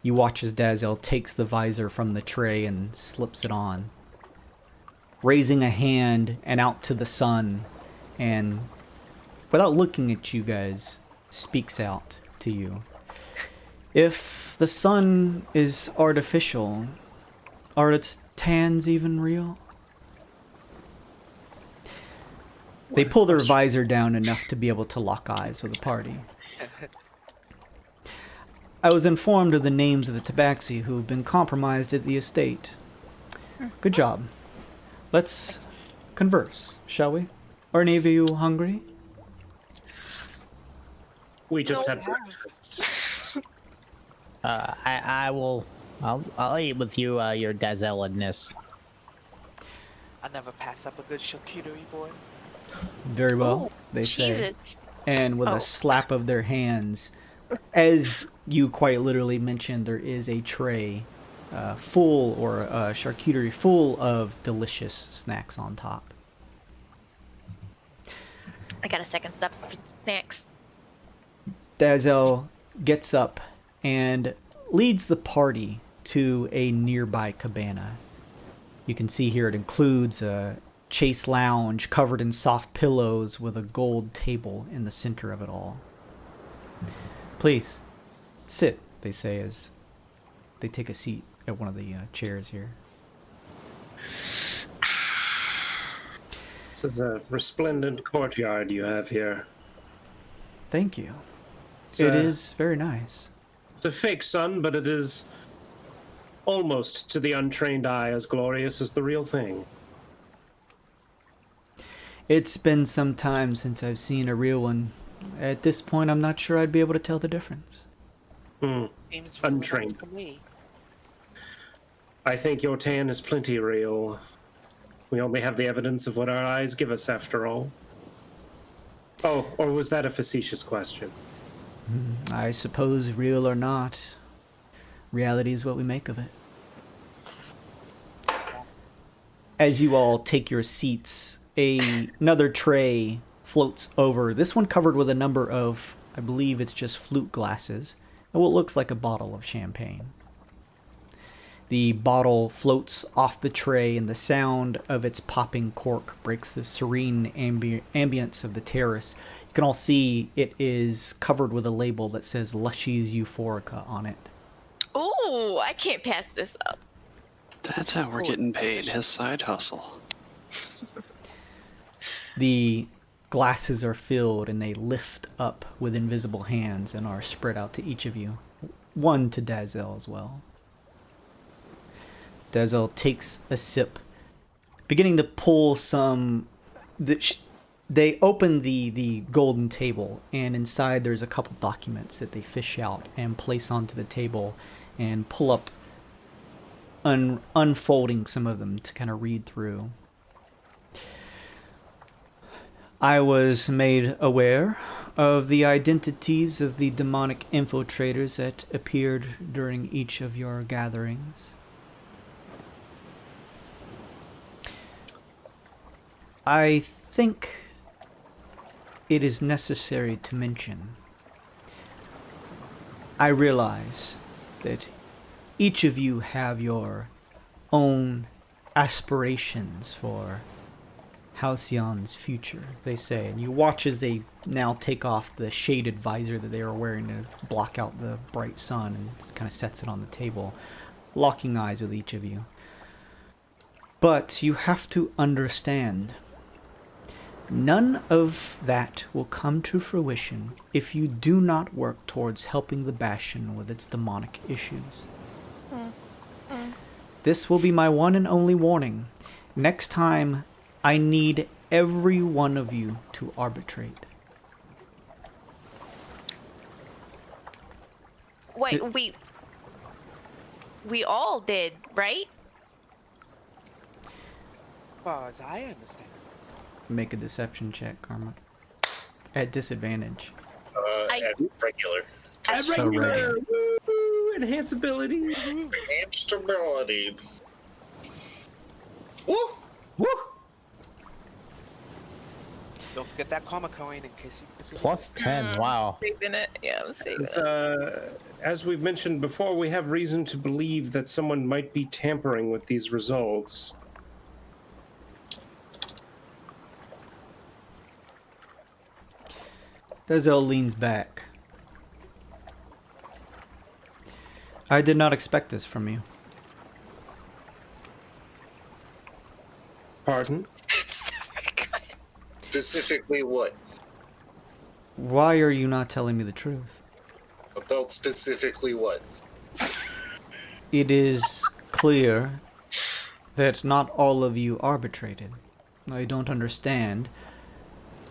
You watch as Dazel takes the visor from the tray and slips it on, raising a hand and out to the sun, and without looking at you guys, speaks out to you. If the sun is artificial, are its tans even real? They pull their visor down enough to be able to lock eyes with the party. I was informed of the names of the tabaxi who have been compromised at the estate. Good job. Let's converse, shall we? Are any of you hungry? We just had breakfast. I'll eat with you, your Dazeladness. I never pass up a good charcuterie boy. Very well, they say. And with a slap of their hands, as you quite literally mentioned, there is a tray full, or a charcuterie full of delicious snacks on top. I got a second step for snacks. Dazel gets up and leads the party to a nearby cabana. You can see here it includes a chase lounge covered in soft pillows with a gold table in the center of it all. Please, sit, they say as they take a seat at one of the chairs here. This is a resplendent courtyard you have here. Thank you. It is very nice. It's a fake sun, but it is almost, to the untrained eye, as glorious as the real thing. It's been some time since I've seen a real one. At this point, I'm not sure I'd be able to tell the difference. Untrained. To me. I think your tan is plenty real. We only have the evidence of what our eyes give us, after all. Oh, or was that a facetious question? I suppose, real or not, reality is what we make of it. As you all take your seats, another tray floats over. This one covered with a number of, I believe it's just flute glasses, and what looks like a bottle of champagne. The bottle floats off the tray, and the sound of its popping cork breaks the serene ambience of the terrace. You can all see it is covered with a label that says Lushies Euphorica on it. Ooh, I can't pass this up. That's how we're getting paid, his side hustle. The glasses are filled, and they lift up with invisible hands and are spread out to each of you. One to Dazel as well. Dazel takes a sip, beginning to pull some... They open the golden table, and inside there's a couple documents that they fish out and place onto the table and pull up, unfolding some of them to kind of read through. I was made aware of the identities of the demonic infiltrators that appeared during each of your gatherings. I think it is necessary to mention, I realize that each of you have your own aspirations for Halcyon's future, they say. And you watch as they now take off the shaded visor that they were wearing to block out the bright sun, and kind of sets it on the table, locking eyes with each of you. But you have to understand, none of that will come to fruition if you do not work towards helping the Bastion with its demonic issues. This will be my one and only warning. Next time, I need every one of you to arbitrate. Wait, we all did, right? Well, as I understand. Make a deception check, Karma. At disadvantage. At regular. At regular! Woo! Enhanceability! Enhanceability. Woo! Woo! Don't forget that karma coin in case you... Plus 10, wow. I'm saving it. Yeah, I'm saving it. As we've mentioned before, we have reason to believe that someone might be tampering with these results. Dazel leans back. I did not expect this from you. Pardon? Specifically what? Why are you not telling me the truth? About specifically what? It is clear that not all of you arbitrated. I don't understand.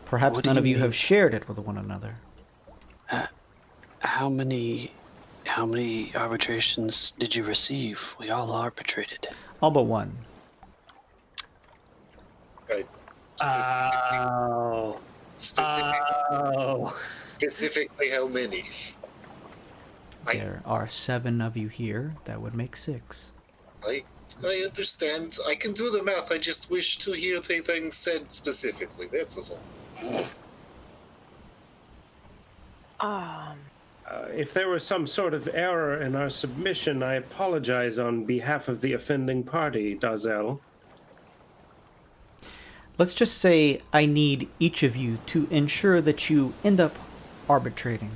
Perhaps none of you have shared it with one another. How many arbitrations did you receive? We all arbitrated. All but one. Specifically how many? There are 7 of you here. That would make 6. I understand. I can do the math. I just wish to hear the things said specifically. That's all. If there was some sort of error in our submission, I apologize on behalf of the offending party, Dazel. Let's just say I need each of you to ensure that you end up arbitrating.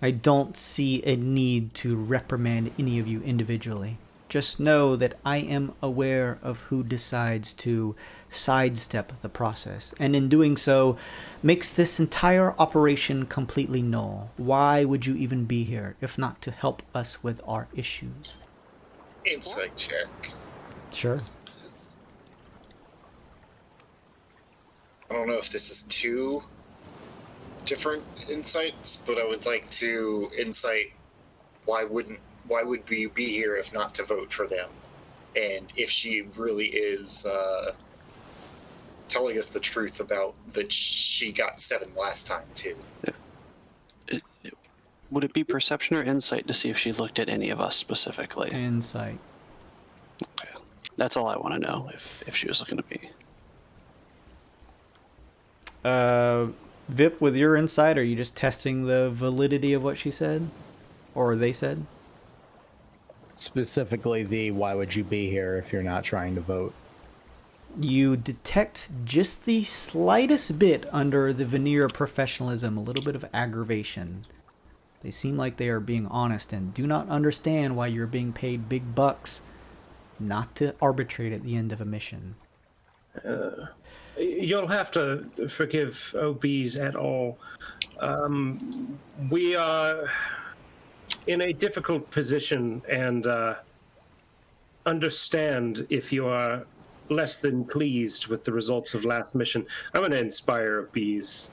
I don't see a need to reprimand any of you individually. Just know that I am aware of who decides to sidestep the process, and in doing so, makes this entire operation completely null. Why would you even be here, if not to help us with our issues? Insight check. Sure. I don't know if this is 2 different insights, but I would like to insight why would we be here if not to vote for them? and if she really is telling us the truth about that she got 7 last time too. Would it be perception or insight to see if she looked at any of us specifically? Insight. Okay. That's all I want to know, if she was looking at me. Vip, with your insight, are you just testing the validity of what she said? Or they said? Specifically the why would you be here if you're not trying to vote? You detect just the slightest bit under the veneer of professionalism, a little bit of aggravation. They seem like they are being honest and do not understand why you're being paid big bucks not to arbitrate at the end of a mission. You'll have to forgive OBs at all. We are in a difficult position and understand if you are less than pleased with the results of last mission. I'm going to inspire OBs.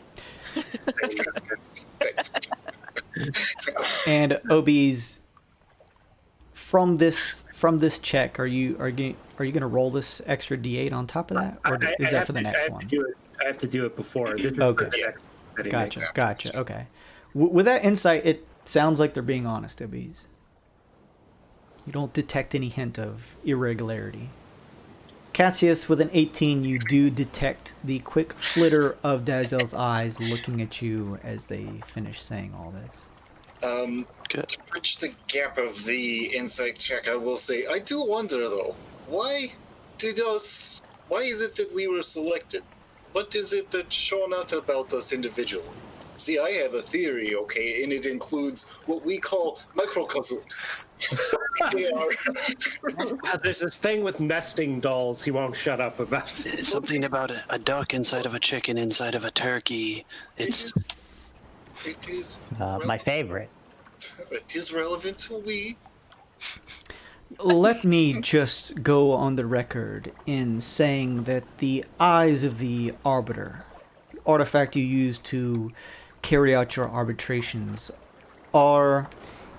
And OBs, from this check, are you going to roll this extra D8 on top of that, or is that for the next one? I have to do it before. This is Okay. for the next setting. Gotcha. Okay. With that insight, it sounds like they're being honest, OBs. You don't detect any hint of irregularity. Cassius, with an 18, you do detect the quick flitter of Dazel's eyes looking at you as they finish saying all this. To bridge the gap of the insight check, I will say, I do wonder though, why is it that we were selected? What is it that's shown out about us individually? See, I have a theory, okay, and it includes what we call microcosms. They are... There's this thing with nesting dolls he won't shut up about. It's something about a duck inside of a chicken inside of a turkey. It is My favorite. It is relevant to we. Let me just go on the record in saying that the eyes of the Arbiter, the artifact you use to carry out your arbitrations, are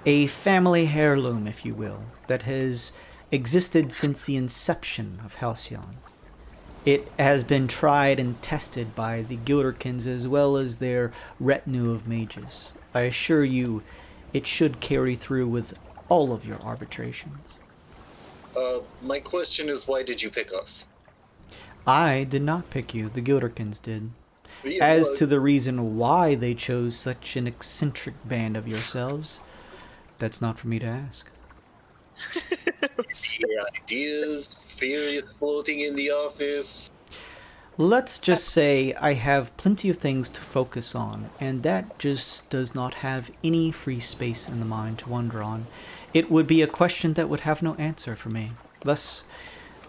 a family heirloom, if you will, that has existed since the inception of Halcyon. It has been tried and tested by the Gilderkins as well as their retinue of mages. I assure you, it should carry through with all of your arbitrations. My question is, why did you pick us? I did not pick you, the Gilderkins did. Yeah, As to the reason why they chose such an eccentric band of yourselves, that's not for me to ask. Ideas, theories floating in the office. Let's just say I have plenty of things to focus on, and that just does not have any free space in the mind to wonder on. It would be a question that would have no answer for me. Thus,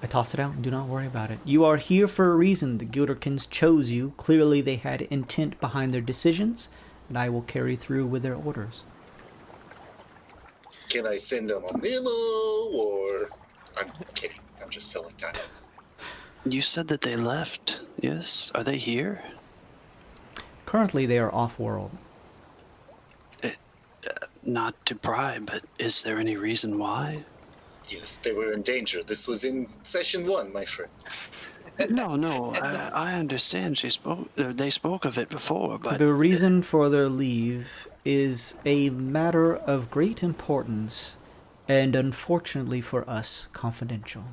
I toss it out and do not worry about it. You are here for a reason. The Gilderkins chose you. Clearly they had intent behind their decisions, and I will carry through with their orders. Can I send them a memo, or... I'm kidding. I'm just filling time. You said that they left, yes? Are they here? Currently they are off-world. Not to pry, but is there any reason why? Yes, they were in danger. This was in session 1, my friend. No, I understand. They spoke of it before, but... The reason for their leave is a matter of great importance, and unfortunately for us, confidential.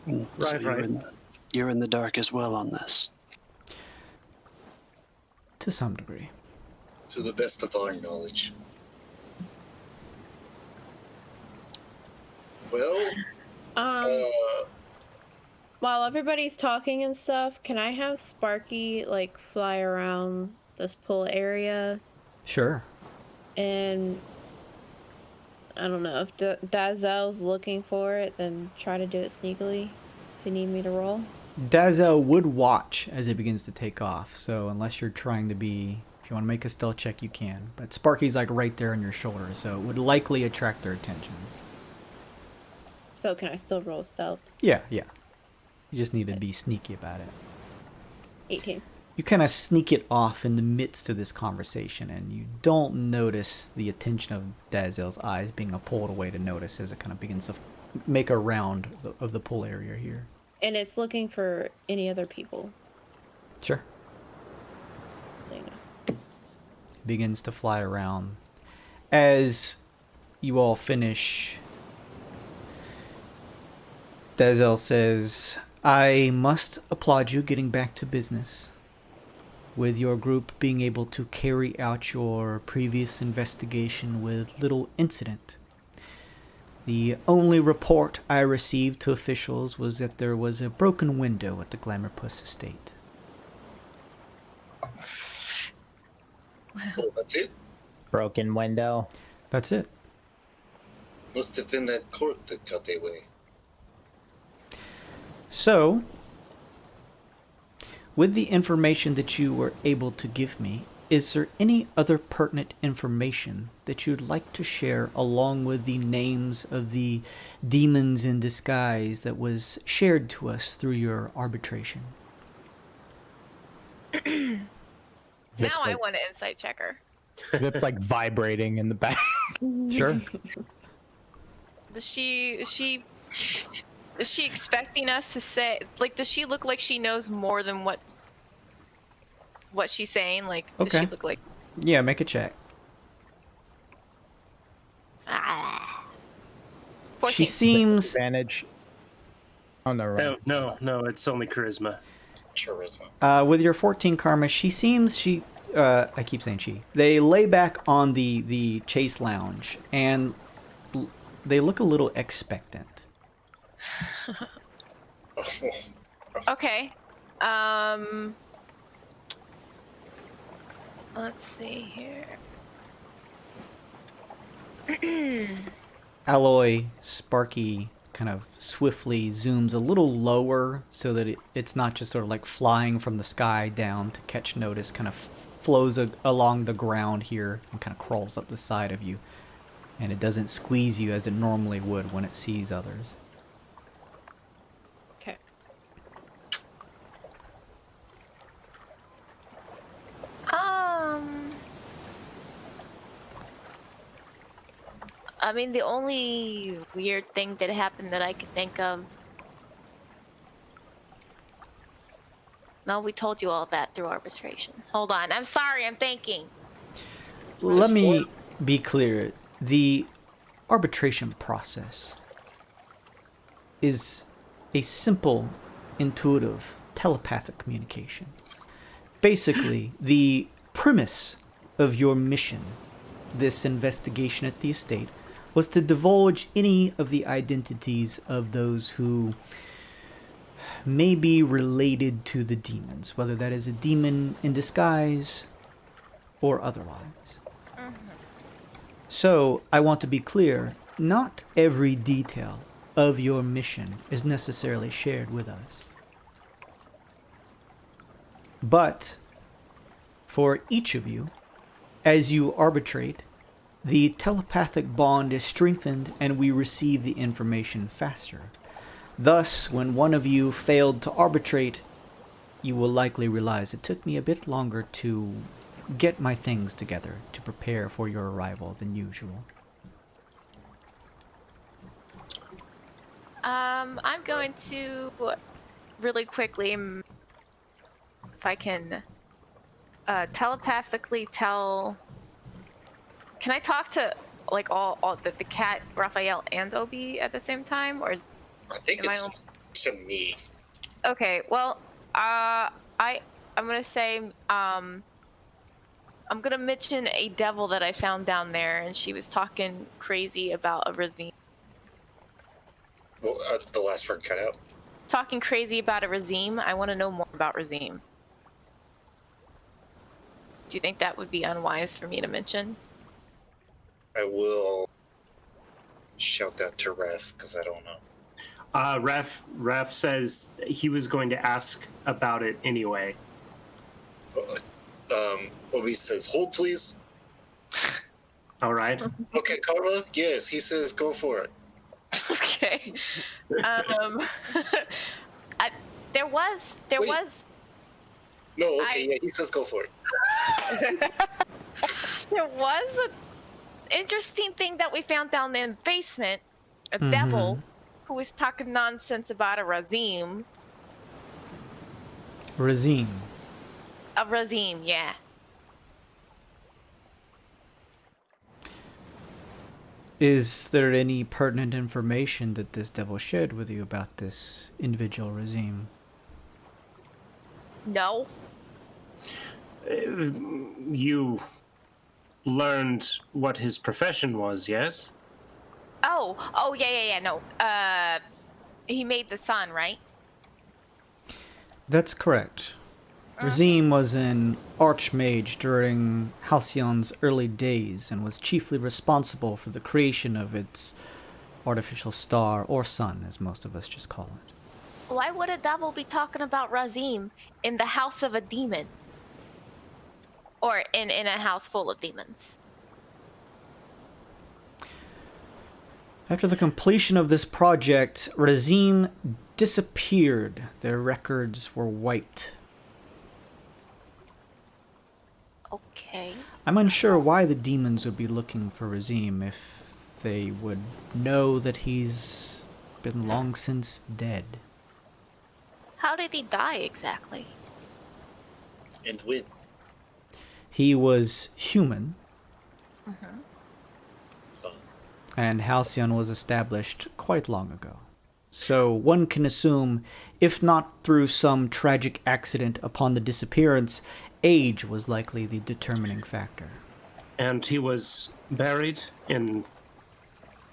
So Right. You're in the dark as well on this. To some degree. To the best of our knowledge. Well, While everybody's talking and stuff, can I have Sparky like fly around this pool area? Sure. And I don't know if Dazel's looking for it, then try to do it sneakily. If you need me to roll. Dazel would watch as it begins to take off, so unless you're trying to be... If you want to make a stealth check, you can. But Sparky's like right there on your shoulder, so it would likely attract their attention. So can I still roll stealth? Yeah. You just need to be sneaky about it. 18. You kind of sneak it off in the midst of this conversation, and you don't notice the attention of Dazel's eyes being pulled away to notice as it kind of begins to make a round of the pool area here. And it's looking for any other people. Sure. So you know. Begins to fly around. As you all finish, Dazel says, I must applaud you getting back to business, with your group being able to carry out your previous investigation with little incident. The only report I received to officials was that there was a broken window at the Glamourpuss estate. Oh, that's it? Broken window. That's it. Must have been that court that got away. So, with the information that you were able to give me, is there any other pertinent information that you'd like to share along with the names of the demons in disguise that was shared to us through your arbitration? Now I want an insight checker. It's like vibrating in the back. Sure. Is she expecting us to say, like, does she look like she knows more than what she's saying? Like, does Okay. she look like... Yeah, make a check. 14. She seems... Advantage. Oh, no, right. No, it's only charisma. Charisma. with your 14 karma, she seems... I keep saying she. They lay back on the chase lounge, and they look a little expectant. Okay. Let's see here. Alloy Sparky kind of swiftly zooms a little lower so that it's not just sort of like flying from the sky down to catch notice, kind of flows along the ground here and kind of crawls up the side of you. And it doesn't squeeze you as it normally would when it sees others. Okay. I mean, the only weird thing that happened that I could think of... No, we told you all that through arbitration. Hold on. I'm sorry, I'm thinking. Let me be clear. The arbitration process is a simple, intuitive, telepathic communication. Basically, the premise of your mission, this investigation at the estate, was to divulge any of the identities of those who may be related to the demons, whether that is a demon in disguise or otherwise. So, I want to be clear, not every detail of your mission is necessarily shared with us. But, for each of you, as you arbitrate, the telepathic bond is strengthened and we receive the information faster. Thus, when one of you failed to arbitrate, you will likely realize it took me a bit longer to get my things together to prepare for your arrival than usual. I'm going to really quickly, if I can, telepathically tell... Can I talk to, like, all the cat, Raphael, and Obi at the same time, or... I think it's just to me. Okay, well, I'm gonna say, I'm gonna mention a devil that I found down there, and she was talking crazy about a regime. Well, the last word cut out. Talking crazy about a regime. I want to know more about regime. Do you think that would be unwise for me to mention? I will shout that to Ref, because I don't know. Ref says he was going to ask about it anyway. Obi says, hold please. All right. Okay, Karma, yes, he says go for it. Okay. There was... No, okay, yeah, he says go for it. There was an interesting thing that we found down in the basement. A devil who is talking nonsense about a Razim. Razim. A Razim, yeah. Is there any pertinent information that this devil shared with you about this individual Razim? No. You learned what his profession was, yes? Oh, yeah, no. He made the sun, right? That's correct. Razim was an archmage during Halcyon's early days and was chiefly responsible for the creation of its artificial star, or sun, as most of us just call it. Why would a devil be talking about Razim in the house of a demon? Or in a house full of demons? After the completion of this project, Razim disappeared. Their records were wiped. Okay. I'm unsure why the demons would be looking for Razim if they would know that he's been long since dead. How did he die exactly? And when? He was human, and Halcyon was established quite long ago. So one can assume, if not through some tragic accident upon the disappearance, age was likely the determining factor. And he was buried in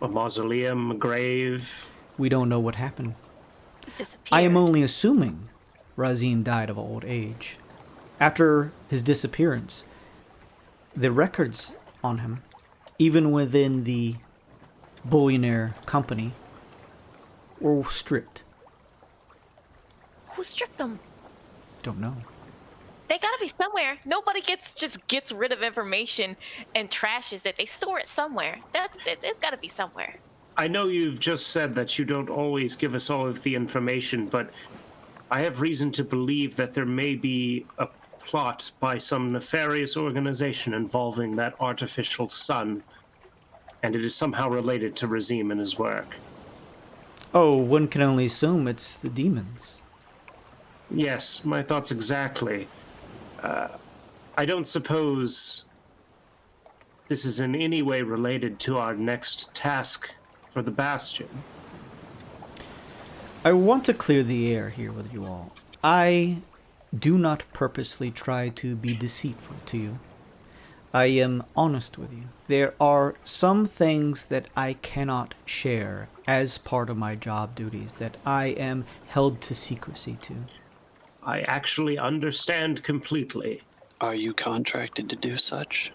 a mausoleum, a grave? We don't know what happened. Disappeared. I am only assuming Razim died of old age. After his disappearance, the records on him, even within the Bullionaire company, were stripped. Who stripped them? Don't know. They gotta be somewhere. Nobody just gets rid of information and trashes it. They store it somewhere. It's gotta be somewhere. I know you've just said that you don't always give us all of the information, but I have reason to believe that there may be a plot by some nefarious organization involving that artificial sun, and it is somehow related to Razim and his work. Oh, one can only assume it's the demons. Yes, my thoughts exactly. I don't suppose this is in any way related to our next task for the Bastion. I want to clear the air here with you all. I do not purposely try to be deceitful to you. I am honest with you. There are some things that I cannot share as part of my job duties that I am held to secrecy to. I actually understand completely. Are you contracted to do such?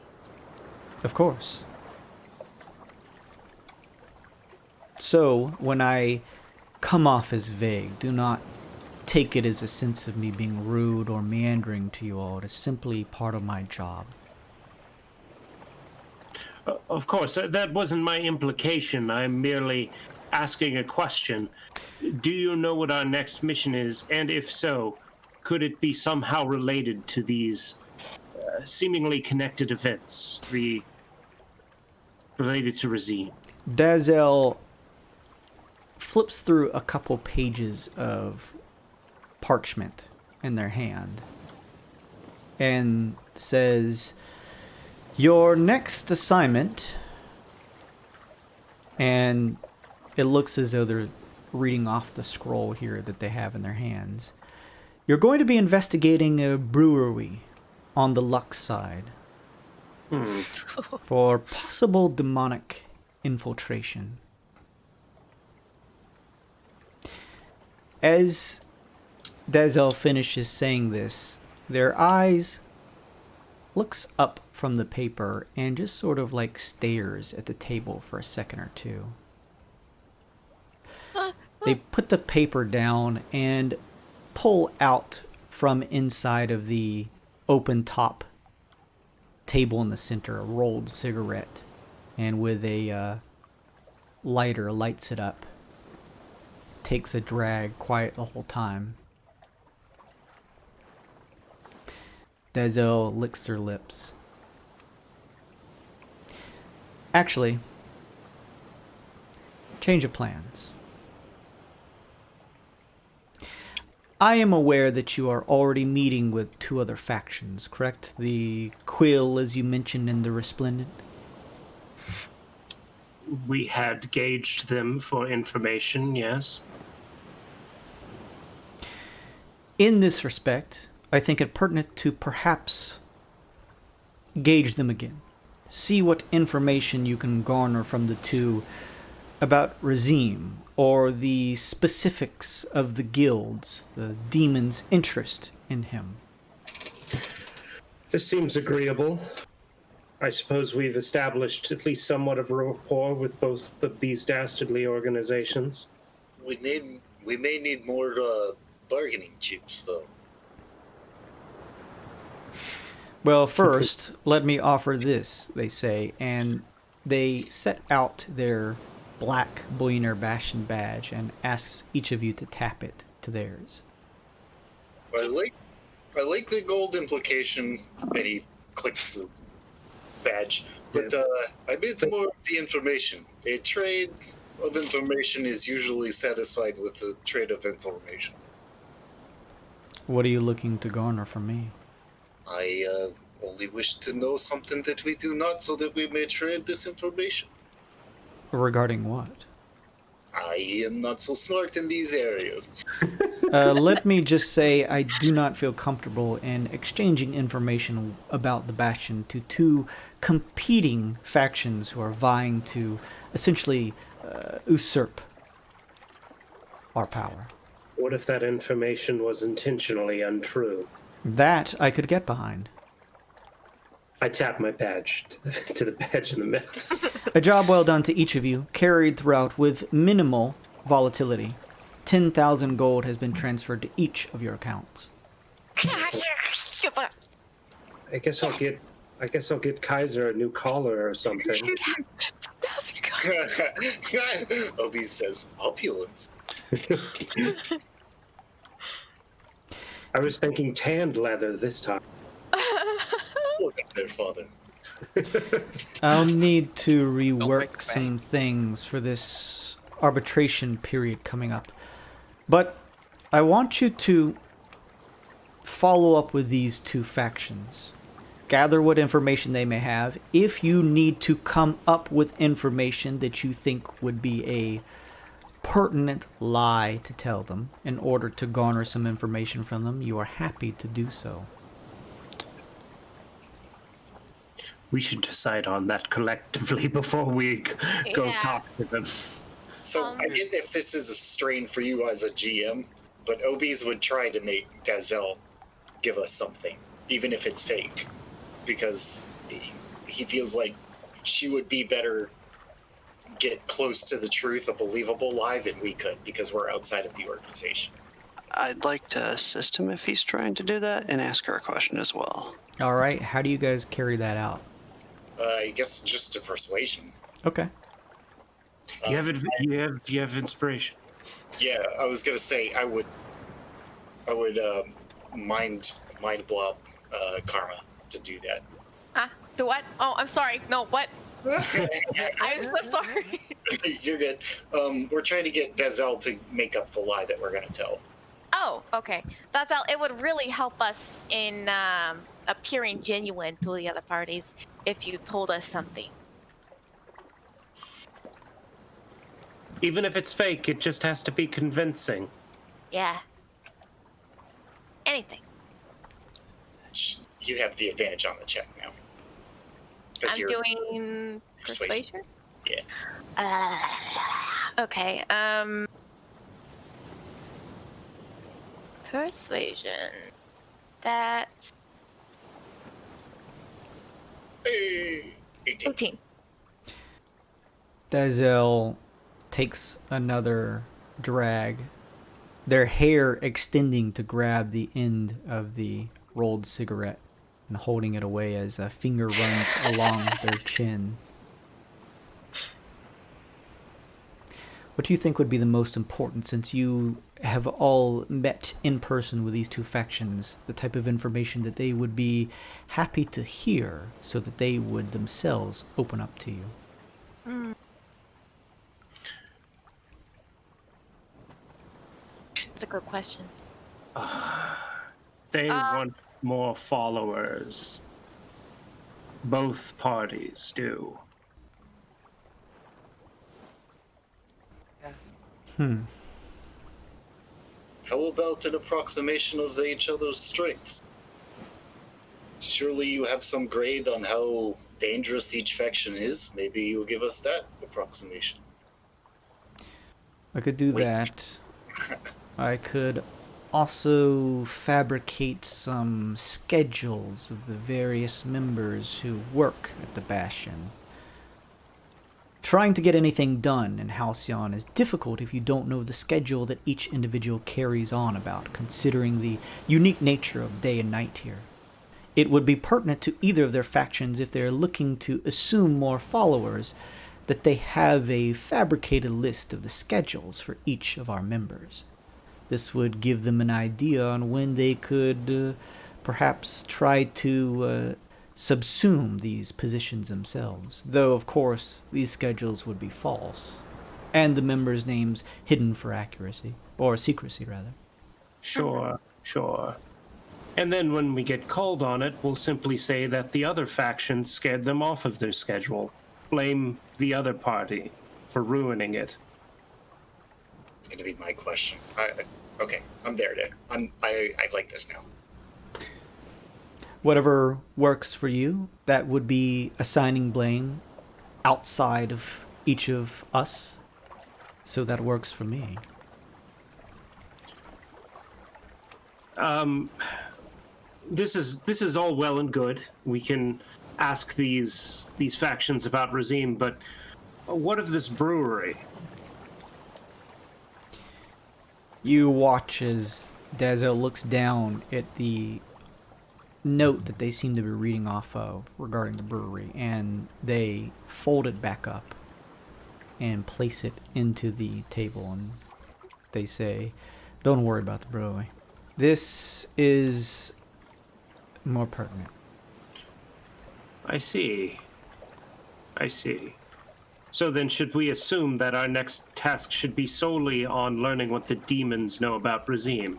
Of course. So, when I come off as vague, do not take it as a sense of me being rude or meandering to you all. It is simply part of my job. Of course, that wasn't my implication. I'm merely asking a question. Do you know what our next mission is? And if so, could it be somehow related to these seemingly connected events, related to Razim? Dazel flips through a couple pages of parchment in their hand and says, "Your next assignment," and it looks as though they're reading off the scroll here that they have in their hands. "You're going to be investigating a brewery on the Lux side for possible demonic infiltration." As Dazel finishes saying this, their eyes looks up from the paper and just sort of like stares at the table for a second or two. They put the paper down and pull out from inside of the open top table in the center a rolled cigarette, and with a lighter lights it up, takes a drag, quiet the whole time. Dazel licks her lips. Actually, change of plans. I am aware that you are already meeting with 2 other factions, correct? The Quill, as you mentioned, and the Resplendent? We had gauged them for information, yes. In this respect, I think it pertinent to perhaps gauge them again. See what information you can garner from the 2 about Razim, or the specifics of the guilds, the demon's interest in him. This seems agreeable. I suppose we've established at least somewhat of a rapport with both of these dastardly organizations. We may need more bargaining chips, though. Well, first, let me offer this, they say, and they set out their black Bullionaire Bastion badge and asks each of you to tap it to theirs. I like the gold implication, and he clicks his badge. But I meant more of the information. A trade of information is usually satisfied with a trade of information. What are you looking to garner from me? I only wish to know something that we do not, so that we may trade this information. Regarding what? I am not so smart in these areas. Let me just say I do not feel comfortable in exchanging information about the Bastion to 2 competing factions who are vying to essentially usurp our power. What if that information was intentionally untrue? That I could get behind. I tap my badge to the badge in the middle. A job well done to each of you, carried throughout with minimal volatility. 10,000 gold has been transferred to each of your accounts. I guess I'll get Kaiser a new collar or something. Obi says opulence. I was thinking tanned leather this time. Look at their father. I'll need to rework some things for this arbitration period coming up. But I want you to follow up with these 2 factions. Gather what information they may have. If you need to come up with information that you think would be a pertinent lie to tell them in order to garner some information from them, you are happy to do so. We should decide on that collectively before we go talk to them. So I get if this is a strain for you as a GM, but Obi's would try to make Gazelle give us something, even if it's fake, because he feels like she would be better get close to the truth, a believable lie, than we could, because we're outside of the organization. I'd like to assist him if he's trying to do that and ask her a question as well. All right, how do you guys carry that out? I guess just a persuasion. Okay. You have inspiration. Yeah, I was gonna say I would mind blob karma to do that. Do what? Oh, I'm sorry. No, what? I'm so sorry. You're good. We're trying to get Gazelle to make up the lie that we're gonna tell. Oh, okay. That's all. It would really help us in appearing genuine to the other parties if you told us something. Even if it's fake, it just has to be convincing. Yeah. Anything. You have the advantage on the check now. I'm doing persuasion? Yeah. Okay. Persuasion. That's 18. Dazel takes another drag, their hair extending to grab the end of the rolled cigarette and holding it away as a finger runs along their chin. What do you think would be the most important, since you have all met in person with these 2 factions, the type of information that they would be happy to hear so that they would themselves open up to you? That's a good question. They want more followers. Both parties do. How about an approximation of each other's strengths? Surely you have some grade on how dangerous each faction is. Maybe you'll give us that approximation. I could do that. I could also fabricate some schedules of the various members who work at the Bastion. Trying to get anything done in Halcyon is difficult if you don't know the schedule that each individual carries on about, considering the unique nature of day and night here. It would be pertinent to either of their factions if they're looking to assume more followers that they have a fabricated list of the schedules for each of our members. This would give them an idea on when they could perhaps try to subsume these positions themselves, though of course these schedules would be false, and the members' names hidden for accuracy, or secrecy rather. Sure. And then when we get called on it, we'll simply say that the other faction scared them off of their schedule. Blame the other party for ruining it. It's going to be my question. Okay, I'm there. I like this now. Whatever works for you, that would be assigning blame outside of each of us, so that works for me. This is all well and good. We can ask these factions about Razim, but what of this brewery? You watch as Dazel looks down at the note that they seem to be reading off of regarding the brewery, and they fold it back up and place it into the table, and they say, "Don't worry about the brewery. This is more pertinent." I see. So then should we assume that our next task should be solely on learning what the demons know about Razim?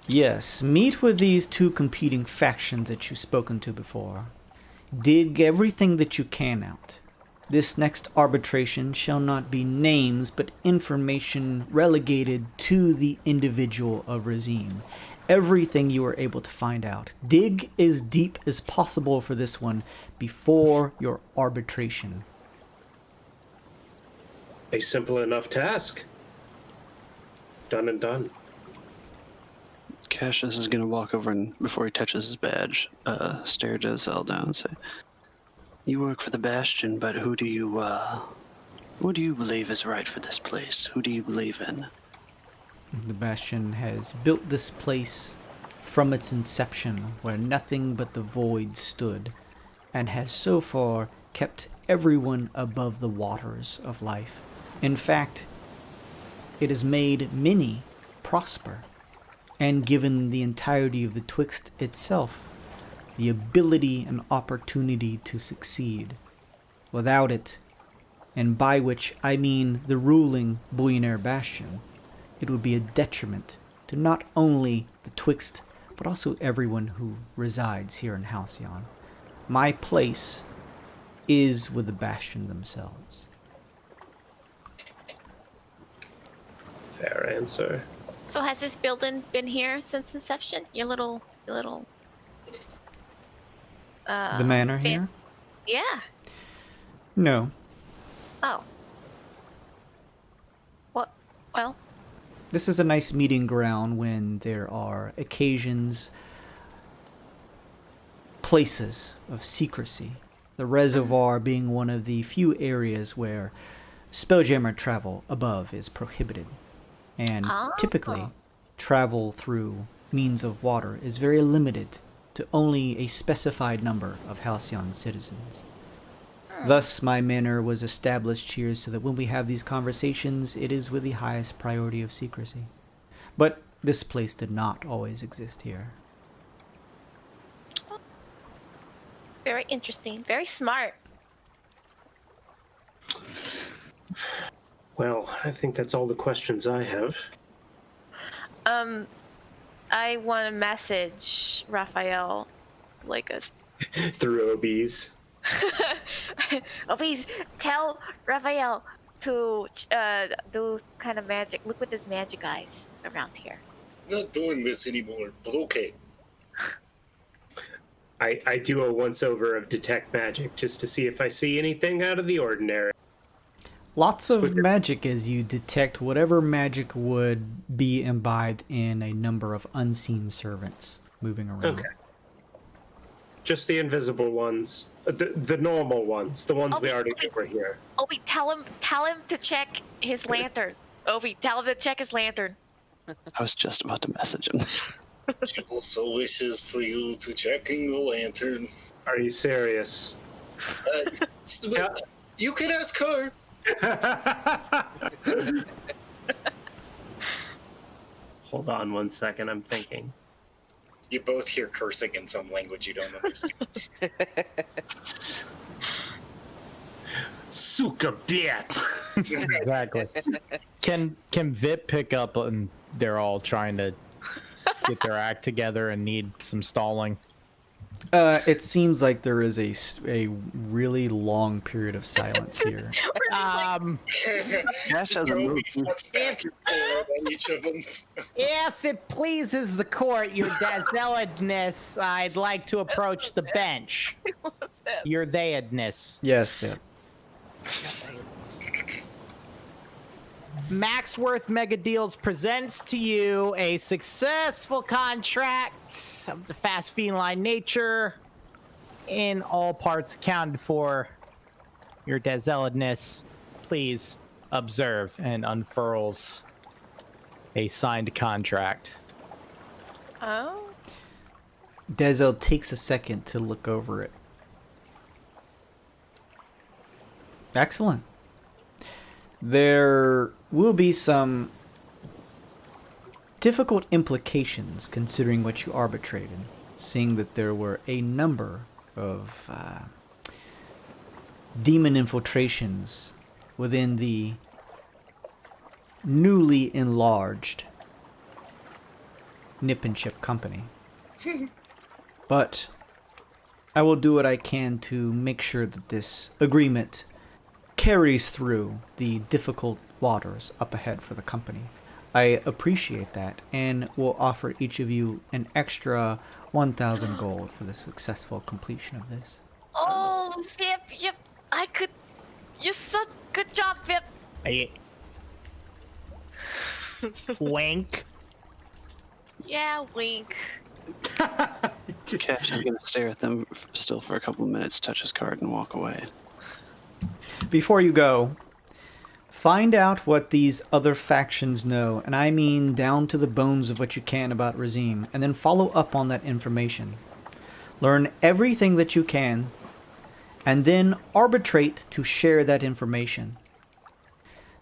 Yes, meet with these two competing factions that you've spoken to before. Dig everything that you can out. This next arbitration shall not be names, but information relegated to the individual of Razim. Everything you are able to find out. Dig as deep as possible for this one before your arbitration. A simple enough task. Done and done. Cassius is going to walk over and, before he touches his badge, stare Dazel down and say, "You work for the Bastion, but who do you believe is right for this place? Who do you believe in?" The Bastion has built this place from its inception, where nothing but the void stood, and has so far kept everyone above the waters of life. In fact, it has made many prosper, and given the entirety of the Twixt itself the ability and opportunity to succeed. Without it, and by which I mean the ruling Bullionaire Bastion, it would be a detriment to not only the Twixt, but also everyone who resides here in Halcyon. My place is with the Bastion themselves. Fair answer. So has this building been here since inception? Your little the manor here? Yeah. No. Oh. What? Well. This is a nice meeting ground when there are occasions, places of secrecy. The reservoir being one of the few areas where spelljammer travel above is prohibited. And typically, travel through means of water is very limited to only a specified number of Halcyon citizens. Thus, my manor was established here so that when we have these conversations, it is with the highest priority of secrecy. But this place did not always exist here. Very interesting. Very smart. Well, I think that's all the questions I have. I want to message Raphael, like a Through OBs. Please tell Raphael to do kind of magic. Look with his magic eyes around here. Not doing this anymore, but okay. I do a once over of detect magic just to see if I see anything out of the ordinary. Lots of magic as you detect whatever magic would be imbibed in a number of unseen servants moving around. Okay. Just the invisible ones, the normal ones, the ones we already knew were here. Obi, tell him to check his lantern. Obi, tell him to check his lantern. I was just about to message him. She also wishes for you to checking the lantern. Are you serious? You can ask her. Hold on 1 second, I'm thinking. You both hear cursing in some language you don't understand. Suka bet. Exactly. Can Vip pick up and they're all trying to get their act together and need some stalling? It seems like there is a really long period of silence here. Jess has a move. Each of them. If it pleases the court, your dazzledness, I'd like to approach the bench. Your theyedness. Yes, Vip. Maxworth Mega Deals presents to you a successful contract of the fast feline nature, in all parts accounted for. Your dazzledness, please observe, and unfurls a signed contract. Oh. Dazzle takes a second to look over it. Excellent. There will be some difficult implications considering what you arbitrated, seeing that there were a number of demon infiltrations within the newly enlarged Nip and Chip Company. But I will do what I can to make sure that this agreement carries through the difficult waters up ahead for the company. I appreciate that and will offer each of you an extra 1,000 gold for the successful completion of this. Oh, Vip, yep, I could. You're so good job, Vip. Wink. Yeah, wink. Cash is going to stare at them still for a couple of minutes, touch his card, and walk away. Before you go, find out what these other factions know, and I mean down to the bones of what you can about Razim, and then follow up on that information. Learn everything that you can, and then arbitrate to share that information.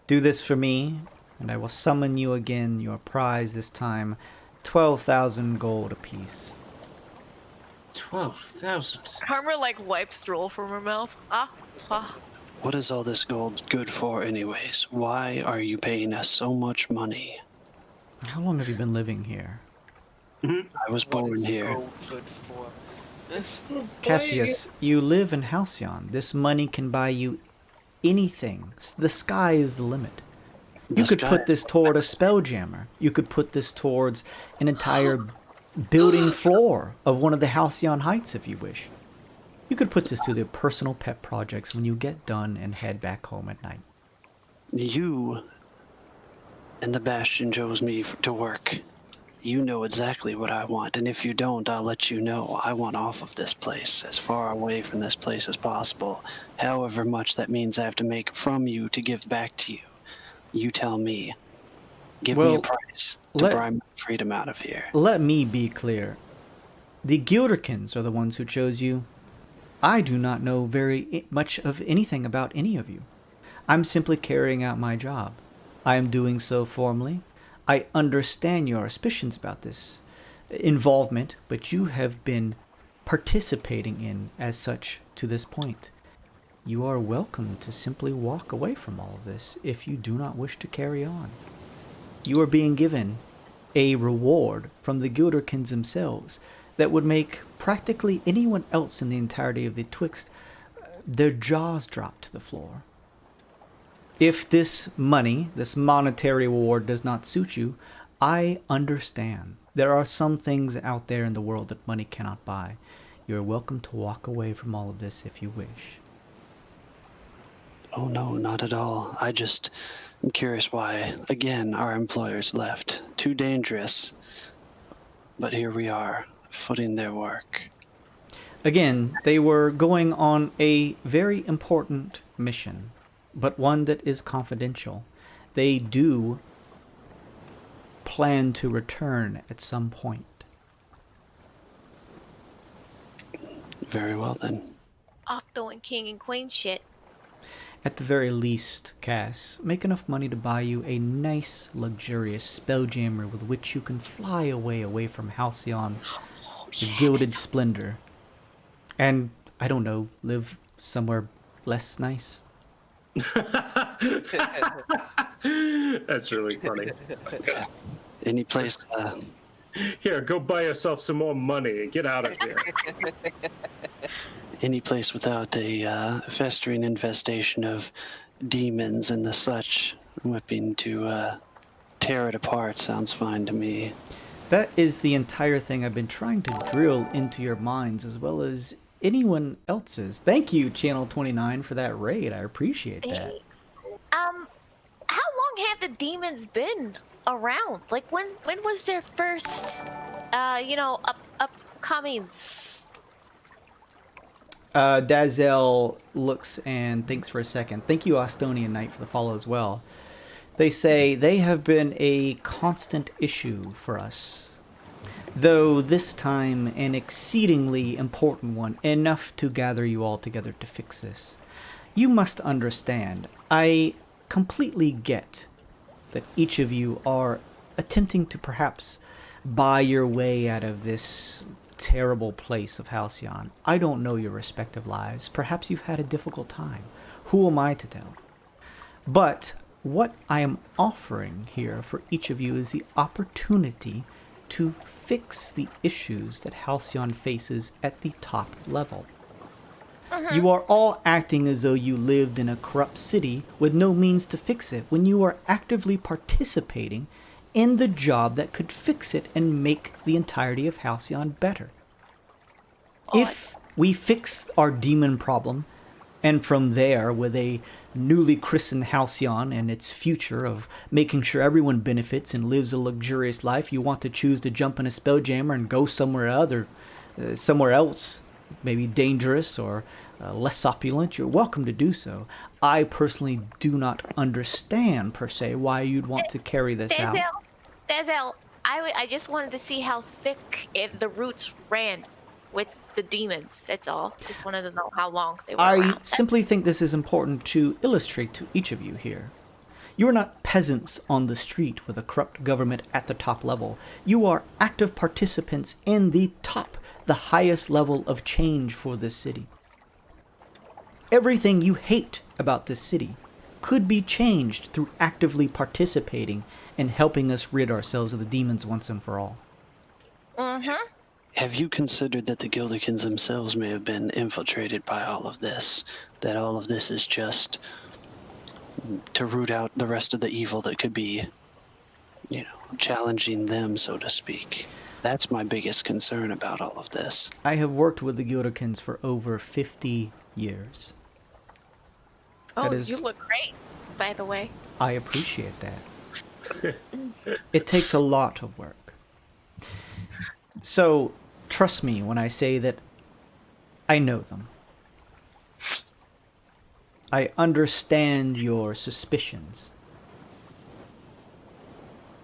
Do this for me, and I will summon you again, your prize this time, 12,000 gold apiece. 12,000. Harmer wipes drool from her mouth. What is all this gold good for anyways? Why are you paying us so much money? How long have you been living here? I was born here. Good for? Cassius, you live in Halcyon. This money can buy you anything. The sky is the limit. You could put this toward a spelljammer. You could put this towards an entire building floor of one of the Halcyon Heights if you wish. You could put this to the personal pet projects when you get done and head back home at night. You and the Bastion chose me to work. You know exactly what I want, and if you don't, I'll let you know. I want off of this place, as far away from this place as possible. However much that means I have to make from you to give back to you. You tell me. Give me a price to bribe my freedom out of here. Let me be clear. The Gilderkins are the ones who chose you. I do not know very much of anything about any of you. I'm simply carrying out my job. I am doing so formally. I understand your suspicions about this involvement, but you have been participating in as such to this point. You are welcome to simply walk away from all of this if you do not wish to carry on. You are being given a reward from the Gilderkins themselves that would make practically anyone else in the entirety of the Twixt their jaws drop to the floor. If this money, this monetary reward does not suit you, I understand. There are some things out there in the world that money cannot buy. You're welcome to walk away from all of this if you wish. Oh no, not at all. I'm curious why, again, our employers left. Too dangerous. But here we are, footing their work. Again, they were going on a very important mission, but one that is confidential. They do plan to return at some point. Very well then. Off doing king and queen shit. At the very least, Cass, make enough money to buy you a nice, luxurious spelljammer with which you can fly away from Halcyon, the gilded splendor. And, I don't know, live somewhere less nice. That's really funny. Any place... Here, go buy yourself some more money. Get out of here. Any place without a festering infestation of demons and the such whipping to tear it apart sounds fine to me. That is the entire thing I've been trying to drill into your minds, as well as anyone else's. Thank you, Channel 29, for that raid. I appreciate that. How long have the demons been around? Like, when was their first, upcomings? Dazel looks and thinks for a second. Thank you, Austonian Knight, for the follow as well. They say they have been a constant issue for us, though this time an exceedingly important one, enough to gather you all together to fix this. You must understand, I completely get that each of you are attempting to perhaps buy your way out of this terrible place of Halcyon. I don't know your respective lives. Perhaps you've had a difficult time. Who am I to tell? But what I am offering here for each of you is the opportunity to fix the issues that Halcyon faces at the top level. You are all acting as though you lived in a corrupt city with no means to fix it, when you are actively participating in the job that could fix it and make the entirety of Halcyon better. If we fix our demon problem, and from there, with a newly christened Halcyon and its future of making sure everyone benefits and lives a luxurious life, you want to choose to jump in a spelljammer and go somewhere else, maybe dangerous or less opulent, you're welcome to do so. I personally do not understand, per se, why you'd want to carry this out. Dazel, I just wanted to see how thick the roots ran with the demons, that's all. Just wanted to know how long they were around. Simply think this is important to illustrate to each of you here. You are not peasants on the street with a corrupt government at the top level. You are active participants in the top, the highest level of change for this city. Everything you hate about this city could be changed through actively participating and helping us rid ourselves of the demons once and for all. Have you considered that the Gildikins themselves may have been infiltrated by all of this? That all of this is just to root out the rest of the evil that could be, challenging them, so to speak? That's my biggest concern about all of this. I have worked with the Gildikins for over 50 years. Oh, you look great, by the way. I appreciate that. It takes a lot of work. So, trust me when I say that I know them. I understand your suspicions.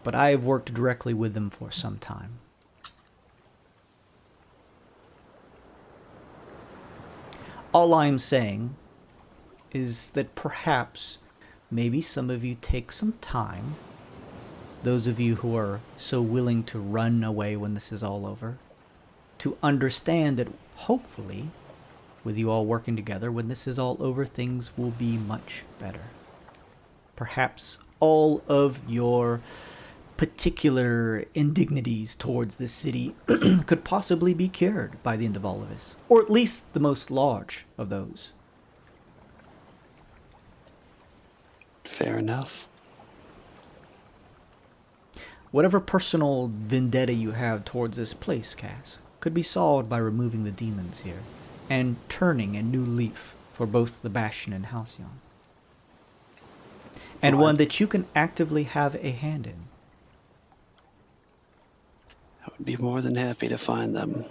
But I have worked directly with them for some time. All I'm saying is that perhaps, maybe some of you take some time, those of you who are so willing to run away when this is all over, to understand that hopefully, with you all working together, when this is all over, things will be much better. Perhaps all of your particular indignities towards this city could possibly be cured by the end of all of this, or at least the most large of those. Fair enough. Whatever personal vendetta you have towards this place, Cass, could be solved by removing the demons here and turning a new leaf for both the Bastion and Halcyon. And one that you can actively have a hand in. I would be more than happy to find them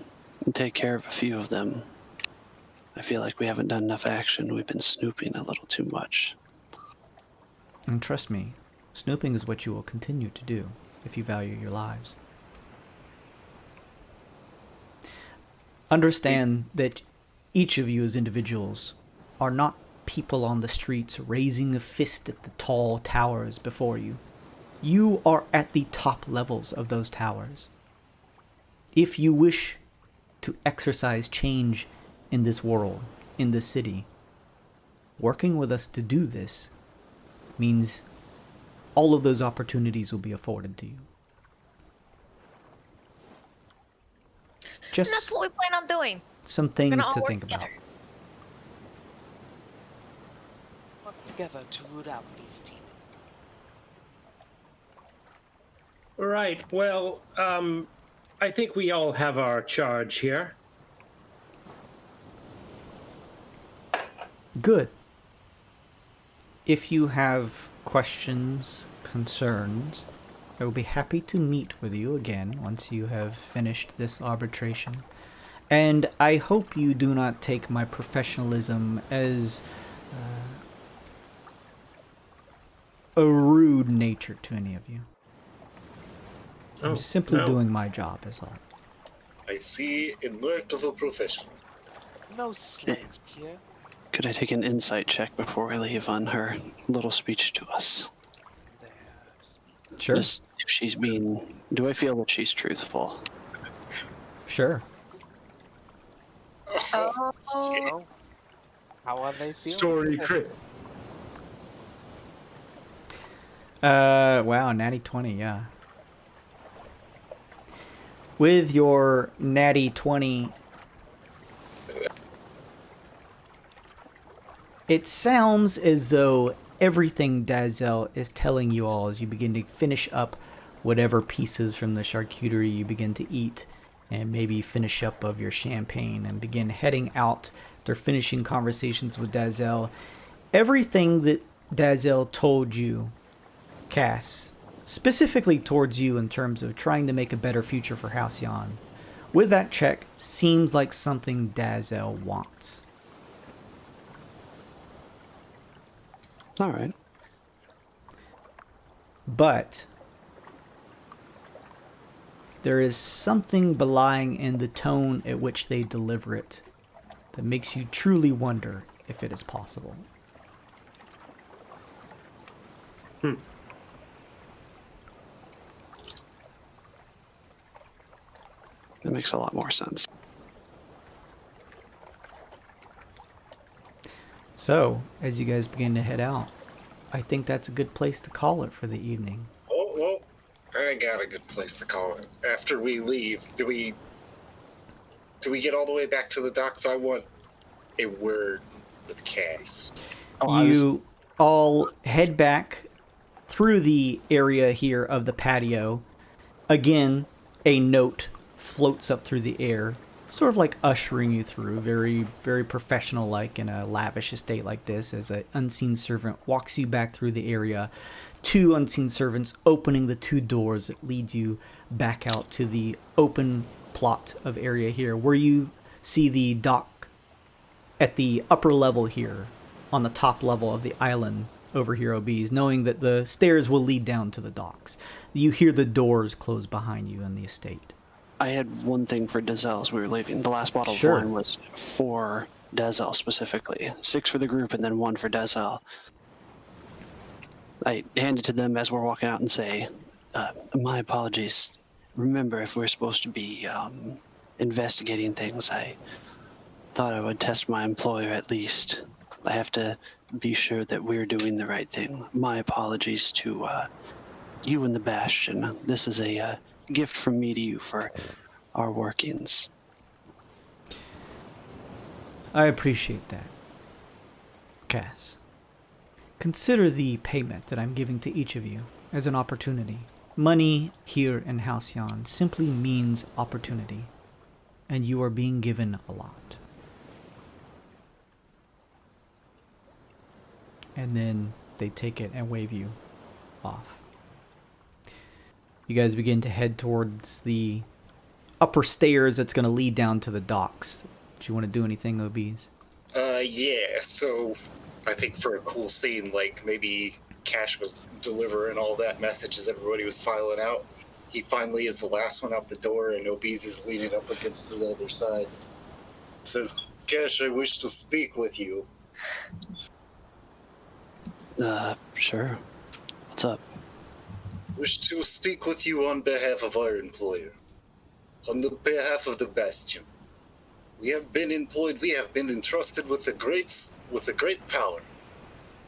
and take care of a few of them. I feel like we haven't done enough action. We've been snooping a little too much. And trust me, snooping is what you will continue to do if you value your lives. Understand that each of you as individuals are not people on the streets raising a fist at the tall towers before you. You are at the top levels of those towers. If you wish to exercise change in this world, in this city, working with us to do this means all of those opportunities will be afforded to you. And that's what we plan on doing. Some things to think about. Work together to root out these demons. Right. Well, I think we all have our charge here. Good. If you have questions, concerns, I will be happy to meet with you again once you have finished this arbitration. And I hope you do not take my professionalism as a rude nature to any of you. I'm simply doing my job, is all. I see a mark of a professional. No slaves here. Could I take an insight check before we leave on her little speech to us? Sure. Just if she's being... Do I feel that she's truthful? Sure. Oh. How are they feeling? Story crit. Wow, natty 20, yeah. With your natty 20, it sounds as though everything Dazel is telling you all as you begin to finish up whatever pieces from the charcuterie you begin to eat, and maybe finish up of your champagne and begin heading out after finishing conversations with Dazel. Everything that Dazel told you, Cass, specifically towards you in terms of trying to make a better future for Halcyon, with that check, seems like something Dazel wants. All right. But there is something belying in the tone at which they deliver it that makes you truly wonder if it is possible. That makes a lot more sense. So, as you guys begin to head out, I think that's a good place to call it for the evening. Oh, I got a good place to call it. After we leave, do we get all the way back to the docks? I want a word with Cass. You all head back through the area here of the patio. Again, a note floats up through the air, sort of like ushering you through, very, very professional like in a lavish estate like this, as an unseen servant walks you back through the area. Two unseen servants opening the two doors that leads you back out to the open plot of area here, where you see the dock at the upper level here, on the top level of the island over here, OBs, knowing that the stairs will lead down to the docks. You hear the doors close behind you in the estate. I had one thing for Dazel as we were leaving. The last bottle of wine was for Dazel specifically. 6 for the group and then 1 for Dazel. I hand it to them as we're walking out and say, my apologies. Remember, if we're supposed to be investigating things, I thought I would test my employer at least. I have to be sure that we're doing the right thing. My apologies to you and the Bastion. This is a gift from me to you for our workings. I appreciate that, Cass. Consider the payment that I'm giving to each of you as an opportunity. Money here in Halcyon simply means opportunity, and you are being given a lot. And then they take it and wave you off. You guys begin to head towards the upper stairs that's going to lead down to the docks. Do you want to do anything, OBs? Yeah, so I think for a cool scene, like maybe Cash was delivering all that message as everybody was filing out. He finally is the last one out the door, and Obese is leaning up against the other side. Says, Cash, I wish to speak with you. Sure. What's up? Wish to speak with you on behalf of our employer. On the behalf of the Bastion. We have been employed, we have been entrusted with a great power.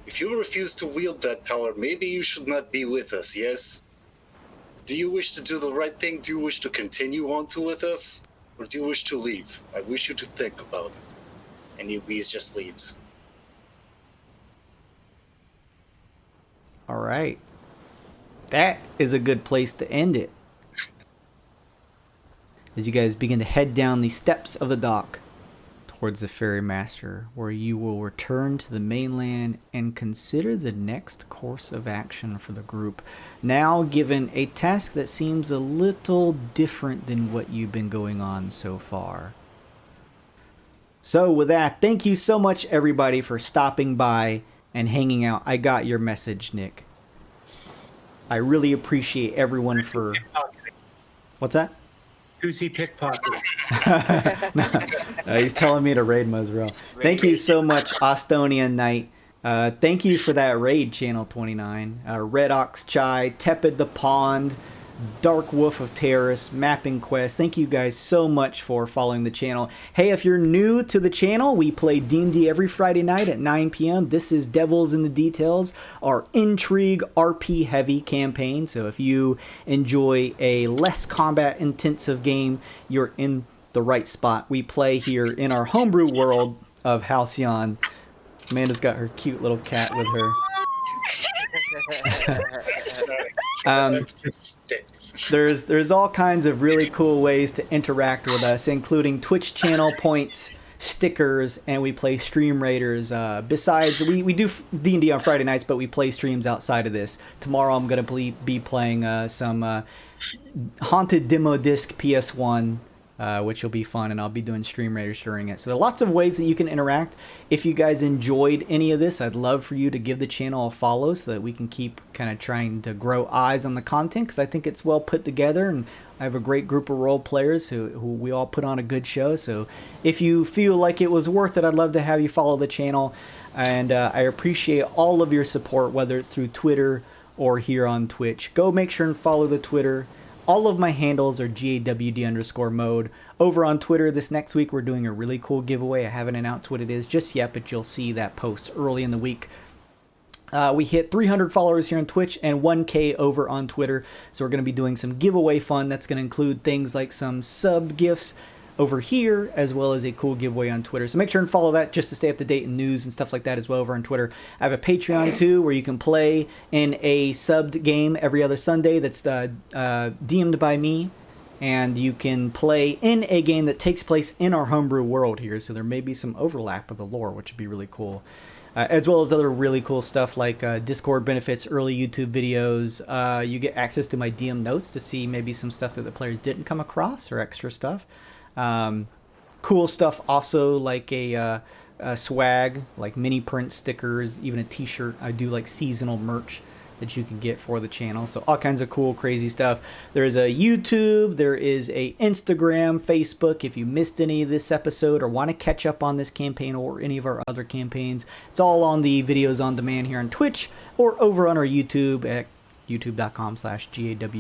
If you refuse to wield that power, maybe you should not be with us, yes? Do you wish to do the right thing? Do you wish to continue on with us? Or do you wish to leave? I wish you to think about it. And Ubis just leaves. All right. That is a good place to end it. As you guys begin to head down the steps of the dock towards the Ferrymaster, where you will return to the mainland and consider the next course of action for the group. Now given a task that seems a little different than what you've been going on so far. So with that, thank you so much everybody for stopping by and hanging out. I got your message, Nick. I really appreciate everyone for... What's that? Who's he pickpocketing? No, he's telling me to raid Mosrel. Thank you so much, Ostonian Knight. Thank you for that raid, Channel 29. Red Ox Chai, Tepid the Pond, Dark Wolf of Terrace, Mapping Quest. Thank you guys so much for following the channel. Hey, if you're new to the channel, we play D&D every Friday night at 9 p.m. This is Devils in the Details, our Intrigue RP heavy campaign. So if you enjoy a less combat intensive game, you're in the right spot. We play here in our homebrew world of Halcyon. Amanda's got her cute little cat with her. There's all kinds of really cool ways to interact with us, including Twitch channel points, stickers, and we play Stream Raiders. Besides, we do D&D on Friday nights, but we play streams outside of this. Tomorrow I'm going to be playing some Haunted Demo Disc PS1, which will be fun, and I'll be doing Stream Raiders during it. So there are lots of ways that you can interact. If you guys enjoyed any of this, I'd love for you to give the channel a follow so that we can keep kind of trying to grow eyes on the content, because I think it's well put together, and I have a great group of role players who we all put on a good show. So if you feel like it was worth it, I'd love to have you follow the channel, and I appreciate all of your support, whether it's through Twitter or here on Twitch. Go make sure and follow the Twitter. All of my handles are GAWD_mode. Over on Twitter this next week, we're doing a really cool giveaway. I haven't announced what it is just yet, but you'll see that post early in the week. We hit 300 followers here on Twitch and 1K over on Twitter. So we're going to be doing some giveaway fun. That's going to include things like some sub gifts over here, as well as a cool giveaway on Twitter. So make sure and follow that just to stay up to date in news and stuff like that as well over on Twitter. I have a Patreon too, where you can play in a subbed game every other Sunday that's DM'd by me. And you can play in a game that takes place in our homebrew world here. So there may be some overlap with the lore, which would be really cool. As well as other really cool stuff like Discord benefits, early YouTube videos. You get access to my DM notes to see maybe some stuff that the players didn't come across, or extra stuff. Cool stuff also, like a swag, like mini print stickers, even a t-shirt. I do like seasonal merch that you can get for the channel. So all kinds of cool, crazy stuff. There's a YouTube, there is a Instagram, Facebook. If you missed any of this episode or want to catch up on this campaign or any of our other campaigns, it's all on the videos on demand here on Twitch or over on our YouTube at youtube.com/GAWD.